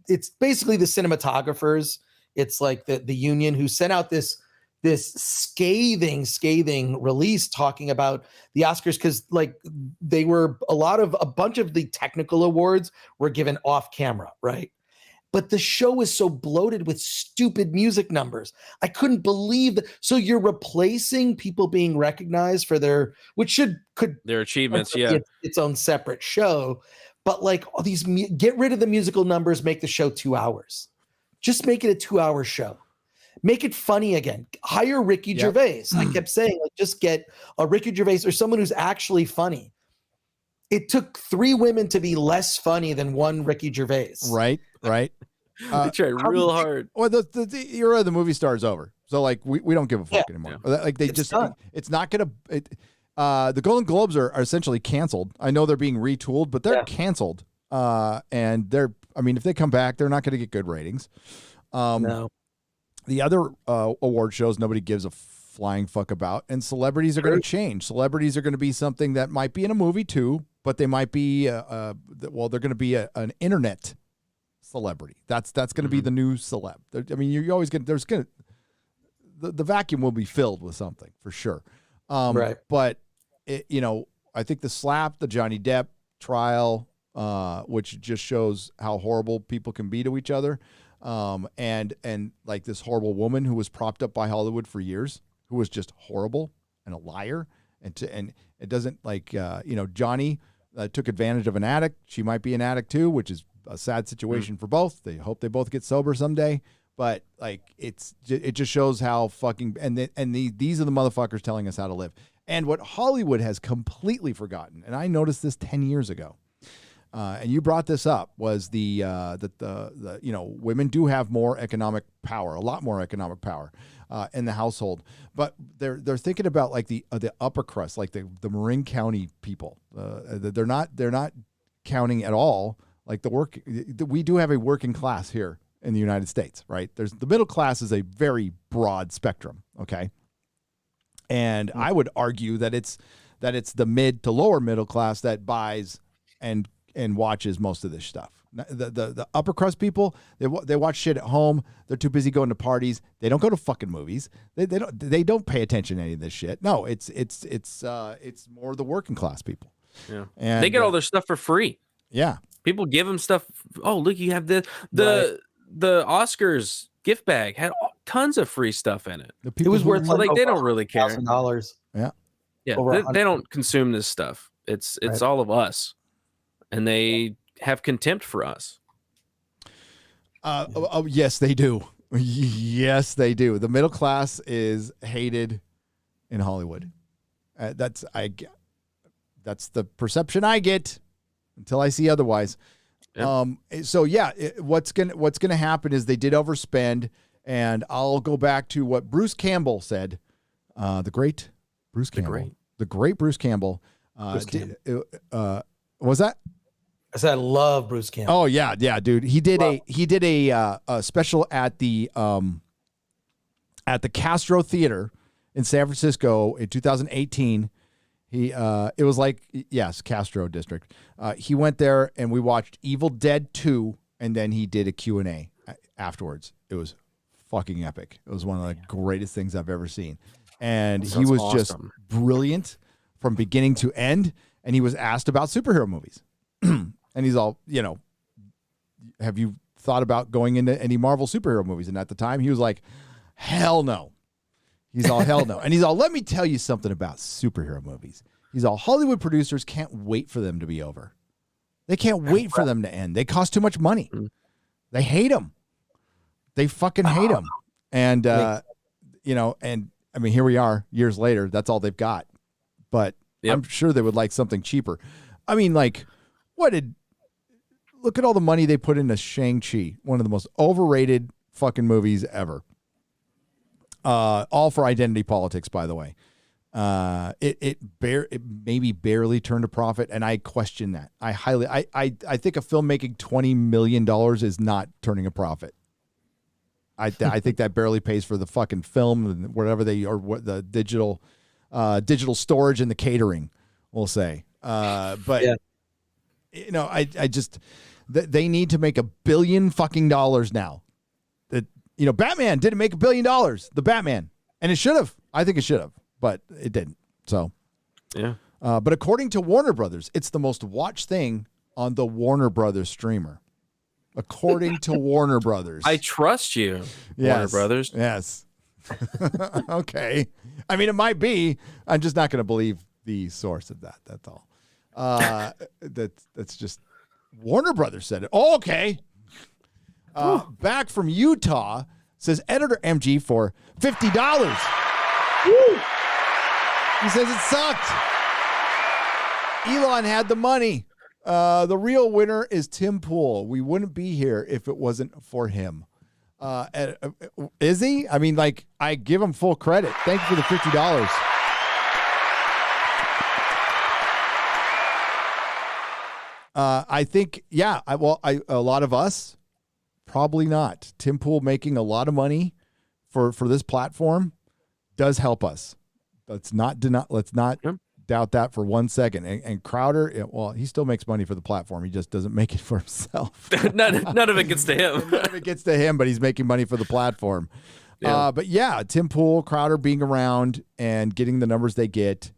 it's basically the cinematographers. It's like the union who sent out this scathing release talking about the Oscars, because like a bunch of the technical awards were given off camera, right? But the show is so bloated with stupid music numbers. I couldn't believe that. So you're replacing people being recognized for their achievements, its own separate show. But like all these, get rid of the musical numbers, make the show 2 hours. Just make it a 2-hour show. Make it funny again. Hire Ricky Gervais. I kept saying, like, just get a Ricky Gervais or someone who's actually funny. It took 3 women to be less funny than one Ricky Gervais. Right. They tried real hard. Well, the era of the movie star is over. So like we don't give a fuck anymore. Like it's not gonna. The Golden Globes are essentially canceled. I know they're being retooled, but they're canceled. And if they come back, they're not going to get good ratings. No. The other award shows nobody gives a flying fuck about, and celebrities are going to change. Celebrities are going to be something that might be in a movie too, but they might be they're going to be an internet celebrity. That's going to be the new celeb. I mean, you're always going to the vacuum will be filled with something for sure. Right. But I think the slap, the Johnny Depp trial, which just shows how horrible people can be to each other. And like this horrible woman who was propped up by Hollywood for years, who was just horrible and a liar. And it doesn't Johnny took advantage of an addict. She might be an addict too, which is a sad situation for both. They hope they both get sober someday. But like, it just shows how fucking, these are the motherfuckers telling us how to live. And what Hollywood has completely forgotten, and I noticed this 10 years ago, and you brought this up, was that the women do have more economic power, a lot more economic power in the household, but they're thinking about like the upper crust, like the Marin County people. They're not counting at all like we do have a working class here in the United States, right? There's the middle class is a very broad spectrum, okay? And I would argue that it's the mid to lower middle class that buys and watches most of this stuff. The upper crust people, they watch shit at home. They're too busy going to parties. They don't go to fucking movies. They don't pay attention to any of this shit. No, it's more the working class people. Yeah, and they get all their stuff for free. Yeah, people give them stuff. Oh, look, you have the Oscars gift bag had tons of free stuff in it. It was worth like they don't really care. $1,000. Yeah, they don't consume this stuff. It's all of us, and they have contempt for us. Oh yes, they do. Yes, they do. The middle class is hated in Hollywood. That's the perception I get until I see otherwise. Yep. So yeah, what's gonna happen is they did overspend, and I'll go back to what Bruce Campbell said. The great Bruce Campbell. Was that? I said I love Bruce Campbell. Oh yeah, dude. He did a special at the Castro Theater in San Francisco in 2018. It was like, yes, Castro District. He went there and we watched Evil Dead 2, and then he did a Q&A afterwards. It was fucking epic. It was one of the greatest things I've ever seen. And he was awesome. Just brilliant from beginning to end. And he was asked about superhero movies. And he's all, have you thought about going into any Marvel superhero movies? And at the time he was like, hell no. He's all, hell no. And he's all, let me tell you something about superhero movies. He's all, Hollywood producers can't wait for them to be over. They can't wait for them to end. They cost too much money. They hate them. They fucking hate them. And, and I mean, here we are years later. That's all they've got. But I'm sure they would like something cheaper. I mean, like, look at all the money they put into Shang-Chi, one of the most overrated fucking movies ever. All for identity politics, by the way. It maybe barely turned a profit, and I question that. I think a film making $20 million is not turning a profit. I think that barely pays for the fucking film and whatever the digital storage and the catering, we'll say. But I just They need to make $1 billion fucking dollars now. That, you know, Batman didn't make $1 billion. The Batman, and it should have. I think it should have, but it didn't. So, yeah. But according to Warner Brothers, it's the most watched thing on the Warner Brothers streamer. According to Warner Brothers, I trust you, yes. Warner Brothers. Yes. Okay. I mean, it might be. I'm just not going to believe the source of that. That's all. That's just Warner Brothers said it. Oh, okay. Back from Utah says editor MG for $50. Woo! He says it sucked. Elon had the money. The real winner is Tim Pool. We wouldn't be here if it wasn't for him. Is he? I mean, like, I give him full credit. Thank you for the $50. I think, yeah. A lot of us, probably not. Tim Pool making a lot of money for this platform does help us. Let's not doubt that for 1 second. And Crowder, he still makes money for the platform. He just doesn't make it for himself. none of it gets to him. None of it gets to him, but he's making money for the platform. Yeah. But yeah, Tim Pool, Crowder being around and getting the numbers they get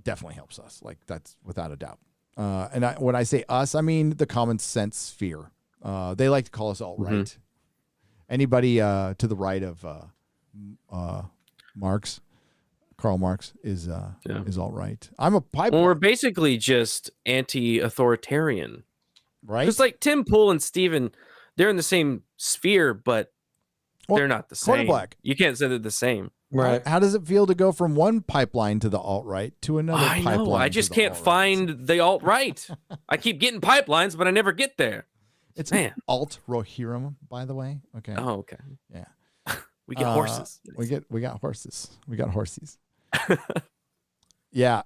definitely helps us. Like, that's without a doubt. And when I say us, I mean the common sense sphere. They like to call us alt-right. Mm-hmm. Anybody to the right of Marx, Karl Marx, is alt-right. I'm a pipe. Well, we're basically just anti-authoritarian, right? Just like Tim Pool and Steven, they're in the same sphere, but they're not the same. Black. You can't say they're the same. Right. How does it feel to go from one pipeline to the alt-right to another pipeline? I know. I just can't find the alt-right. I keep getting pipelines, but I never get there. It's an alt-rohirrim, by the way. Okay. Oh, okay. Yeah. We get horses. We got horses. We got horsies. Yeah.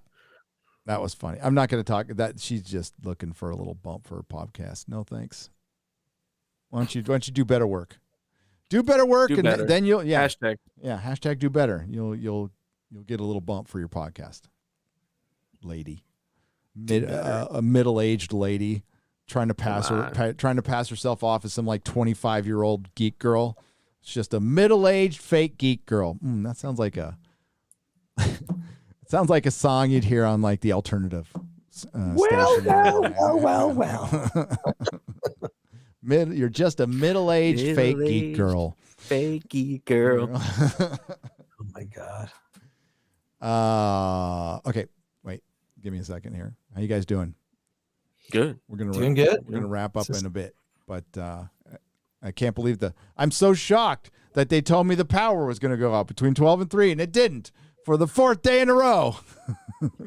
That was funny. I'm not going to talk that. She's just looking for a little bump for her podcast. No, thanks. Why don't you do better work? Do better work, and better. Then you'll hashtag do better. You'll get a little bump for your podcast, lady, a middle-aged lady trying to pass herself off as some like 25-year-old geek girl. It's just a middle-aged fake geek girl. That sounds like a song you'd hear on like the alternative. Well. You're just a middle-aged fake geek girl. Fake geek girl. Oh my God. Okay. Wait. Give me a second here. How you guys doing? Good. We're gonna wrap up in a bit, but I can't believe I'm so shocked that they told me the power was going to go out between 12 and 3, and it didn't for the 4th day in a row.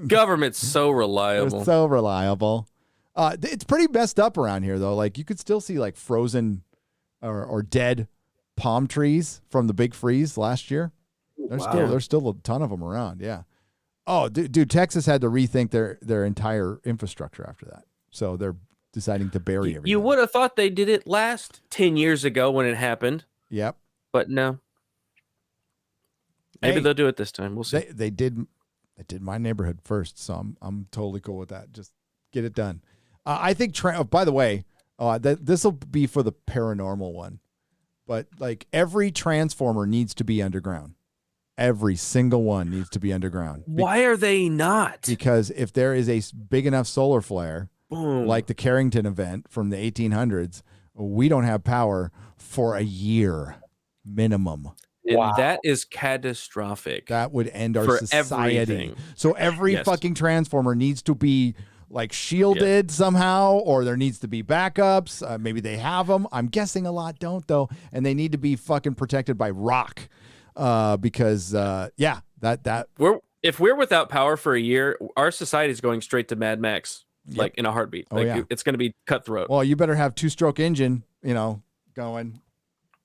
Government's so reliable. It's so reliable. It's pretty messed up around here, though. Like, you could still see like frozen or dead palm trees from the big freeze last year. There's still a ton of them around. Yeah. Oh, dude, Texas had to rethink their entire infrastructure after that. So they're deciding to bury everything. You would have thought they did it last 10 years ago when it happened. Yep. But no. Maybe they'll do it this time. We'll see. They did my neighborhood first, so I'm totally cool with that. Just get it done. I think. By the way, this will be for the paranormal one, but like every transformer needs to be underground. Every single one needs to be underground. Why are they not? Because if there is a big enough solar flare, boom, like the Carrington event from the 1800s, we don't have power for a year minimum. And that is catastrophic. That would end our society. Everything. So every fucking transformer needs to be like shielded somehow, or there needs to be backups. Maybe they have them. I'm guessing a lot don't, though. And they need to be fucking protected by rock. Because if we're without power for a year, our society is going straight to Mad Max, like in a heartbeat. It's going to be cutthroat. Well, you better have 2-stroke engine, going,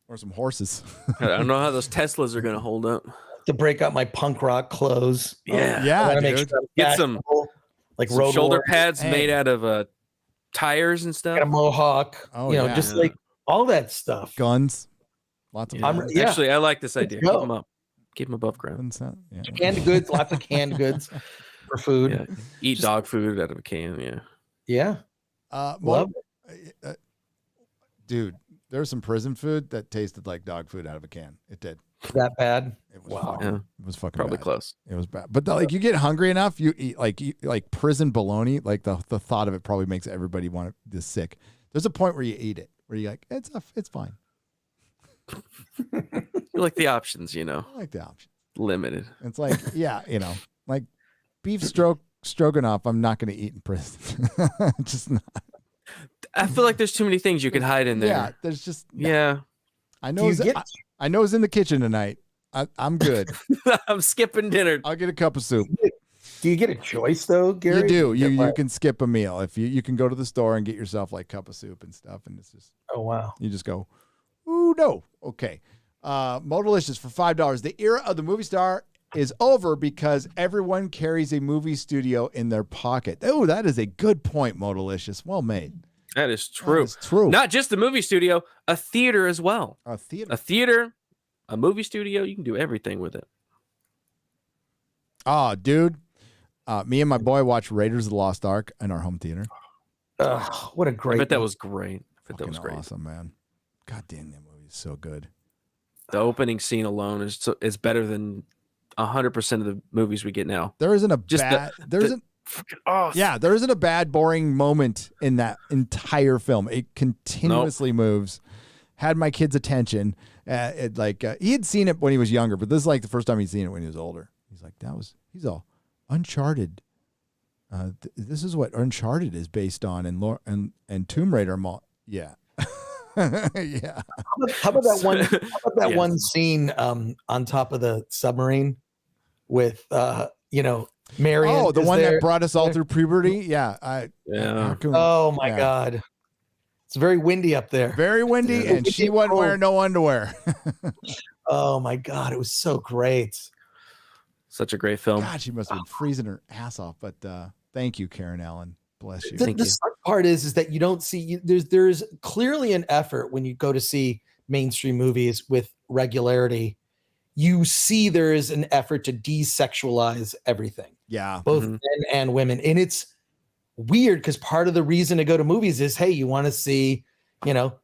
or some horses. I don't know how those Teslas are going to hold up. To break out my punk rock clothes. Dude. Get some like some shoulder pads made out of tires and stuff. Got a mohawk. Just like all that stuff. Guns. Lots of Actually, I like this idea. Keep them up. Keep them above ground. Canned goods, lots of canned goods for food. Yeah. Eat dog food out of a can. Yeah. Love Dude, there was some prison food that tasted like dog food out of a can. It did. That bad? It was Wow. fucking, it was fucking Probably bad. close. It was bad. But like you get hungry enough, you eat like prison bologna. Like the thought of it probably makes everybody want this sick. There's a point where you eat it, where you're like, it's fine. You like the options, you know. I like the option. Limited. It's like, yeah, you know, like beef stroganoff. I'm not going to eat in prison. Just not. I feel like there's too many things you could hide in there. Yeah, there's just Yeah. I know. I know it's in the kitchen tonight. I'm good. I'm skipping dinner. I'll get a cup of soup. Do you get a choice though, Gary? You do. You can skip a meal if you can go to the store and get yourself like cup of soup and stuff, and it's just oh wow. You just go, ooh no, okay. Modalicious for $5. The era of the movie star is over because everyone carries a movie studio in their pocket. Oh, that is a good point, Modalicious. Well made. That is true. That is true. Not just the movie studio, a theater as well. A theater. A theater, a movie studio, you can do everything with it. Oh, dude. Me and my boy watched Raiders of the Lost Ark in our home theater. What a great I bet that was great. That was great. Awesome, man. God damn, that movie is so good. The opening scene alone is better than 100% of the movies we get now. There isn't a Just bad yeah, there isn't a bad, boring moment in that entire film. It continuously moves. Had my kid's attention. He had seen it when he was younger, but this is like the first time he'd seen it when he was older. He's like, he's all Uncharted. This is what Uncharted is based on, and Tomb Raider. Yeah. Yeah. How about that one? How about that one scene on top of the submarine with Marion? Oh, the one that brought us all through puberty. Yeah. Oh my God. It's very windy up there. Very windy, and she wasn't wearing no underwear. Oh my God, it was so great. Such a great film. God, she must have been freezing her ass off. But thank you, Karen Allen. Bless you. The sad part is that you don't see there's clearly an effort when you go to see mainstream movies with regularity. You see there is an effort to desexualize everything. Yeah. Both men and women. And it's weird because part of the reason to go to movies is, hey, you want to see,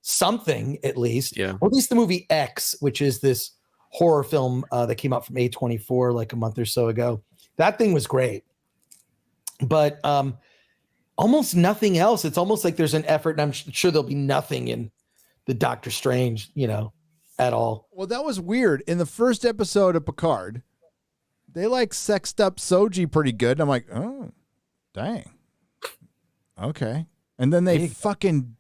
something at least. Yeah. Or at least the movie X, which is this horror film that came out from A24 like a month or so ago. That thing was great. But almost nothing else. It's almost like there's an effort, and I'm sure there'll be nothing in the Doctor Strange, at all. Well, that was weird. In the first episode of Picard, they sexed up Soji pretty good. I'm like, oh, dang. Okay. And then they fucking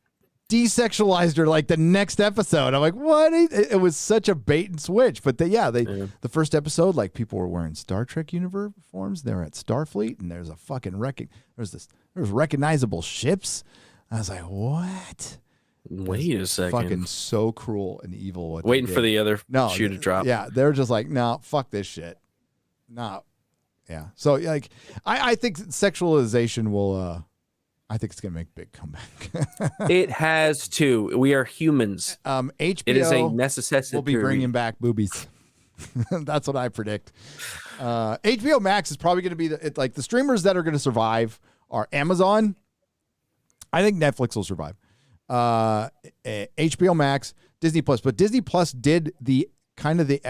desexualized her the next episode. I'm like, what? It was such a bait and switch. But the first episode, people were wearing Star Trek uniforms. They were at Starfleet, and there's a fucking there's recognizable ships. I was like, what? Wait a second. Fucking so cruel and evil. Waiting for the other shoe to drop. Yeah, they're just like, no, fuck this shit. No. Yeah. So I think sexualization will I think it's gonna make a big comeback. It has to. We are humans. HBO it is a necessity. We'll be bringing back boobies. That's what I predict. HBO Max is probably going to be the streamers that are going to survive are Amazon. I think Netflix will survive. HBO Max, Disney Plus, but Disney Plus did the kind of the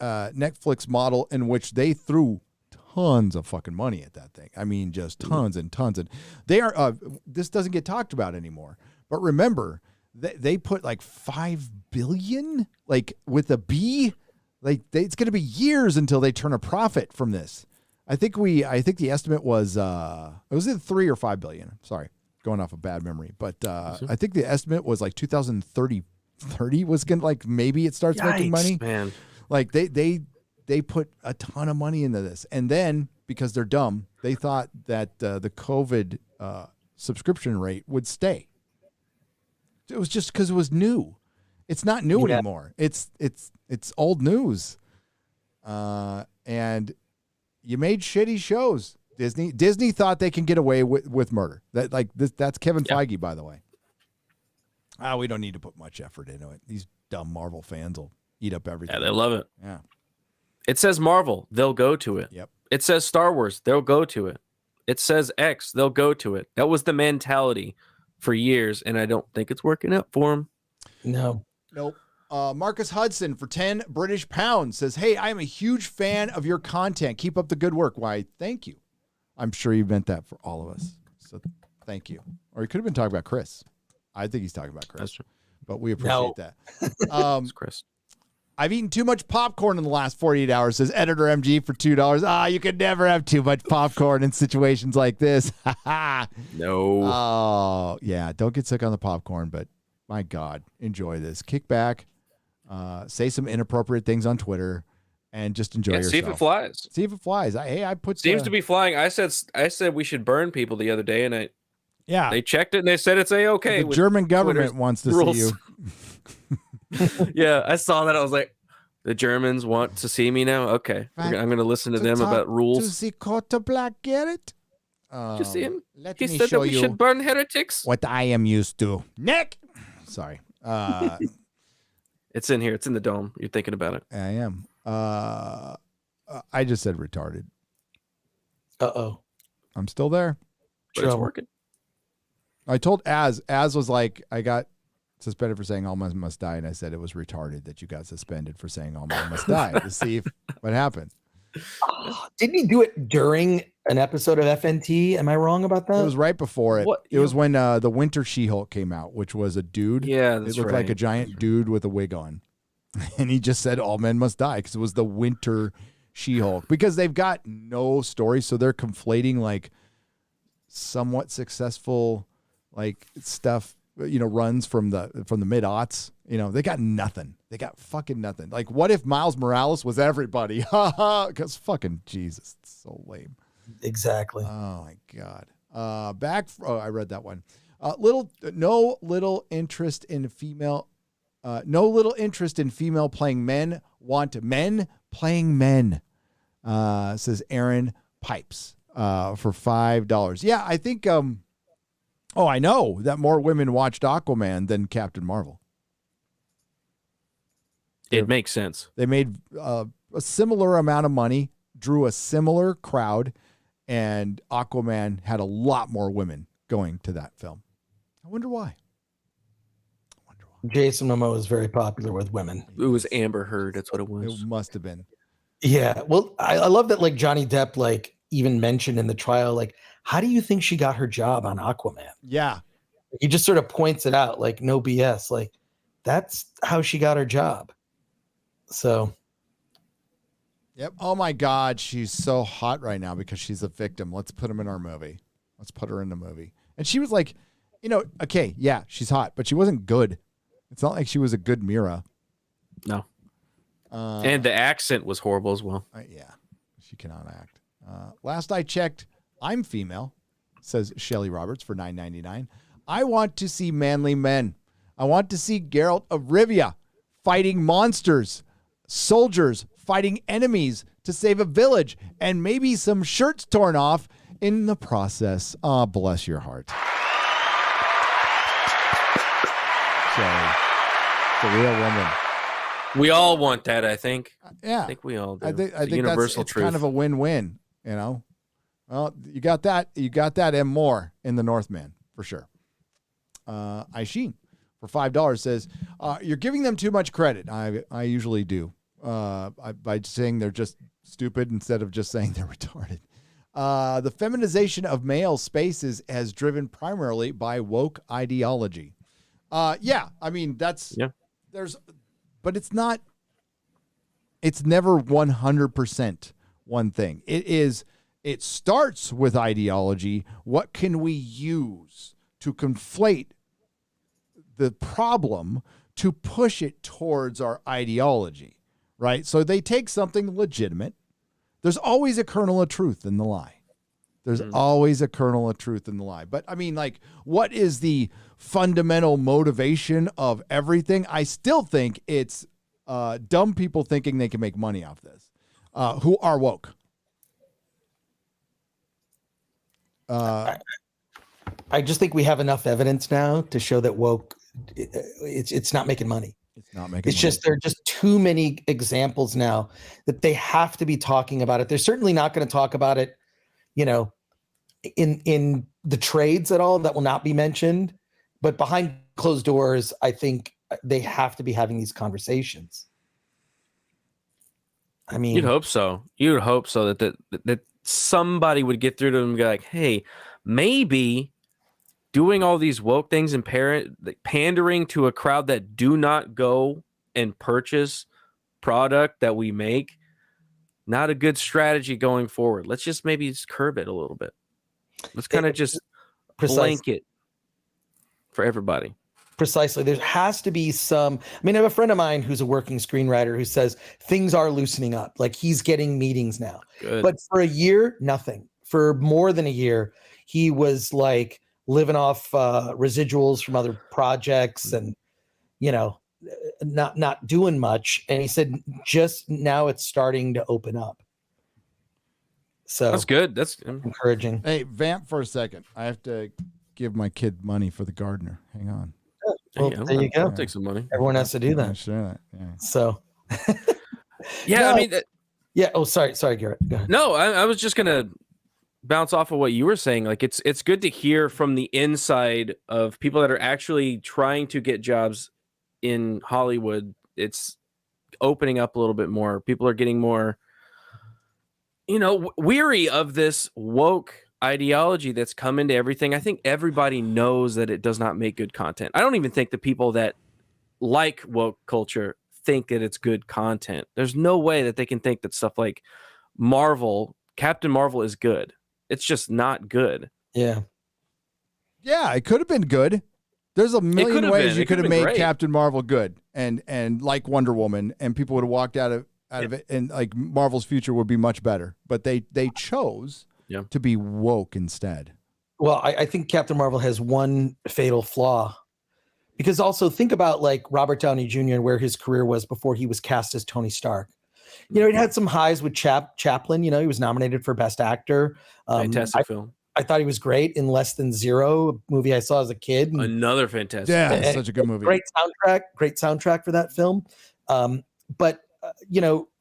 Netflix model in which they threw tons of fucking money at that thing. I mean, just tons and tons. And they are, this doesn't get talked about anymore, but remember they put $5 billion, with a B, it's going to be years until they turn a profit from this. I think the estimate was, it was either 3 or 5 billion. Sorry, going off a bad memory, but I think the estimate was 2030 was going to maybe it starts making money. Man. They put a ton of money into this. And then because they're dumb, they thought that the COVID subscription rate would stay. It was just because it was new. It's not new anymore. It's old news. And you made shitty shows. Disney thought they can get away with murder. That's Kevin Feige, by the way. We don't need to put much effort into it. These dumb Marvel fans will eat up everything. Yeah, they love it. Yeah. It says Marvel, they'll go to it. Yep. It says Star Wars, they'll go to it. It says X, they'll go to it. That was the mentality for years, and I don't think it's working out for him. No. Nope. Marcus Hudson for 10 British pounds says, "Hey, I am a huge fan of your content. Keep up the good work." Why, thank you. I'm sure you meant that for all of us. So thank you. Or he could have been talking about Chris. I think he's talking about Chris. That's true. But we appreciate that. It's Chris. I've eaten too much popcorn in the last 48 hours, says Editor MG for $2. You could never have too much popcorn in situations like this. No. Oh, yeah. Don't get sick on the popcorn, but my God, enjoy this. Kick back, say some inappropriate things on Twitter, and just enjoy yourself. See if it flies. See if it flies. I put Seems to be flying. I said we should burn people the other day, and they checked it and they said it's A-okay. The German government Twitter's wants to rules. see you. Yeah, I saw that. I was like, the Germans want to see me now? Okay. I'm going to listen to them about rules. To the Quarter Black Garrett. Did you see him? Let He me said show that we you should burn heretics. what I am used to. Nick! Sorry. It's in here. It's in the dome. You're thinking about it. I am. I just said retarded. Uh-oh. I'm still there. But it's working. I told Az was like, I got suspended for saying all men must die, and I said it was retarded that you got suspended for saying all men must die to see what happened. Didn't he do it during an episode of FNT? Am I wrong about that? It was right before it. What? It was when the Winter She-Hulk came out, which was a dude. Yeah, that's It looked like a giant dude with a wig on. And he just said all men must die because it was the Winter She-Hulk. Because they've got no story, so they're conflating like somewhat successful like stuff, runs from the mid-aughts. They got nothing. They got fucking nothing. Like, what if Miles Morales was everybody? Ha ha. Because fucking Jesus, it's so lame. Exactly. Oh my God. I read that one. No little interest in female playing men. Want men playing men. Says Aaron Pipes. For $5. Yeah, I think. I know that more women watched Aquaman than Captain Marvel. It makes sense. They made a similar amount of money, drew a similar crowd, and Aquaman had a lot more women going to that film. I wonder why. Jason Momoa is very popular with women. It was Amber Heard. That's what it was. It must have been. Yeah. Well, I love that like Johnny Depp even mentioned in the trial, how do you think she got her job on Aquaman? Yeah. He just sort of points it out, no BS. That's how she got her job. So. Yep. Oh my God. She's so hot right now because she's a victim. Let's put him in our movie. Let's put her in the movie. And she was like, okay, yeah, she's hot, but she wasn't good. It's not like she was a good Mira. No. And the accent was horrible as well. Yeah. She cannot act. Last I checked, I'm female, says Shelly Roberts for $9.99. I want to see manly men. I want to see Geralt of Rivia fighting monsters, soldiers fighting enemies to save a village, and maybe some shirts torn off in the process. Bless your heart. Shelly, the real woman. We all want that, I think. Yeah. I think we all do. I think universal it's truth. kind of a win-win, Well, you got that and more in the Northman for sure. Aishin for $5 says, you're giving them too much credit. I usually do. By saying they're just stupid instead of just saying they're retarded. The feminization of male spaces has driven primarily by woke ideology. Yeah, I mean but it's never 100% one thing. It starts with ideology. What can we use to conflate the problem to push it towards our ideology, right? So they take something legitimate. There's always a kernel of truth in the lie. There's always a kernel of truth in the lie. But I mean, what is the fundamental motivation of everything? I still think it's dumb people thinking they can make money off this, who are woke. I just think we have enough evidence now to show that woke, it's not making money. It's not making money. Just, there are just too many examples now that they have to be talking about it. They're certainly not going to talk about it, in the trades at all. That will not be mentioned. but behind closed doors, I think they have to be having these conversations. I mean, you'd hope so. You'd hope so that somebody would get through to them and be like, hey, maybe doing all these woke things and pandering to a crowd that do not go and purchase product that we make, not a good strategy going forward. Let's just maybe just curb it a little bit. Let's kind of just blanket for everybody. Precisely. There has to be some. I mean, I have a friend of mine who's a working screenwriter who says things are loosening up. Like he's getting meetings now. Good. But for a year, nothing. For more than a year, he was like living off residuals from other projects and, you know, not doing much. And he said just now it's starting to open up. So that's good. That's encouraging. Hey, vamp for a second. I have to give my kid money for the gardener. Hang on. Well, there you go. I'll take some money. Everyone has to do that. Sure. Yeah. So, yeah, no, I mean, yeah. Oh, sorry, Garrett. Go ahead. No, I was just gonna bounce off of what you were saying. Like, it's good to hear from the inside of people that are actually trying to get jobs in Hollywood. It's opening up a little bit more. People are getting more, weary of this woke ideology that's come into everything. I think everybody knows that it does not make good content. I don't even think the people that like woke culture think that it's good content. There's no way that they can think that stuff like Captain Marvel is good. It's just not good. Yeah, it could have been good. There's a million ways you could have made great. Captain Marvel good and like Wonder Woman, and people would have walked out of it, and like Marvel's future would be much better. But they chose to be woke instead. Well, I think Captain Marvel has one fatal flaw, because also think about like Robert Downey Jr. and where his career was before he was cast as Tony Stark. It had some highs with Chaplin. He was nominated for Best Actor. Fantastic film. I thought he was great in Less Than Zero, a movie I saw as a kid. Another fantastic. Yeah, such a good movie. Great soundtrack for that film. But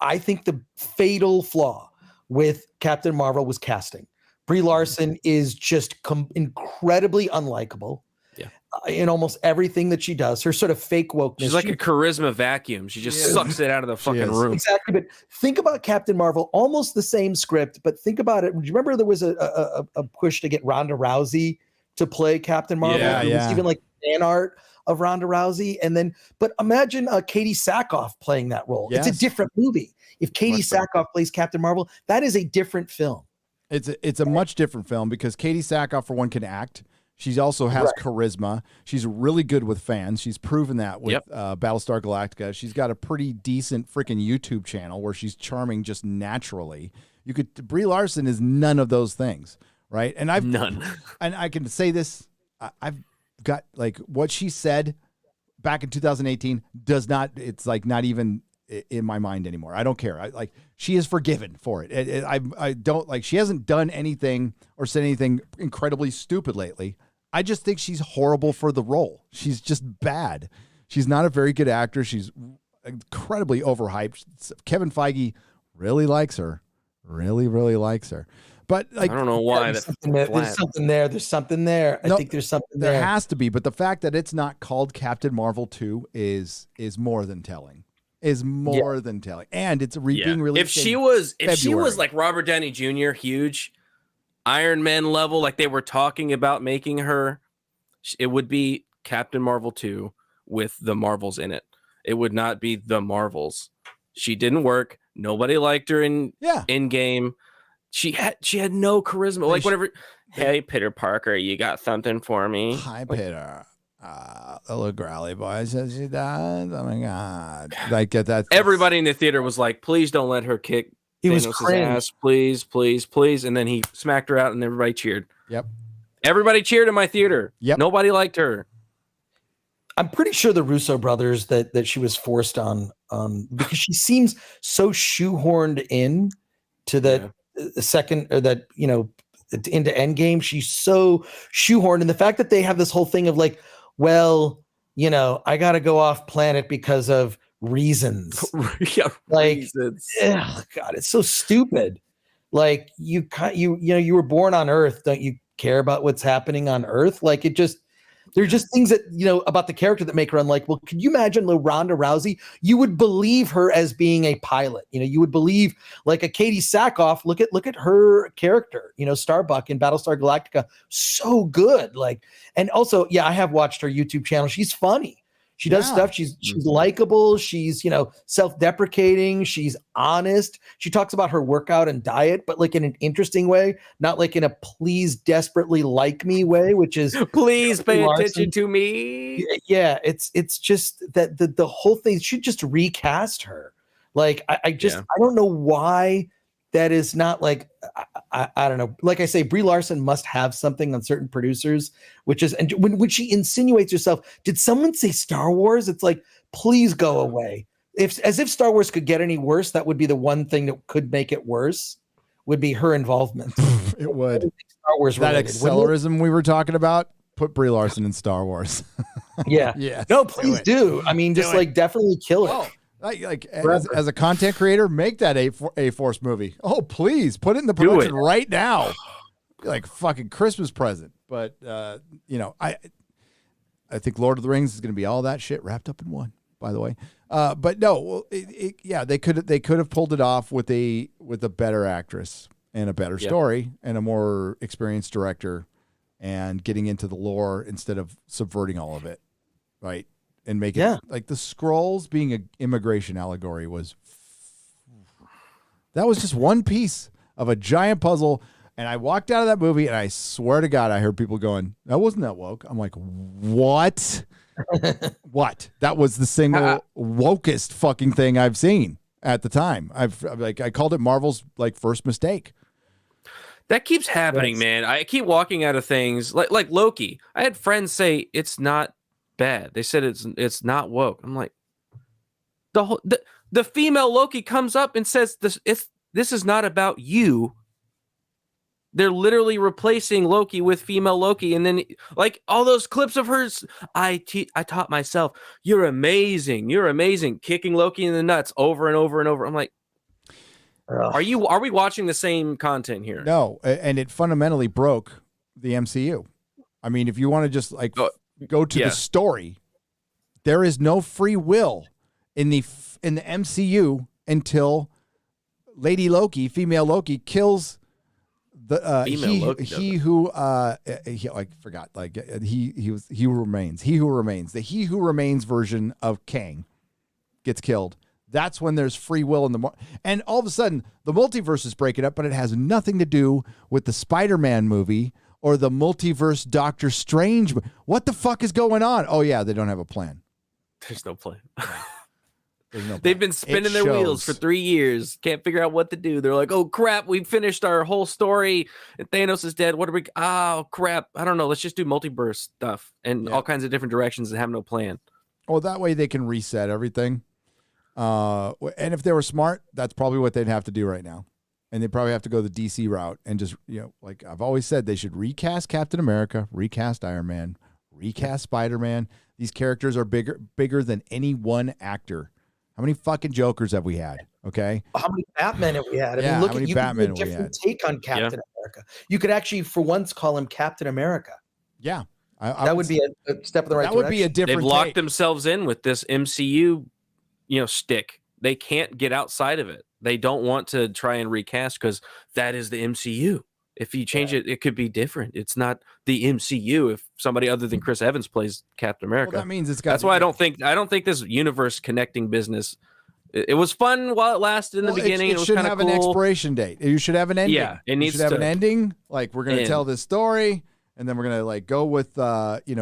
I think the fatal flaw with Captain Marvel was casting. Brie Larson is just incredibly unlikable. Yeah. In almost everything that she does, her sort of fake wokeness. She's like a charisma vacuum. She just sucks it out of the fucking room. Exactly. But think about Captain Marvel, almost the same script, but think about it. Do you remember there was a push to get Ronda Rousey to play Captain Marvel? Yeah. There was even like fan art of Ronda Rousey. But imagine Katie Sackhoff playing that role. Yes. It's a different movie. If Katie Sackhoff plays Captain Marvel, that is a different film. It's a much different film because Katie Sackhoff, for one, can act. She also has charisma. She's really good with fans. She's proven that with Battlestar Galactica. She's got a pretty decent freaking YouTube channel where she's charming just naturally. Brie Larson is none of those things, right? And none. And I can say this. I've got like what she said back in 2018 does not. It's like not even in my mind anymore. I don't care. She is forgiven for it. I don't like. She hasn't done anything or said anything incredibly stupid lately. I just think she's horrible for the role. She's just bad. She's not a very good actor. She's incredibly overhyped. Kevin Feige really likes her. Really, really likes her. But like, I don't know why. There's something there. There's something there. I think there's something there. There has to be. But the fact that it's not called Captain Marvel 2 is more than telling. Than telling. And it's being released. If she was like Robert Downey Jr., huge Iron Man level, like they were talking about making her, it would be Captain Marvel 2 with the Marvels in it. It would not be the Marvels. She didn't work. Nobody liked her in game. She had no charisma. Like whatever. Hey, Peter Parker, you got something for me? Hi, Peter. The little growly boy says she died. Oh my god! Like that. Everybody in the theater was like, "Please don't let her kick." He was ass, please, please, please. And then he smacked her out, and everybody cheered. Yep. Everybody cheered in my theater. Yep. Nobody liked her. I'm pretty sure the Russo brothers that she was forced on because she seems so shoehorned in to the second or that into Endgame. She's so shoehorned, and the fact that they have this whole thing of like, well, I got to go off planet because of reasons. Reasons. Oh God, it's so stupid. Like you were born on Earth. Don't you care about what's happening on Earth? Like it just, There are just things that, about the character that make her unlikable. Could you imagine Ronda Rousey? You would believe her as being a pilot. You would believe like a Katie Sackhoff. Look at her character, Starbuck in Battlestar Galactica. So good. And also, I have watched her YouTube channel. She's funny. She does stuff. She's likable. She's, self-deprecating. She's honest. She talks about her workout and diet, but like in an interesting way, not like in a please desperately like me way, which is please pay attention to me. Yeah. It's just that the whole thing should just recast her. Like, I don't know why that is not like, I don't know. Like I say, Brie Larson must have something on certain producers, which is, and when she insinuates herself, did someone say Star Wars? It's like, please go away. As if Star Wars could get any worse, that would be the one thing that could make it worse, would be her involvement. It would. Star Wars that related, accelerism we were talking about, put Brie Larson in Star Wars. Yeah. Yes, no, please do. I mean, just like definitely kill it. Oh. Like as a content creator, make that a Force movie. Oh, please put it in the production right now, like fucking Christmas present. But I think Lord of the Rings is going to be all that shit wrapped up in one. By the way, but no, they could have pulled it off with a better actress and a better story and a more experienced director, and getting into the lore instead of subverting all of it, right? And make it like the Skrulls being an immigration allegory that was just one piece of a giant puzzle. And I walked out of that movie and I swear to God, I heard people going, that wasn't that woke. I'm like, what? What? That was the single wokest fucking thing I've seen at the time. I called it Marvel's like first mistake. That keeps happening, man. I keep walking out of things like Loki. I had friends say it's not bad. They said it's not woke. I'm like, the female Loki comes up and says this is not about you. They're literally replacing Loki with female Loki, and then like all those clips of hers. I taught myself, you're amazing, kicking Loki in the nuts over and over and over. I'm like, are we watching the same content here? No, and it fundamentally broke the MCU. I mean, if you want to just like go to the story, there is no free will in the MCU until Lady Loki, female Loki, kills the he who remains. The he who remains version of Kang gets killed. That's when there's free will in the and all of a sudden the multiverse is breaking up, but it has nothing to do with the Spider-Man movie or the multiverse Doctor Strange. What the fuck is going on? Oh yeah, they don't have a plan. There's no plan. They've been spinning their wheels for 3 years. Can't figure out what to do. They're like, oh crap, we finished our whole story and Thanos is dead. What are we? Oh crap. I don't know. Let's just do multiverse stuff and all kinds of different directions and have no plan. Well, that way they can reset everything. And if they were smart, that's probably what they'd have to do right now. And they probably have to go the DC route and just, like I've always said, they should recast Captain America, recast Iron Man, recast Spider-Man. These characters are bigger than any one actor. How many fucking Jokers have we had? Okay. How many Batmen have we had? I mean, look at you. Batman a different take on Captain America. You could actually, for once, call him Captain America. Yeah. That would be a step in the right direction. That would be a different They've locked themselves in with this MCU, stick. They can't get outside of it. They don't want to try and recast because that is the MCU. If you change it, it could be different. It's not the MCU if somebody other than Chris Evans plays Captain America. Well, that means it's got. That's why I don't think this universe connecting business. It was fun while it lasted in the beginning. It should have an expiration date. You should have an ending. Yeah, it needs to have an ending. Like we're going to tell this story, and then we're going to like go with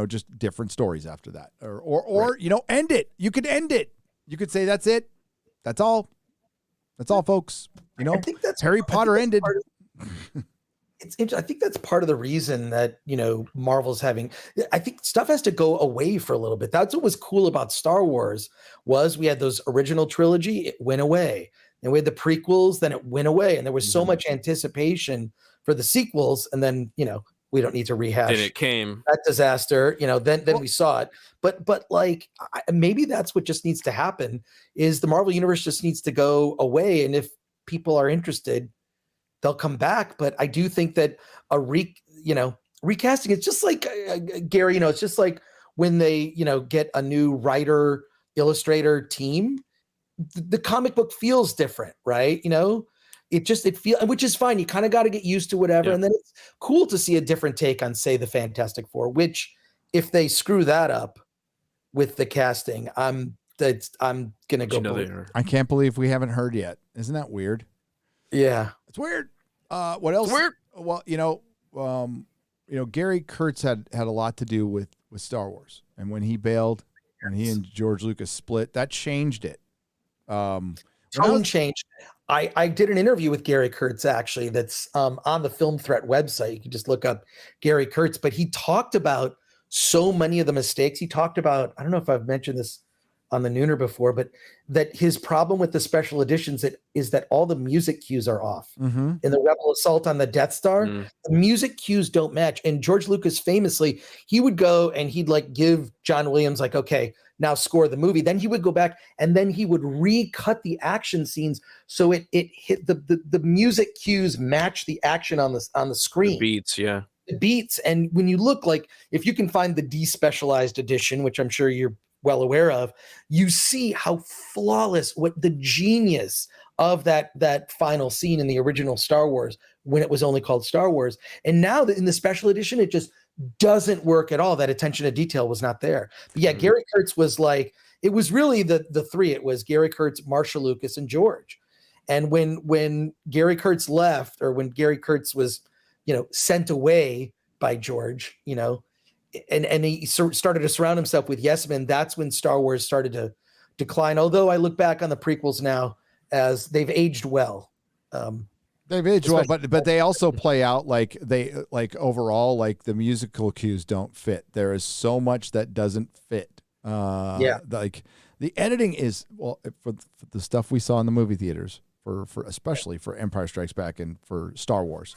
just different stories after that, or end it. You could end it. You could say that's it. That's all. That's all, folks. I think that's Harry Potter ended. It's interesting. I think that's part of the reason that, Marvel's having, I think stuff has to go away for a little bit. That's what was cool about Star Wars was we had those original trilogy, it went away. And we had the prequels, then it went away. And there was so much anticipation for the sequels. And then, we don't need to rehash. And it came. That disaster, then we saw it. But like, maybe that's what just needs to happen is the Marvel universe just needs to go away. And if people are interested, they'll come back. But I do think that a recasting. It's just like Gary, it's just like when they, get a new writer, illustrator team, the comic book feels different, right? It feels, which is fine. You kind of got to get used to whatever. Yeah. And then it's cool to see a different take on, say, the Fantastic Four, which if they screw that up with the casting, I'm going to go. I can't believe we haven't heard yet. Isn't that weird? Yeah. It's weird. What else? Weird. Well, Gary Kurtz had a lot to do with Star Wars. And when he bailed, when he and George Lucas split, that changed it. Tone changed. I did an interview with Gary Kurtz, actually, that's on the Film Threat website. You can just look up Gary Kurtz, but he talked about so many of the mistakes. He talked about, I don't know if I've mentioned this on the Nooner before, but that his problem with the special editions is that all the music cues are off. Mm-hmm. In the Rebel Assault on the Death Star, the music cues don't match. And George Lucas famously, he would go and he'd give John Williams okay, now score the movie. Then he would go back and then he would recut the action scenes so it hit the music cues match the action on the screen. The beats, yeah. The beats. And when you look, if you can find the despecialized edition, which I'm sure you're well aware of, you see how flawless, what the genius of that final scene in the original Star Wars when it was only called Star Wars. And now in the special edition, it just doesn't work at all. That attention to detail was not there. But yeah, Gary Kurtz was it was really the three. It was Gary Kurtz, Marshall Lucas, and George. And when Gary Kurtz left, or when Gary Kurtz was, sent away by George, and he started to surround himself with yes men, that's when Star Wars started to decline. Although I look back on the prequels now as they've aged well. They've aged well, but they also play out overall, the musical cues don't fit. There is so much that doesn't fit. The editing is, for the stuff we saw in the movie theaters, for especially for Empire Strikes Back and for Star Wars,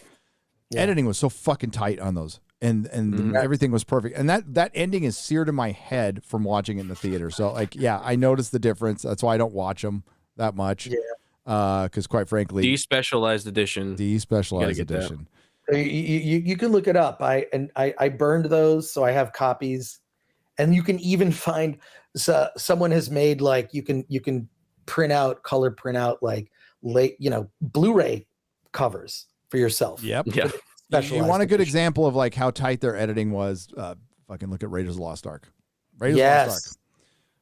editing was so fucking tight on those. And everything was perfect. And that ending is seared in my head from watching it in the theater. So I noticed the difference. That's why I don't watch them that much. Yeah. Because quite frankly, despecialized edition. You can look it up. I burned those, so I have copies. And you can even find someone has made you can color print out Blu-ray covers for yourself. Yep. Yeah. You want a good example of how tight their editing was? Fucking look at Raiders of the Lost Ark. Raiders of the Lost Ark.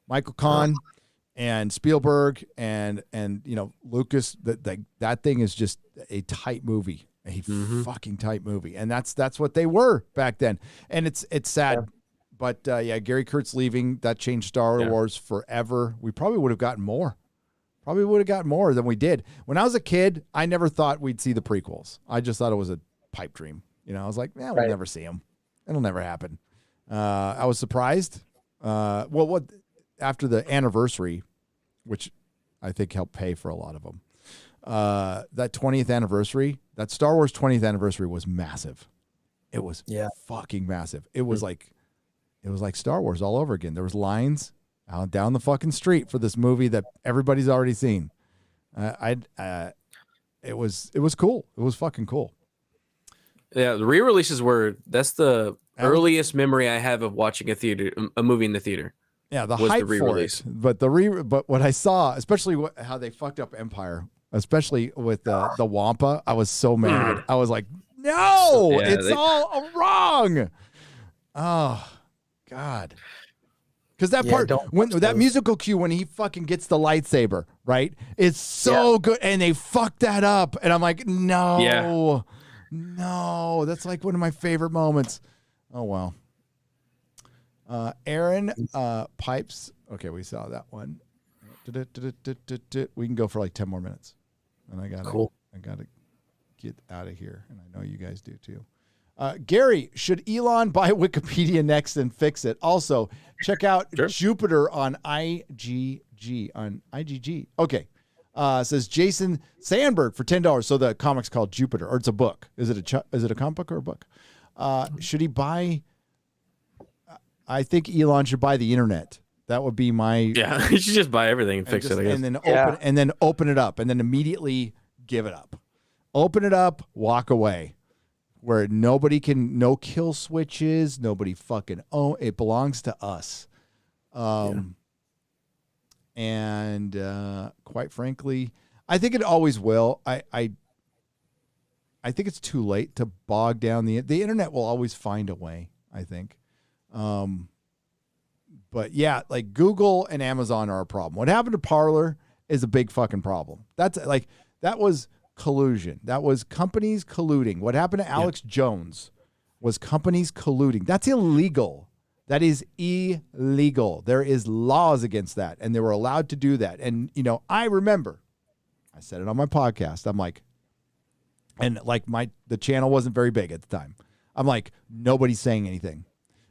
Michael Kahn and Spielberg and Lucas. That thing is just a tight movie, fucking tight movie, and that's what they were back then. And it's sad, but Gary Kurtz leaving, that changed Star Wars forever. We probably would have gotten more. Probably would have gotten more than we did. When I was a kid, I never thought we'd see the prequels. I just thought it was a pipe dream. I was like, we'll never see them. It'll never happen. I was surprised. After the anniversary, which I think helped pay for a lot of them, that 20th anniversary, that Star Wars 20th anniversary was massive. It was fucking massive. It was like Star Wars all over again. There was lines out down the fucking street for this movie that everybody's already seen. It was cool. It was fucking cool. Yeah, the re-releases that's the earliest memory I have of watching a movie in the theater. Yeah, the hype for it. But but what I saw, especially how they fucked up Empire, especially with the Wampa, I was so mad. I was like, no, it's all wrong. Oh, God. Because that part, that musical cue when he fucking gets the lightsaber, right? It's so good, and they fucked that up, and I'm like, no, that's one of my favorite moments. Oh well. Aaron Pipes. Okay, we saw that one. We can go for 10 more minutes, and I gotta get out of here, and I know you guys do too. Gary, should Elon buy Wikipedia next and fix it? Also, check out Jupiter on IGG. Okay. Says Jason Sandberg for $10. So the comic's called Jupiter, or it's a book. Is it a comic book or a book? Should he buy? I think Elon should buy the internet. That would be my. Yeah, he should just buy everything and fix it. I guess. And then open it up, and then immediately give it up. Open it up, walk away. where nobody can, no kill switches, nobody fucking own it, belongs to us. And quite frankly, I think it always will. I think it's too late to bog down the internet will always find a way, I think. But yeah, like Google and Amazon are a problem. What happened to Parler is a big fucking problem. That was collusion. That was companies colluding. What happened to Alex Jones was companies colluding. That's illegal. That is illegal. There is laws against that, and they were allowed to do that. And, I remember, I said it on my podcast. I'm like, and like the channel wasn't very big at the time. I'm like, nobody's saying anything.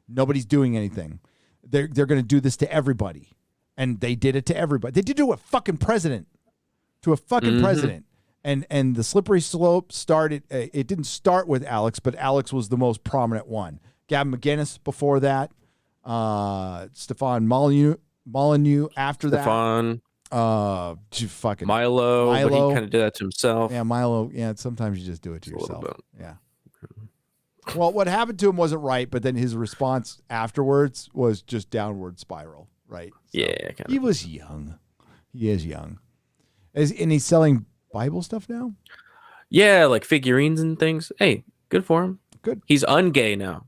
Nobody's doing anything. They're going to do this to everybody. And they did it to everybody. They did it to a fucking president. President. And the slippery slope started. It didn't start with Alex, but Alex was the most prominent one. Gavin McInnes before that. Stefan Molyneux after that. Fucking Milo, but he kind of did that to himself. Yeah, Milo. Yeah, sometimes you just do it to yourself. Yeah. Well, what happened to him wasn't right, but then his response afterwards was just downward spiral, right? So he was young. He is young. And he's selling Bible stuff now? Yeah, like figurines and things. Hey, good for him. Good. He's ungay now.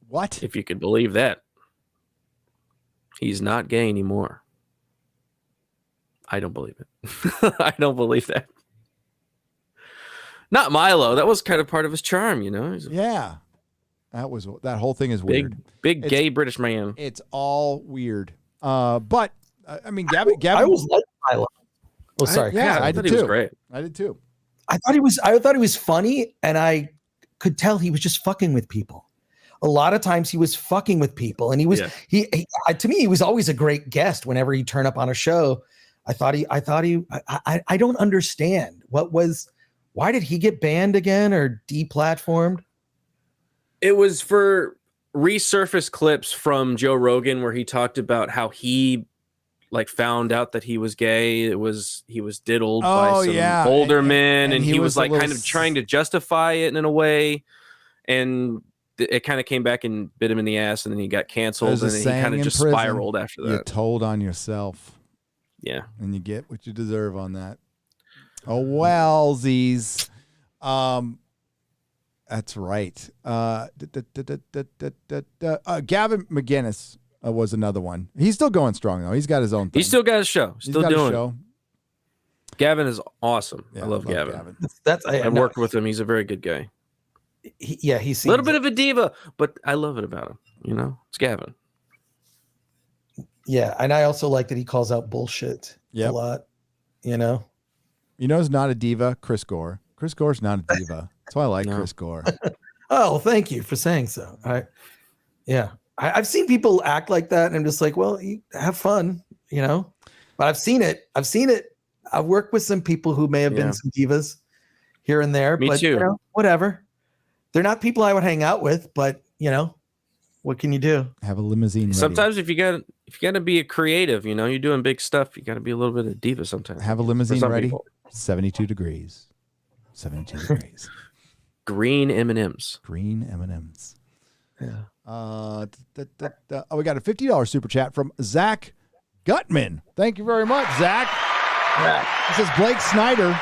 What? If you could believe that. He's not gay anymore. I don't believe it. I don't believe that. Not Milo. That was kind of part of his charm, Yeah. That whole thing is weird. Big gay British man. It's all weird. But I mean, Gavin. I always liked Milo. Oh, sorry. I did thought he was great. I did too. I thought he was funny, and I could tell he was just fucking with people. A lot of times he was fucking with people, and he was he to me he was always a great guest whenever he turned up on a show. I don't understand why did he get banned again or deplatformed? It was for resurfaced clips from Joe Rogan where he talked about how he found out that he was gay. He was diddled by some older men, and he was kind of trying to justify it in a way, and it kind of came back and bit him in the ass, and then he got canceled, and then he kind of just spiraled after that. You told on yourself. Yeah. And you get what you deserve on that. Oh, wellsies. That's right. Gavin McInnes was another one. He's still going strong, though. He's got his own thing. He's still got a show. Still doing it. Gavin is awesome. Yeah, I love Gavin. I've worked with him. He's a very good guy. He seems a little bit of a diva, but I love it about him. It's Gavin. Yeah, and I also like that he calls out bullshit a lot. Who's not a diva? Chris Gore. Chris Gore's not a diva. That's why I like Chris Gore. Oh, thank you for saying so. I've seen people act like that, and I'm just like, well, you have fun, But I've seen it. I've worked with some people who may have been some divas here and there. Me too. Whatever. They're not people I would hang out with, but what can you do? Have a limousine ready. Sometimes if you got to be a creative, you're doing big stuff, you got to be a little bit of diva sometimes. Have a limousine ready. People. 72 degrees. 72 degrees. Green M&Ms. Green M&Ms. Yeah. We got a $50 super chat from Zach Gutman. Thank you very much, Zach. This is Blake Snyder.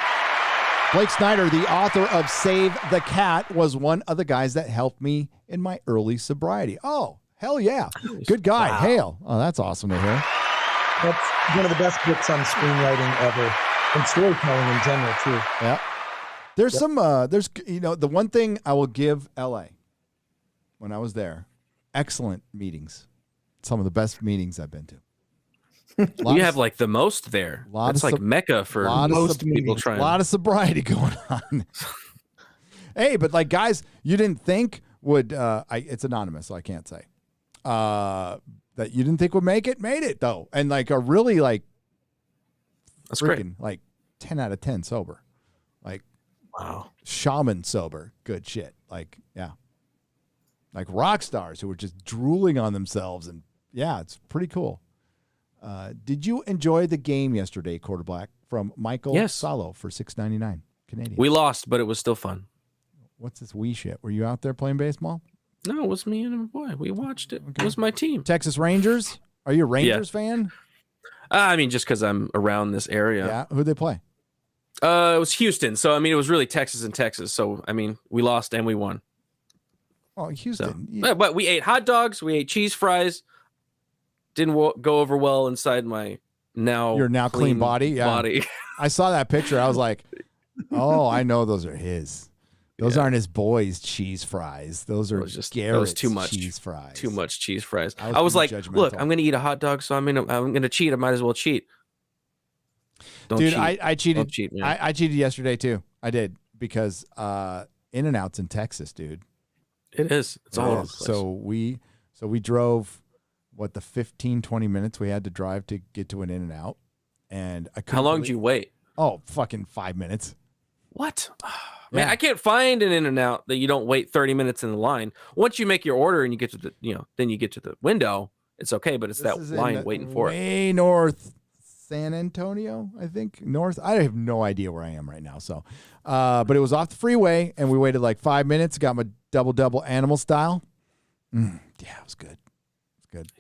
Blake Snyder, the author of Save the Cat, was one of the guys that helped me in my early sobriety. Oh, hell yeah. Good guy. Wow. Hail. Oh, that's awesome to hear. That's one of the best books on screenwriting ever, and storytelling in general, too. Yeah. There's the one thing I will give LA when I was there, excellent meetings. Some of the best meetings I've been to. You have the most there. It's like Mecca for most people trying. A lot of sobriety going on. Hey, but guys, you didn't think would it's anonymous, so I can't say that you didn't think would make it, made it though, and a really that's freaking great. 10 out of 10 sober, wow, shaman sober, good shit, rock stars who were just drooling on themselves, and it's pretty cool. Did you enjoy the game yesterday, Quarter Black, from Michael Salo for $6.99 Canadian? We lost, but it was still fun. what's this wee shit? Were you out there playing baseball? No, it was me and my boy. We watched it. Okay. It was my team. Texas Rangers? Are you a Rangers fan? I mean, just because I'm around this area. Yeah. Who'd they play? It was Houston. So, I mean, it was really Texas and Texas. So, I mean, we lost and we won. Oh, Houston. So, but we ate hot dogs. We ate cheese fries. Didn't go over well inside my your now clean body. Yeah. I saw that picture. I was like, oh, I know those are his. Those aren't his boys' cheese fries. Those are just Garrett's too much cheese fries. Too much cheese fries. I was like, look, I'm gonna eat a hot dog, so I'm gonna cheat. I might as well cheat. Don't cheat. I cheated. Don't cheat, man. I cheated yesterday too. I did because In-N-Out's in Texas, dude. It is. It's all over the place. So we drove the 15, 20 minutes we had to drive to get to an In-N-Out. And how long did you wait? Oh, fucking 5 minutes. What? Man, I can't find an In-N-Out that you don't wait 30 minutes in the line. Once you make your order and you get to then you get to the window, it's okay, but it's that line waiting for it. Way north San Antonio, I think. North. I have no idea where I am right now. So, but it was off the freeway and we waited like 5 minutes, got my double animal style. Yeah, it was good. It's good.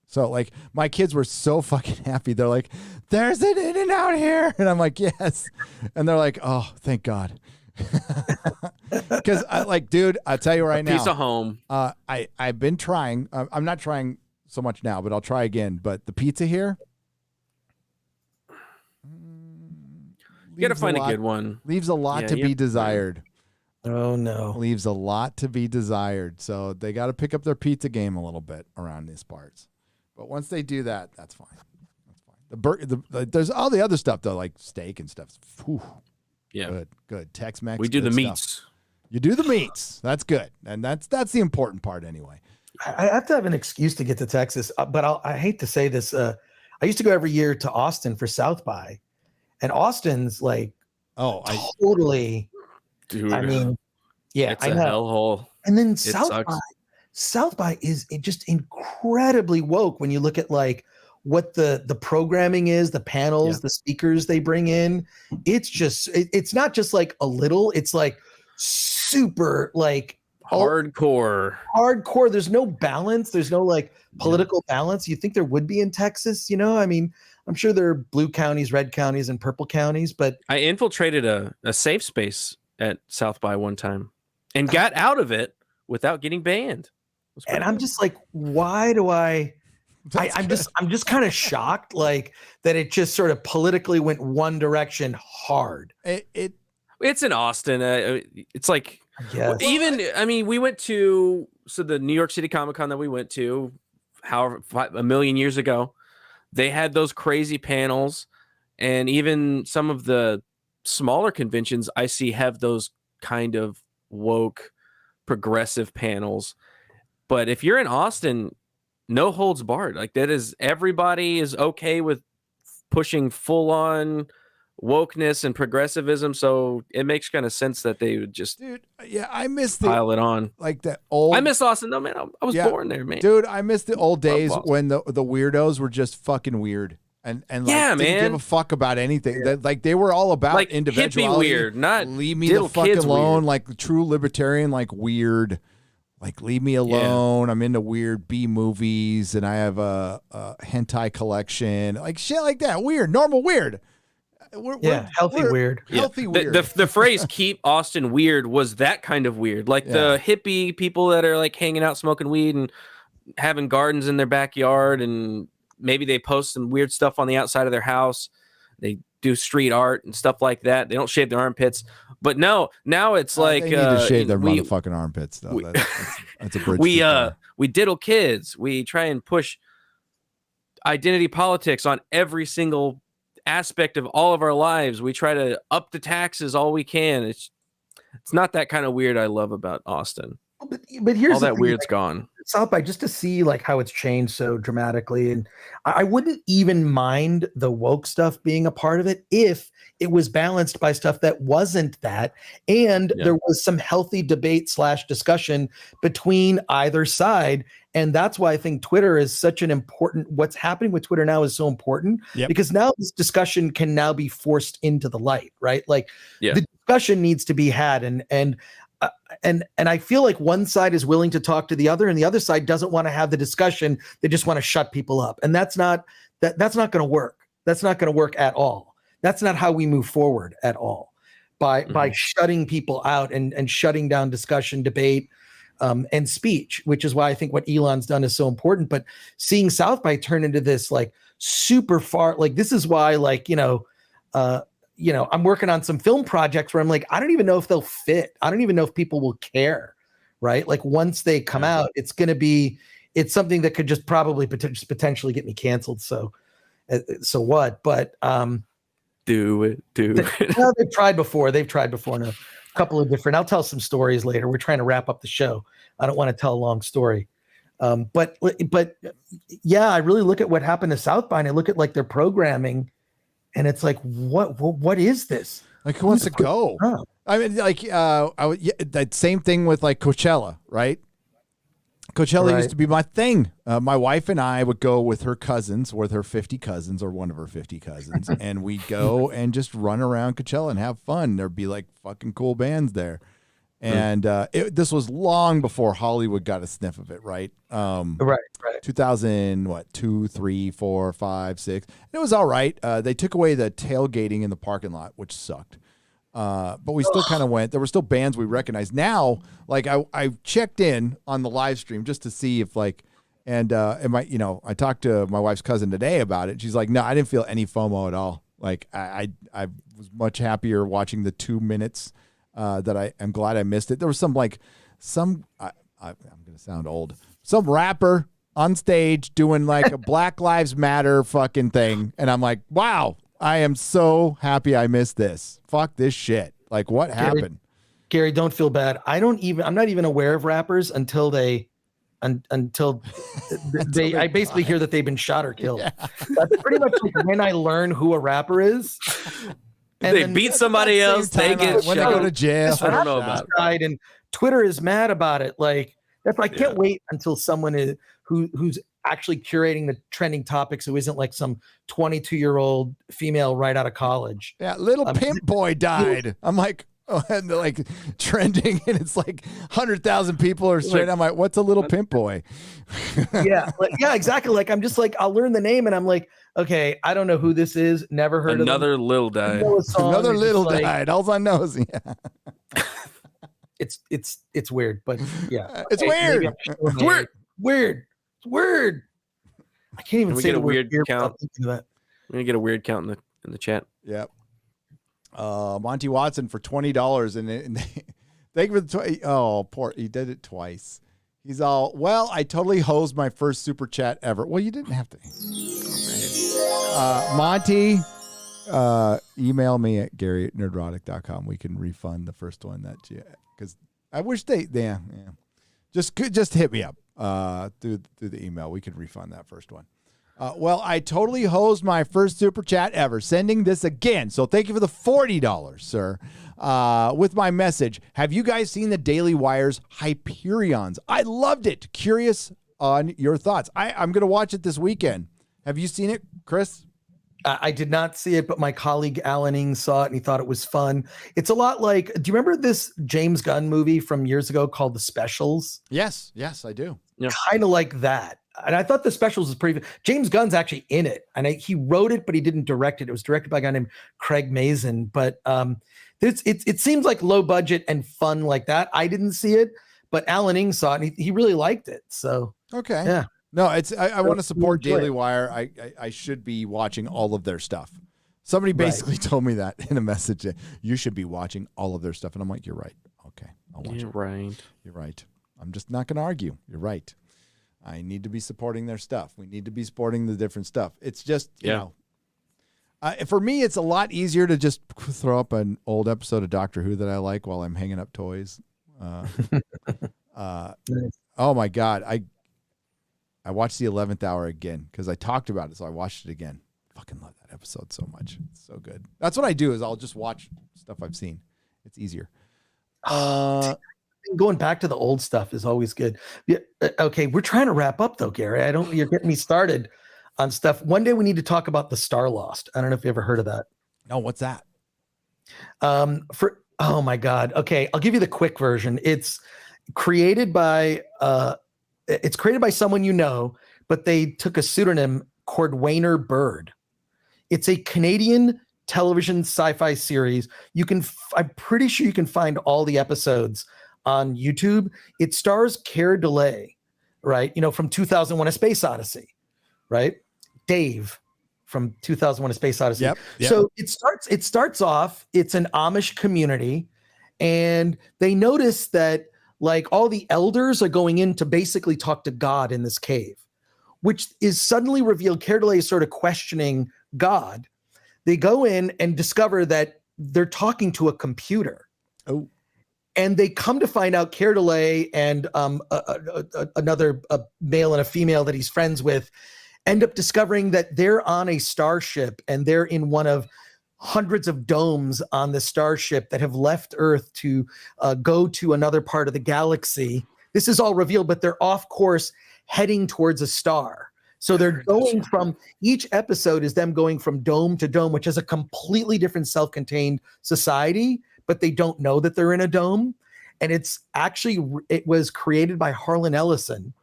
So like my kids were so fucking happy. They're like, there's an In-N-Out here. And I'm like, yes. And they're like, oh, thank God. Because dude, I'll tell you right now. Piece of home. I've been trying. I'm not trying so much now, but I'll try again. But the pizza here. You got to find a good one. Leaves a lot to be desired. Oh, no. Leaves a lot to be desired. So they got to pick up their pizza game a little bit around these parts. But once they do that, that's fine. That's fine. There's all the other stuff, though, like steak and stuff. Whew. Yeah. Good. Tex-Mex. We do the meats. Stuff. You do the meats. That's good. And that's the important part anyway. I have to have an excuse to get to Texas, but I hate to say this. I used to go every year to Austin for South by. And Austin's like, totally. Dude. I mean, yeah, it's a hellhole. And then South by is just incredibly woke when you look at like what the programming is, the panels, the speakers they bring in. It's just, it's not just like a little, it's like super like hardcore. There's no balance. There's no like political balance. You think there would be in Texas, I mean, I'm sure there are blue counties, red counties, and purple counties, but I infiltrated a safe space at South by one time and got out of it without getting banned. And I'm just like, why do I'm just kind of shocked, like that it just sort of politically went one direction hard. It's in Austin. It's like we went to the New York City Comic Con that we went to, a million years ago. They had those crazy panels, and even some of the smaller conventions I see have those kind of woke, progressive panels. But if you're in Austin, no holds barred. Like that is, everybody is okay with pushing full on wokeness and progressivism. So it makes kind of sense that they would just, I miss pile it on like that old. I miss Austin though, man. I was born there, man. Dude, I miss the old days when the weirdos were just fucking weird and like, didn't give a fuck about anything. That like they were all about like individuality. Hippie weird, not leave me the fuck alone. Weird. Like true libertarian, like weird. Like, leave me alone. Yeah. I'm into weird B movies, and I have a hentai collection. Like, shit like that. Weird. Normal weird. Healthy weird. Healthy weird. The phrase keep Austin weird was that kind of weird. Like the hippie people that are, like, hanging out smoking weed and having gardens in their backyard, and maybe they post some weird stuff on the outside of their house. They do street art and stuff like that. They don't shave their armpits. But no, now it's like they need to shave their motherfucking armpits though. That's a bridge. We diddle kids. We try and push identity politics on every single aspect of all of our lives. We try to up the taxes all we can. It's not that kind of weird I love about Austin. But here's all that weird's gone. South by, just to see like how it's changed so dramatically, and I wouldn't even mind the woke stuff being a part of it if it was balanced by stuff that wasn't that, and there was some healthy debate / discussion between either side. And that's why I think Twitter is such an important, what's happening with Twitter now is so important, because now this discussion can now be forced into the light, right? Like the discussion needs to be had. And and I feel like one side is willing to talk to the other, and the other side doesn't want to have the discussion. They just want to shut people up, and that's not going to work. That's not going to work at all. That's not how we move forward at all. By shutting people out and shutting down discussion, debate, and speech, which is why I think what Elon's done is so important. But seeing South by turn into this like super far, like this is why, like, I'm working on some film projects where I'm like, I don't even know if they'll fit. I don't even know if people will care, right? Like once they come out, it's something that could just probably potentially get me canceled. So what? But do it. Well, they've tried before in a couple of different. I'll tell some stories later. We're trying to wrap up the show. I don't want to tell a long story. But yeah, I really look at what happened to South by, and I look at like their programming. And it's like, what is this? Like, who wants to go? I mean, like, that same thing with like Coachella, right? Coachella used to be my thing. My wife and I would go with her 50 cousins, or one of her 50 cousins, and we'd go and just run around Coachella and have fun. There'd be like fucking cool bands there. And this was long before Hollywood got a sniff of it, right? Right. 2002, 3, 4, 5, 6. And it was all right. They took away the tailgating in the parking lot, which sucked. But we still kind of went. There were still bands we recognized. Now, like I checked in on the live stream just to see if like, I talked to my wife's cousin today about it. She's like, no, I didn't feel any FOMO at all. Like I was much happier watching the 2 minutes. That I'm glad I missed it. There was some I'm going to sound old. Some rapper on stage doing like a Black Lives Matter fucking thing. And I'm like, wow, I am so happy I missed this. Fuck this shit. Like, what happened? Gary, don't feel bad. I'm not even aware of rappers until I basically hear that they've been shot or killed. Yeah. That's pretty much like when I learn who a rapper is. And they beat somebody else. They get when they go to jail. I don't know about it. And Twitter is mad about it. Like I can't wait until someone is who's actually curating the trending topics who isn't like some 22-year-old female right out of college. Yeah, little pimp boy died. I'm like, and they're like trending, and it's like 100,000 people are straight. I'm like, what's a little pimp boy? Yeah, exactly. Like I'm just like, I'll learn the name, and I'm like, okay, I don't know who this is. Never heard Another of them. Lil died. Another little died. All I know is it's weird, but yeah, it's weird. Weird. I can't even say a weird count. We're gonna get a weird count in the chat. Yep. Monty Watson for $20, and thank you for the he did it twice. He's all, well, I totally hosed my first super chat ever. Well, you didn't have to. Monty, email me at Gary@nerdrotic.com. We can refund the first one because I wish yeah. Just hit me up through the email. We could refund that first one. Well, I totally hosed my first super chat ever, sending this again. So thank you for the $40, sir. With my message, have you guys seen the Daily Wire's Hyperions? I loved it. Curious on your thoughts. I'm going to watch it this weekend. Have you seen it, Chris? I did not see it, but my colleague Alan Ing saw it and he thought it was fun. It's a lot like, do you remember this James Gunn movie from years ago called The Specials? Yes, I do. Yeah. Kind of like that. And I thought The Specials was pretty. James Gunn's actually in it, and he wrote it, but he didn't direct it. It was directed by a guy named Craig Mazin. But it seems like low budget and fun like that. I didn't see it, but Alan Ing saw it, and he really liked it. So okay, yeah. No, I want to support Daily Wire. I should be watching all of their stuff. Somebody basically told me that in a message that you should be watching all of their stuff, and I'm like, you're right. Okay, I'll watch it. Right. You're right. I'm just not going to argue. You're right. I need to be supporting their stuff. We need to be supporting the different stuff. It's just, you know, for me, it's a lot easier to just throw up an old episode of Doctor Who that I like while I'm hanging up toys. Oh my God. I watched the 11th hour again because I talked about it. So I watched it again. Fucking love that episode so much. It's so good. That's what I do is I'll just watch stuff I've seen. It's easier. Going back to the old stuff is always good. Yeah, okay, we're trying to wrap up though, Gary. You're getting me started on stuff. One day we need to talk about the Star Lost. I don't know if you ever heard of that. No, what's that? Oh my God. Okay, I'll give you the quick version. It's created by someone you know, but they took a pseudonym, Cordwainer Bird. It's a Canadian television sci-fi series. I'm pretty sure you can find all the episodes on YouTube. It stars Cara Delay, right? You know, from 2001: A Space Odyssey, right? Dave from 2001: A Space Odyssey. Yep. So it starts off, it's an Amish community, and they notice that like all the elders are going in to basically talk to God in this cave, which is suddenly revealed. Cara Delay is sort of questioning God. They go in and discover that they're talking to a computer. Oh. And they come to find out Cara Delay and another male and a female that he's friends with end up discovering that they're on a starship, and they're in one of hundreds of domes on the starship that have left Earth to go to another part of the galaxy. This is all revealed, but they're off course heading towards a star. So they're going from, each episode is them going from dome to dome, which is a completely different self-contained society, but they don't know that they're in a dome. And it was created by Harlan Ellison.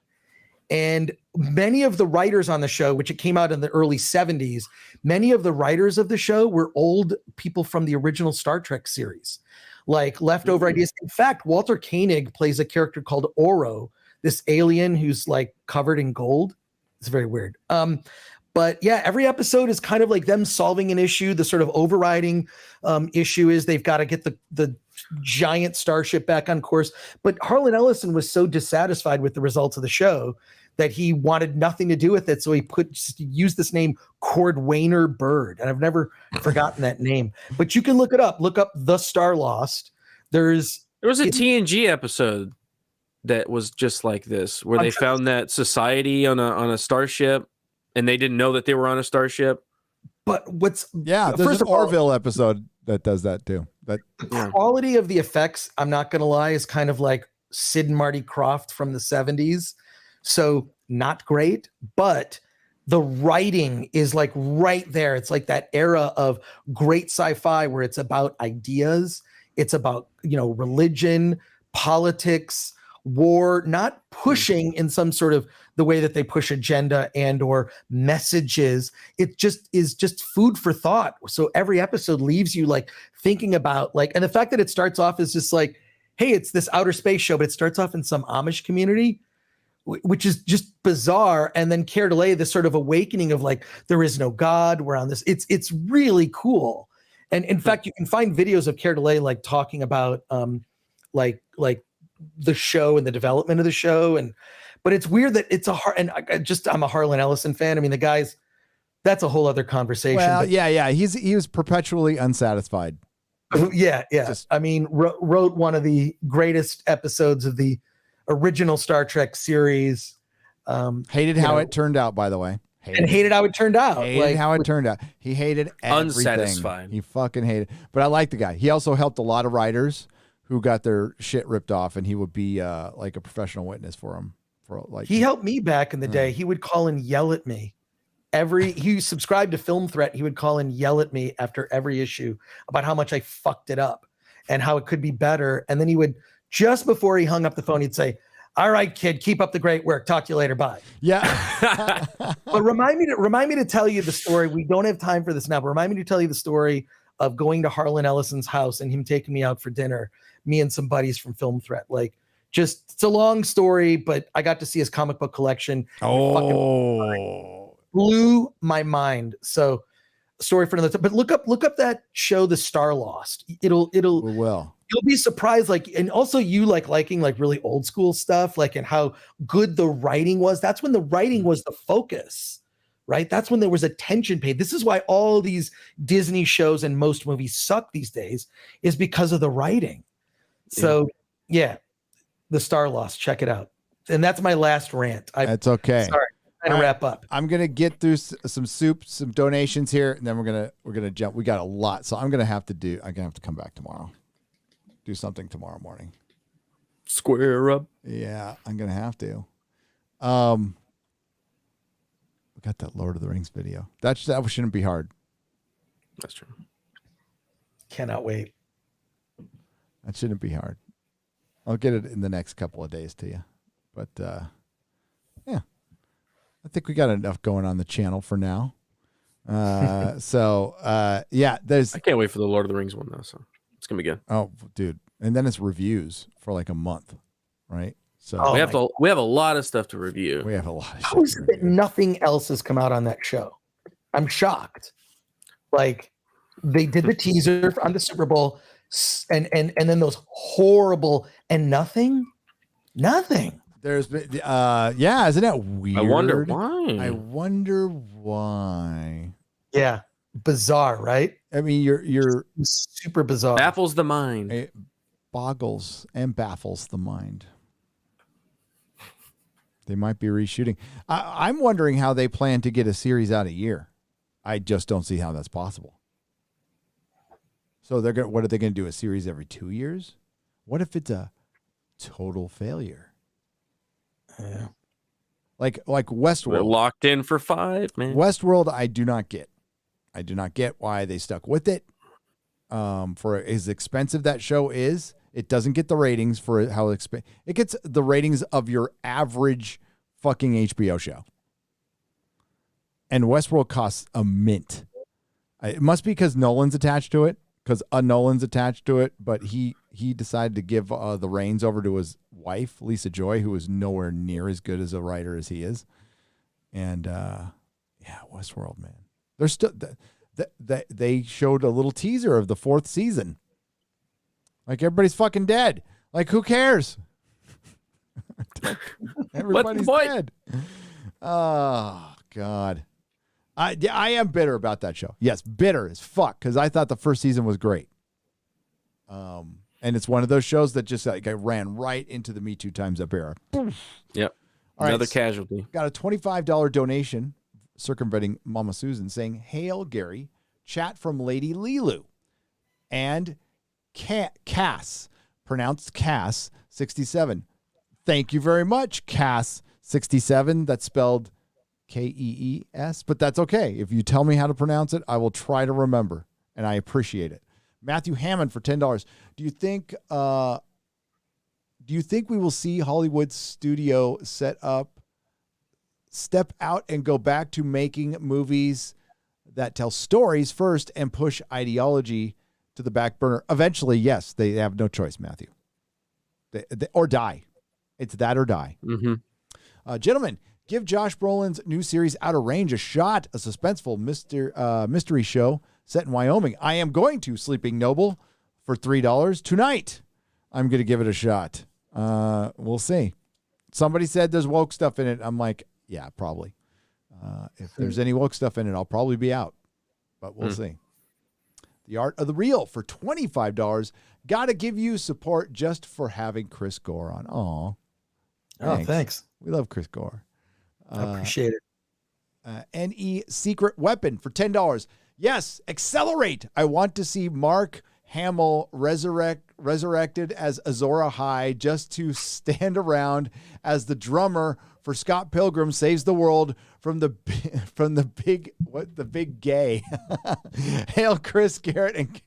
And many of the writers on the show, which it came out in the early 70s, many of the writers of the show were old people from the original Star Trek series, like leftover ideas. In fact, Walter Koenig plays a character called Oro, this alien who's like covered in gold. It's very weird. But yeah, every episode is kind of like them solving an issue. The sort of overriding issue is they've got to get the giant starship back on course. But Harlan Ellison was so dissatisfied with the results of the show that he wanted nothing to do with it. So he used this name, Cordwainer Bird. And I've never forgotten that name. But you can look it up. Look up The Star Lost. There was a TNG episode that was just like this, where they found that society on a starship, and they didn't know that they were on a starship. But there's an Orville episode that does that too. The quality of the effects, I'm not going to lie, is kind of like Sid and Marty Krofft from the 70s. So not great, but the writing is like right there. It's like that era of great sci-fi where it's about ideas. It's about, religion, politics, war, not pushing in some sort of the way that they push agenda and or messages. It just is just food for thought. So every episode leaves you like thinking about and the fact that it starts off is just like, hey, it's this outer space show, but it starts off in some Amish community, which is just bizarre. And then Cara Delay, this sort of awakening of like, there is no God. We're on this. It's really cool. And in fact, you can find videos of Cara Delay like talking about like the show and the development of the show. But it's weird that it's I'm a Harlan Ellison fan. I mean, the guy's, that's a whole other conversation. Well, yeah. He was perpetually unsatisfied. Yeah. Wrote one of the greatest episodes of the original Star Trek series. Hated how it turned out, by the way. Hated how it turned out. Hated how it turned out. He hated everything. Unsatisfied. He fucking hated. But I like the guy. He also helped a lot of writers who got their shit ripped off, and he would be like a professional witness for him. He helped me back in the day. He would call and yell at me. He subscribed to Film Threat. He would call and yell at me after every issue about how much I fucked it up and how it could be better. And then he would, just before he hung up the phone, he'd say, "All right, kid, keep up the great work. Talk to you later. Bye." Yeah. But remind me to tell you the story. We don't have time for this now, but remind me to tell you the story of going to Harlan Ellison's house and him taking me out for dinner, me and some buddies from Film Threat. It's a long story, but I got to see his comic book collection. Oh, blew my mind. So, story for another time. But look up that show, The Star Lost. You'll be surprised. And also you liking really old school stuff, and how good the writing was. That's when the writing was the focus, right? That's when there was attention paid. This is why all these Disney shows and most movies suck these days, is because of the writing. So yeah. The Star Lost, check it out. And that's my last rant. That's okay. Sorry, trying to wrap up. I'm gonna get through some soup, some donations here, and then we're gonna jump. We got a lot, so I'm gonna have to come back tomorrow. Do something tomorrow morning. Square up. Yeah, I'm gonna have to. We got that Lord of the Rings video. That shouldn't be hard. That's true. Cannot wait. That shouldn't be hard. I'll get it in the next couple of days to you. But yeah, I think we got enough going on the channel for now. Yeah, there's. I can't wait for the Lord of the Rings one though. So it's gonna be good. Oh, dude, and then it's reviews for like a month, right? So we have a lot of stuff to review. We have a lot of How is it that nothing else has come out on that show? I'm shocked. Like they did the teaser on the Super Bowl, and then those horrible and nothing. There's been yeah, isn't that weird? I wonder why. Yeah, bizarre, right? I mean, you're super bizarre. Baffles the mind. It boggles and baffles the mind. They might be reshooting. I'm wondering how they plan to get a series out a year. I just don't see how that's possible. So what are they going to do? A series every 2 years? What if it's a total failure? Yeah. Like Westworld. We're locked in for 5, man. Westworld, I do not get. I do not get why they stuck with it. For as expensive that show is, it doesn't get the ratings for how expensive. It gets the ratings of your average fucking HBO show. And Westworld costs a mint. It must be because Nolan's attached to it, because Nolan's attached to it, but he decided to give the reins over to his wife, Lisa Joy, who is nowhere near as good as a writer as he is. And yeah, Westworld, man. They're still they showed a little teaser of the 4th season. Like everybody's fucking dead. Like who cares? Everybody's dead. Oh God. I am bitter about that show. Yes, bitter as fuck because I thought the first season was great. And it's one of those shows that just like I ran right into the Me Too Times Up era. Yep. All Another right, casualty. Got a $25 donation circumventing Mama Susan saying, "Hail Gary, chat from Lady Lilu and Cass, pronounced Cass 67. Thank you very much, Cass 67. That's spelled Kees, but that's okay. If you tell me how to pronounce it, I will try to remember, and I appreciate it. Matthew Hammond for $10. Do you think we will see Hollywood studio step out and go back to making movies that tell stories first and push ideology to the back burner? Eventually, yes. They have no choice, Matthew. They or die. It's that or die. Mm-hmm. Gentlemen, give Josh Brolin's new series Outer Range a shot, a suspenseful mystery show set in Wyoming. I am going to Sleeping Noble for $3 tonight. I'm going to give it a shot. We'll see. Somebody said there's woke stuff in it. I'm like, yeah, probably. If there's any woke stuff in it, I'll probably be out. But we'll see. The Art of the Real for $25. Got to give you support just for having Chris Gore on. Aw. Oh, thanks. We love Chris Gore. I appreciate it. NE Secret Weapon for $10. Yes, accelerate. I want to see Mark Hamill resurrected as Azora High just to stand around as the drummer for Scott Pilgrim Saves the World from the big gay. Hail Chris Garrett and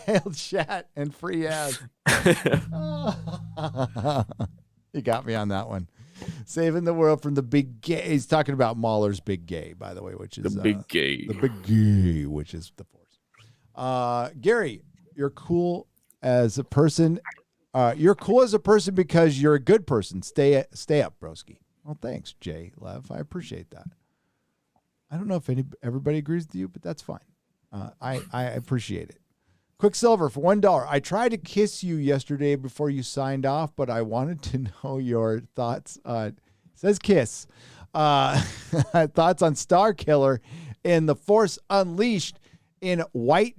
hail chat and free ads. You got me on that one. Saving the world from the big gay. He's talking about Mahler's Big Gay, by the way, which is the big gay. The big gay, which is the Force. Gary, you're cool as a person. You're cool as a person because you're a good person. Stay up, broski. Well, thanks, Jay Lev. I appreciate that. I don't know if everybody agrees with you, but that's fine. I appreciate it. Quicksilver for $1. I tried to kiss you yesterday before you signed off, but I wanted to know your thoughts. It says kiss. Thoughts on Star Killer in The Force Unleashed in white.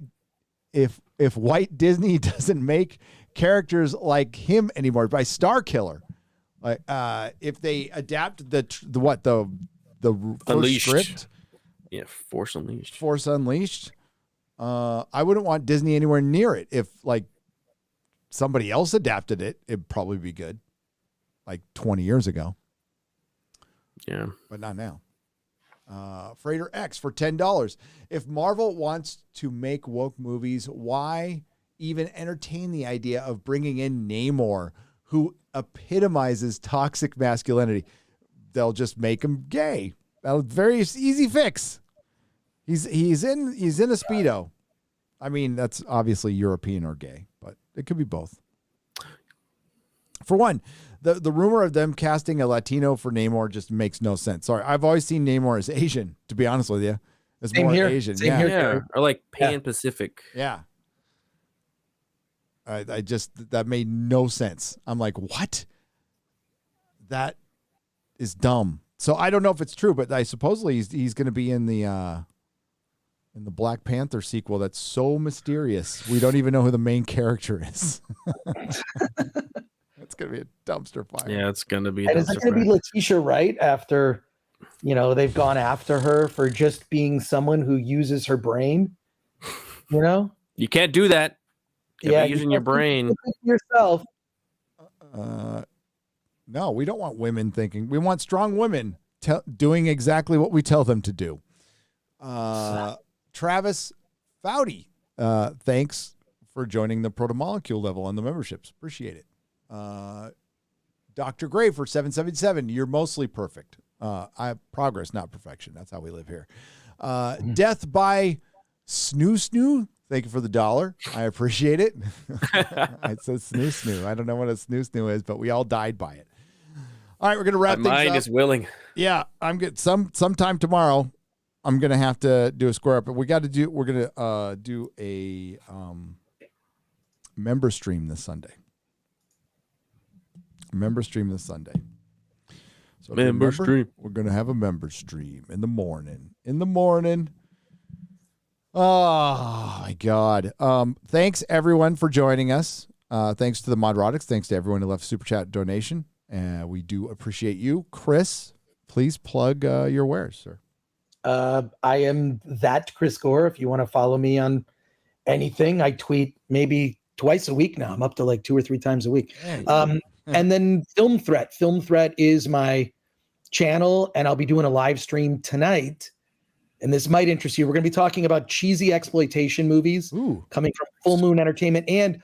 If white Disney doesn't make characters like him anymore, by Star Killer, like if they adapt the first Unleashed script, yeah, Force Unleashed. Force Unleashed. I wouldn't want Disney anywhere near it. If like somebody else adapted it, it'd probably be good. Like 20 years ago. Yeah. But not now. Freighter X for $10. If Marvel wants to make woke movies, why even entertain the idea of bringing in Namor, who epitomizes toxic masculinity. They'll just make him gay. That's a very easy fix. He's in a Speedo. I mean, that's obviously European or gay, but it could be both. For one, the rumor of them casting a Latino for Namor just makes no sense. Sorry, I've always seen Namor as Asian, to be honest with you. As Same more here. Asian. Same yeah. here. Yeah, or like Pan-Pacific. Yeah. I just, that made no sense. I'm like, what? That is dumb. So I don't know if it's true, but I supposedly he's going to be in the Black Panther sequel. That's so mysterious. We don't even know who the main character is. It's going to be a dumpster fire. Yeah, it's going to be. And is it going to be Letitia Wright after, they've gone after her for just being someone who uses her brain? You can't do that. Yeah, using your brain yourself. No, we don't want women thinking. We want strong women doing exactly what we tell them to do. Travis Foudy, thanks for joining the Protomolecule level on the memberships. Appreciate it. Dr. Gray for 777. You're mostly perfect. I have progress, not perfection. That's how we live here. Death by Snoo. Thank you for the $1. I appreciate it. It says snoo. I don't know what a snoo is, but we all died by it. All right, we're gonna wrap things up. My mind is willing. Yeah, I'm good. Sometime tomorrow, I'm gonna have to do a square up, but we're gonna do a member stream this Sunday. So member stream. We're gonna have a member stream in the morning. Oh my God. Thanks everyone for joining us. Thanks to the Nerdrotics. Thanks to everyone who left a super chat donation. We do appreciate you. Chris, please plug your wares, sir. I am that Chris Gore. If you want to follow me on anything, I tweet maybe twice a week now. I'm up to like 2 or 3 times a week. And then Film Threat. Film Threat is my channel, and I'll be doing a live stream tonight. And this might interest you. We're going to be talking about cheesy exploitation movies coming from Full Moon Entertainment. And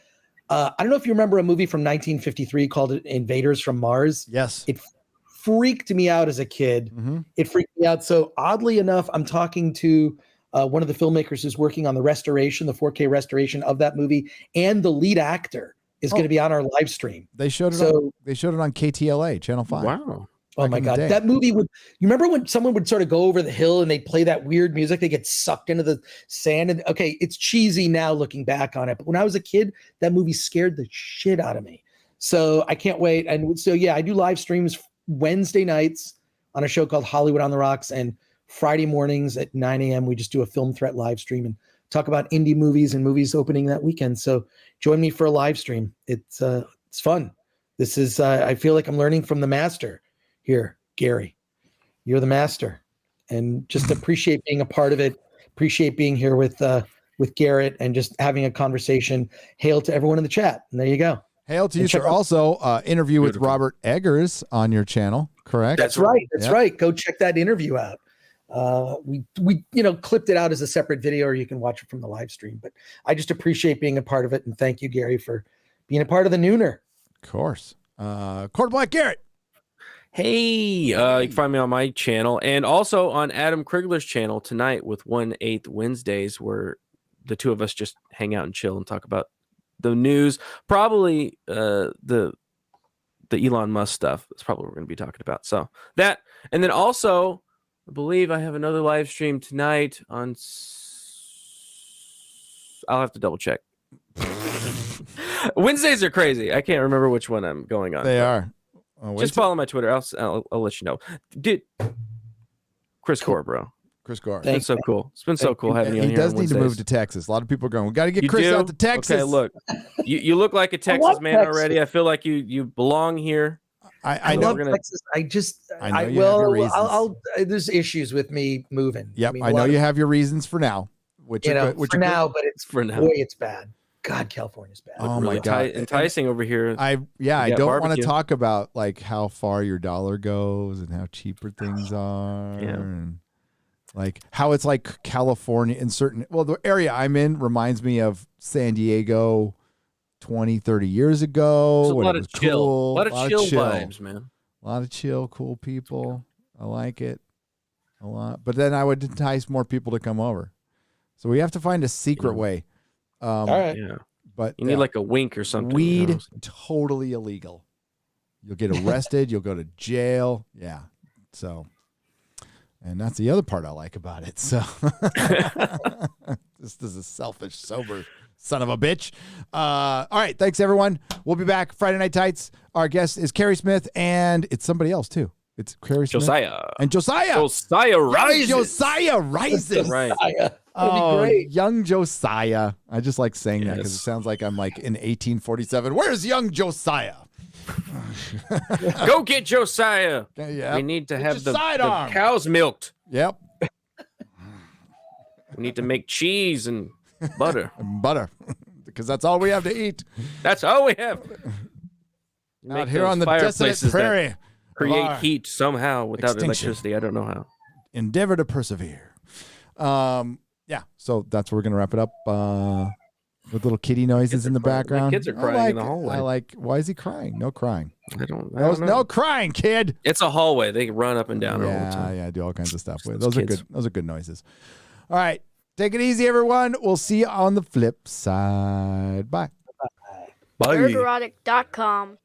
I don't know if you remember a movie from 1953 called Invaders from Mars. Yes. It freaked me out as a kid. Mm-hmm. It freaked me out. So oddly enough, I'm talking to one of the filmmakers who's working on the restoration, the 4K restoration of that movie. And the lead actor is going to be on our live stream. They showed it on KTLA, Channel 5. Wow. Oh my God. That movie you remember when someone would sort of go over the hill and they'd play that weird music, they get sucked into the sand. And okay, it's cheesy now looking back on it. But when I was a kid, that movie scared the shit out of me. So I can't wait. And so, yeah, I do live streams Wednesday nights on a show called Hollywood on the Rocks. And Friday mornings at 9 a.m., we just do a Film Threat live stream and talk about indie movies and movies opening that weekend. So join me for a live stream. It's fun. This is, I feel like I'm learning from the master. Here, Gary, you're the master, and just appreciate being a part of it. Appreciate being here with Garrett and just having a conversation. Hail to everyone in the chat. And there you go. Hail to you, sir. Also, interview with Robert Eggers on your channel, correct? That's right. That's right. Go check that interview out. We clipped it out as a separate video, or you can watch it from the live stream. But I just appreciate being a part of it, and thank you, Gary, for being a part of the Nooner. Of course. Quarter Black Garrett. Hey, you can find me on my channel and also on Adam Krigler's channel tonight with 1/8 Wednesdays, where the two of us just hang out and chill and talk about the news. Probably the Elon Musk stuff. That's probably what we're going to be talking about. So that, and then also, I believe I have another live stream tonight on. I'll have to double check. Wednesdays are crazy. I can't remember which one I'm going on. They are. Just follow my Twitter. I'll let you know. Chris Gore, bro. Chris Gore. It's been so cool. It's been so cool having you on here. He does need to move to Texas. A lot of people are going, we got to get Chris out to Texas. Okay, look. You look like a Texas man already. I feel like you belong here. I love Texas. I know there's issues with me moving. Yep, I know you have your reasons for now. But it's for now. Boy, it's bad. God, California's bad. Oh my God, enticing over here. I don't want to talk about like how far your dollar goes and how cheaper things are. Yeah. And Like how it's like California in certain, well, the area I'm in reminds me of San Diego 20, 30 years ago. There's a lot of chill. Cool. A lot of chill vibes, man. A lot of chill, cool people. I like it a lot. But then I would entice more people to come over. So we have to find a secret way. All right. Yeah. But you need like a wink or something. Weed, you know? totally illegal. You'll get arrested. You'll go to jail. Yeah. So, and that's the other part I like about it. So, this is a selfish, sober son of a bitch. All right. Thanks, everyone. We'll be back Friday Night Tights. Our guest is Carrie Smith, and it's somebody else, too. It's Carrie Smith. Josiah. And Josiah. Josiah rises. Josiah rises. Right. Oh, great. Young Josiah. I just like saying that because it sounds like I'm like in 1847. Where's young Josiah? Go get Josiah. Yeah. We need to have the sidearm. cows milked. Yep. We need to make cheese and butter. Because that's all we have to eat. That's all we have. Out here on the desolate prairie. Create heat somehow without extinction. electricity. I don't know how. Endeavor to persevere. Yeah, so that's where we're gonna wrap it up with little kitty noises in the background. My kids are crying in the hallway. Why is he crying? No crying. I don't know. No crying, kid. It's a hallway. They run up and down all the time. Yeah, do all kinds of stuff. Those are good. Those are good noises. All right, take it easy, everyone. We'll see you on the flip side. Bye. Bye. Nerdrotic.com.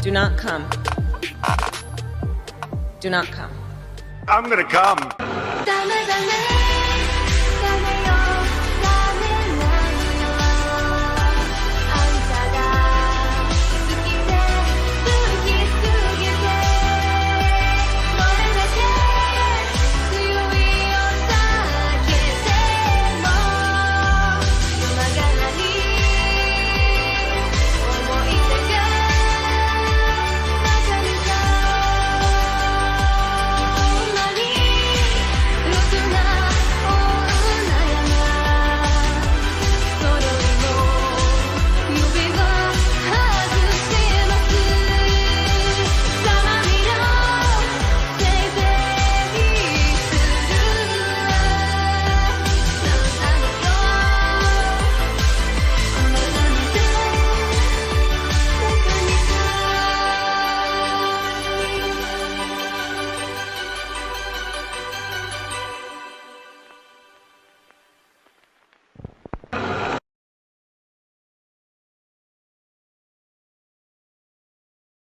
Do not come. Do not come. I'm gonna come. Dame, dame.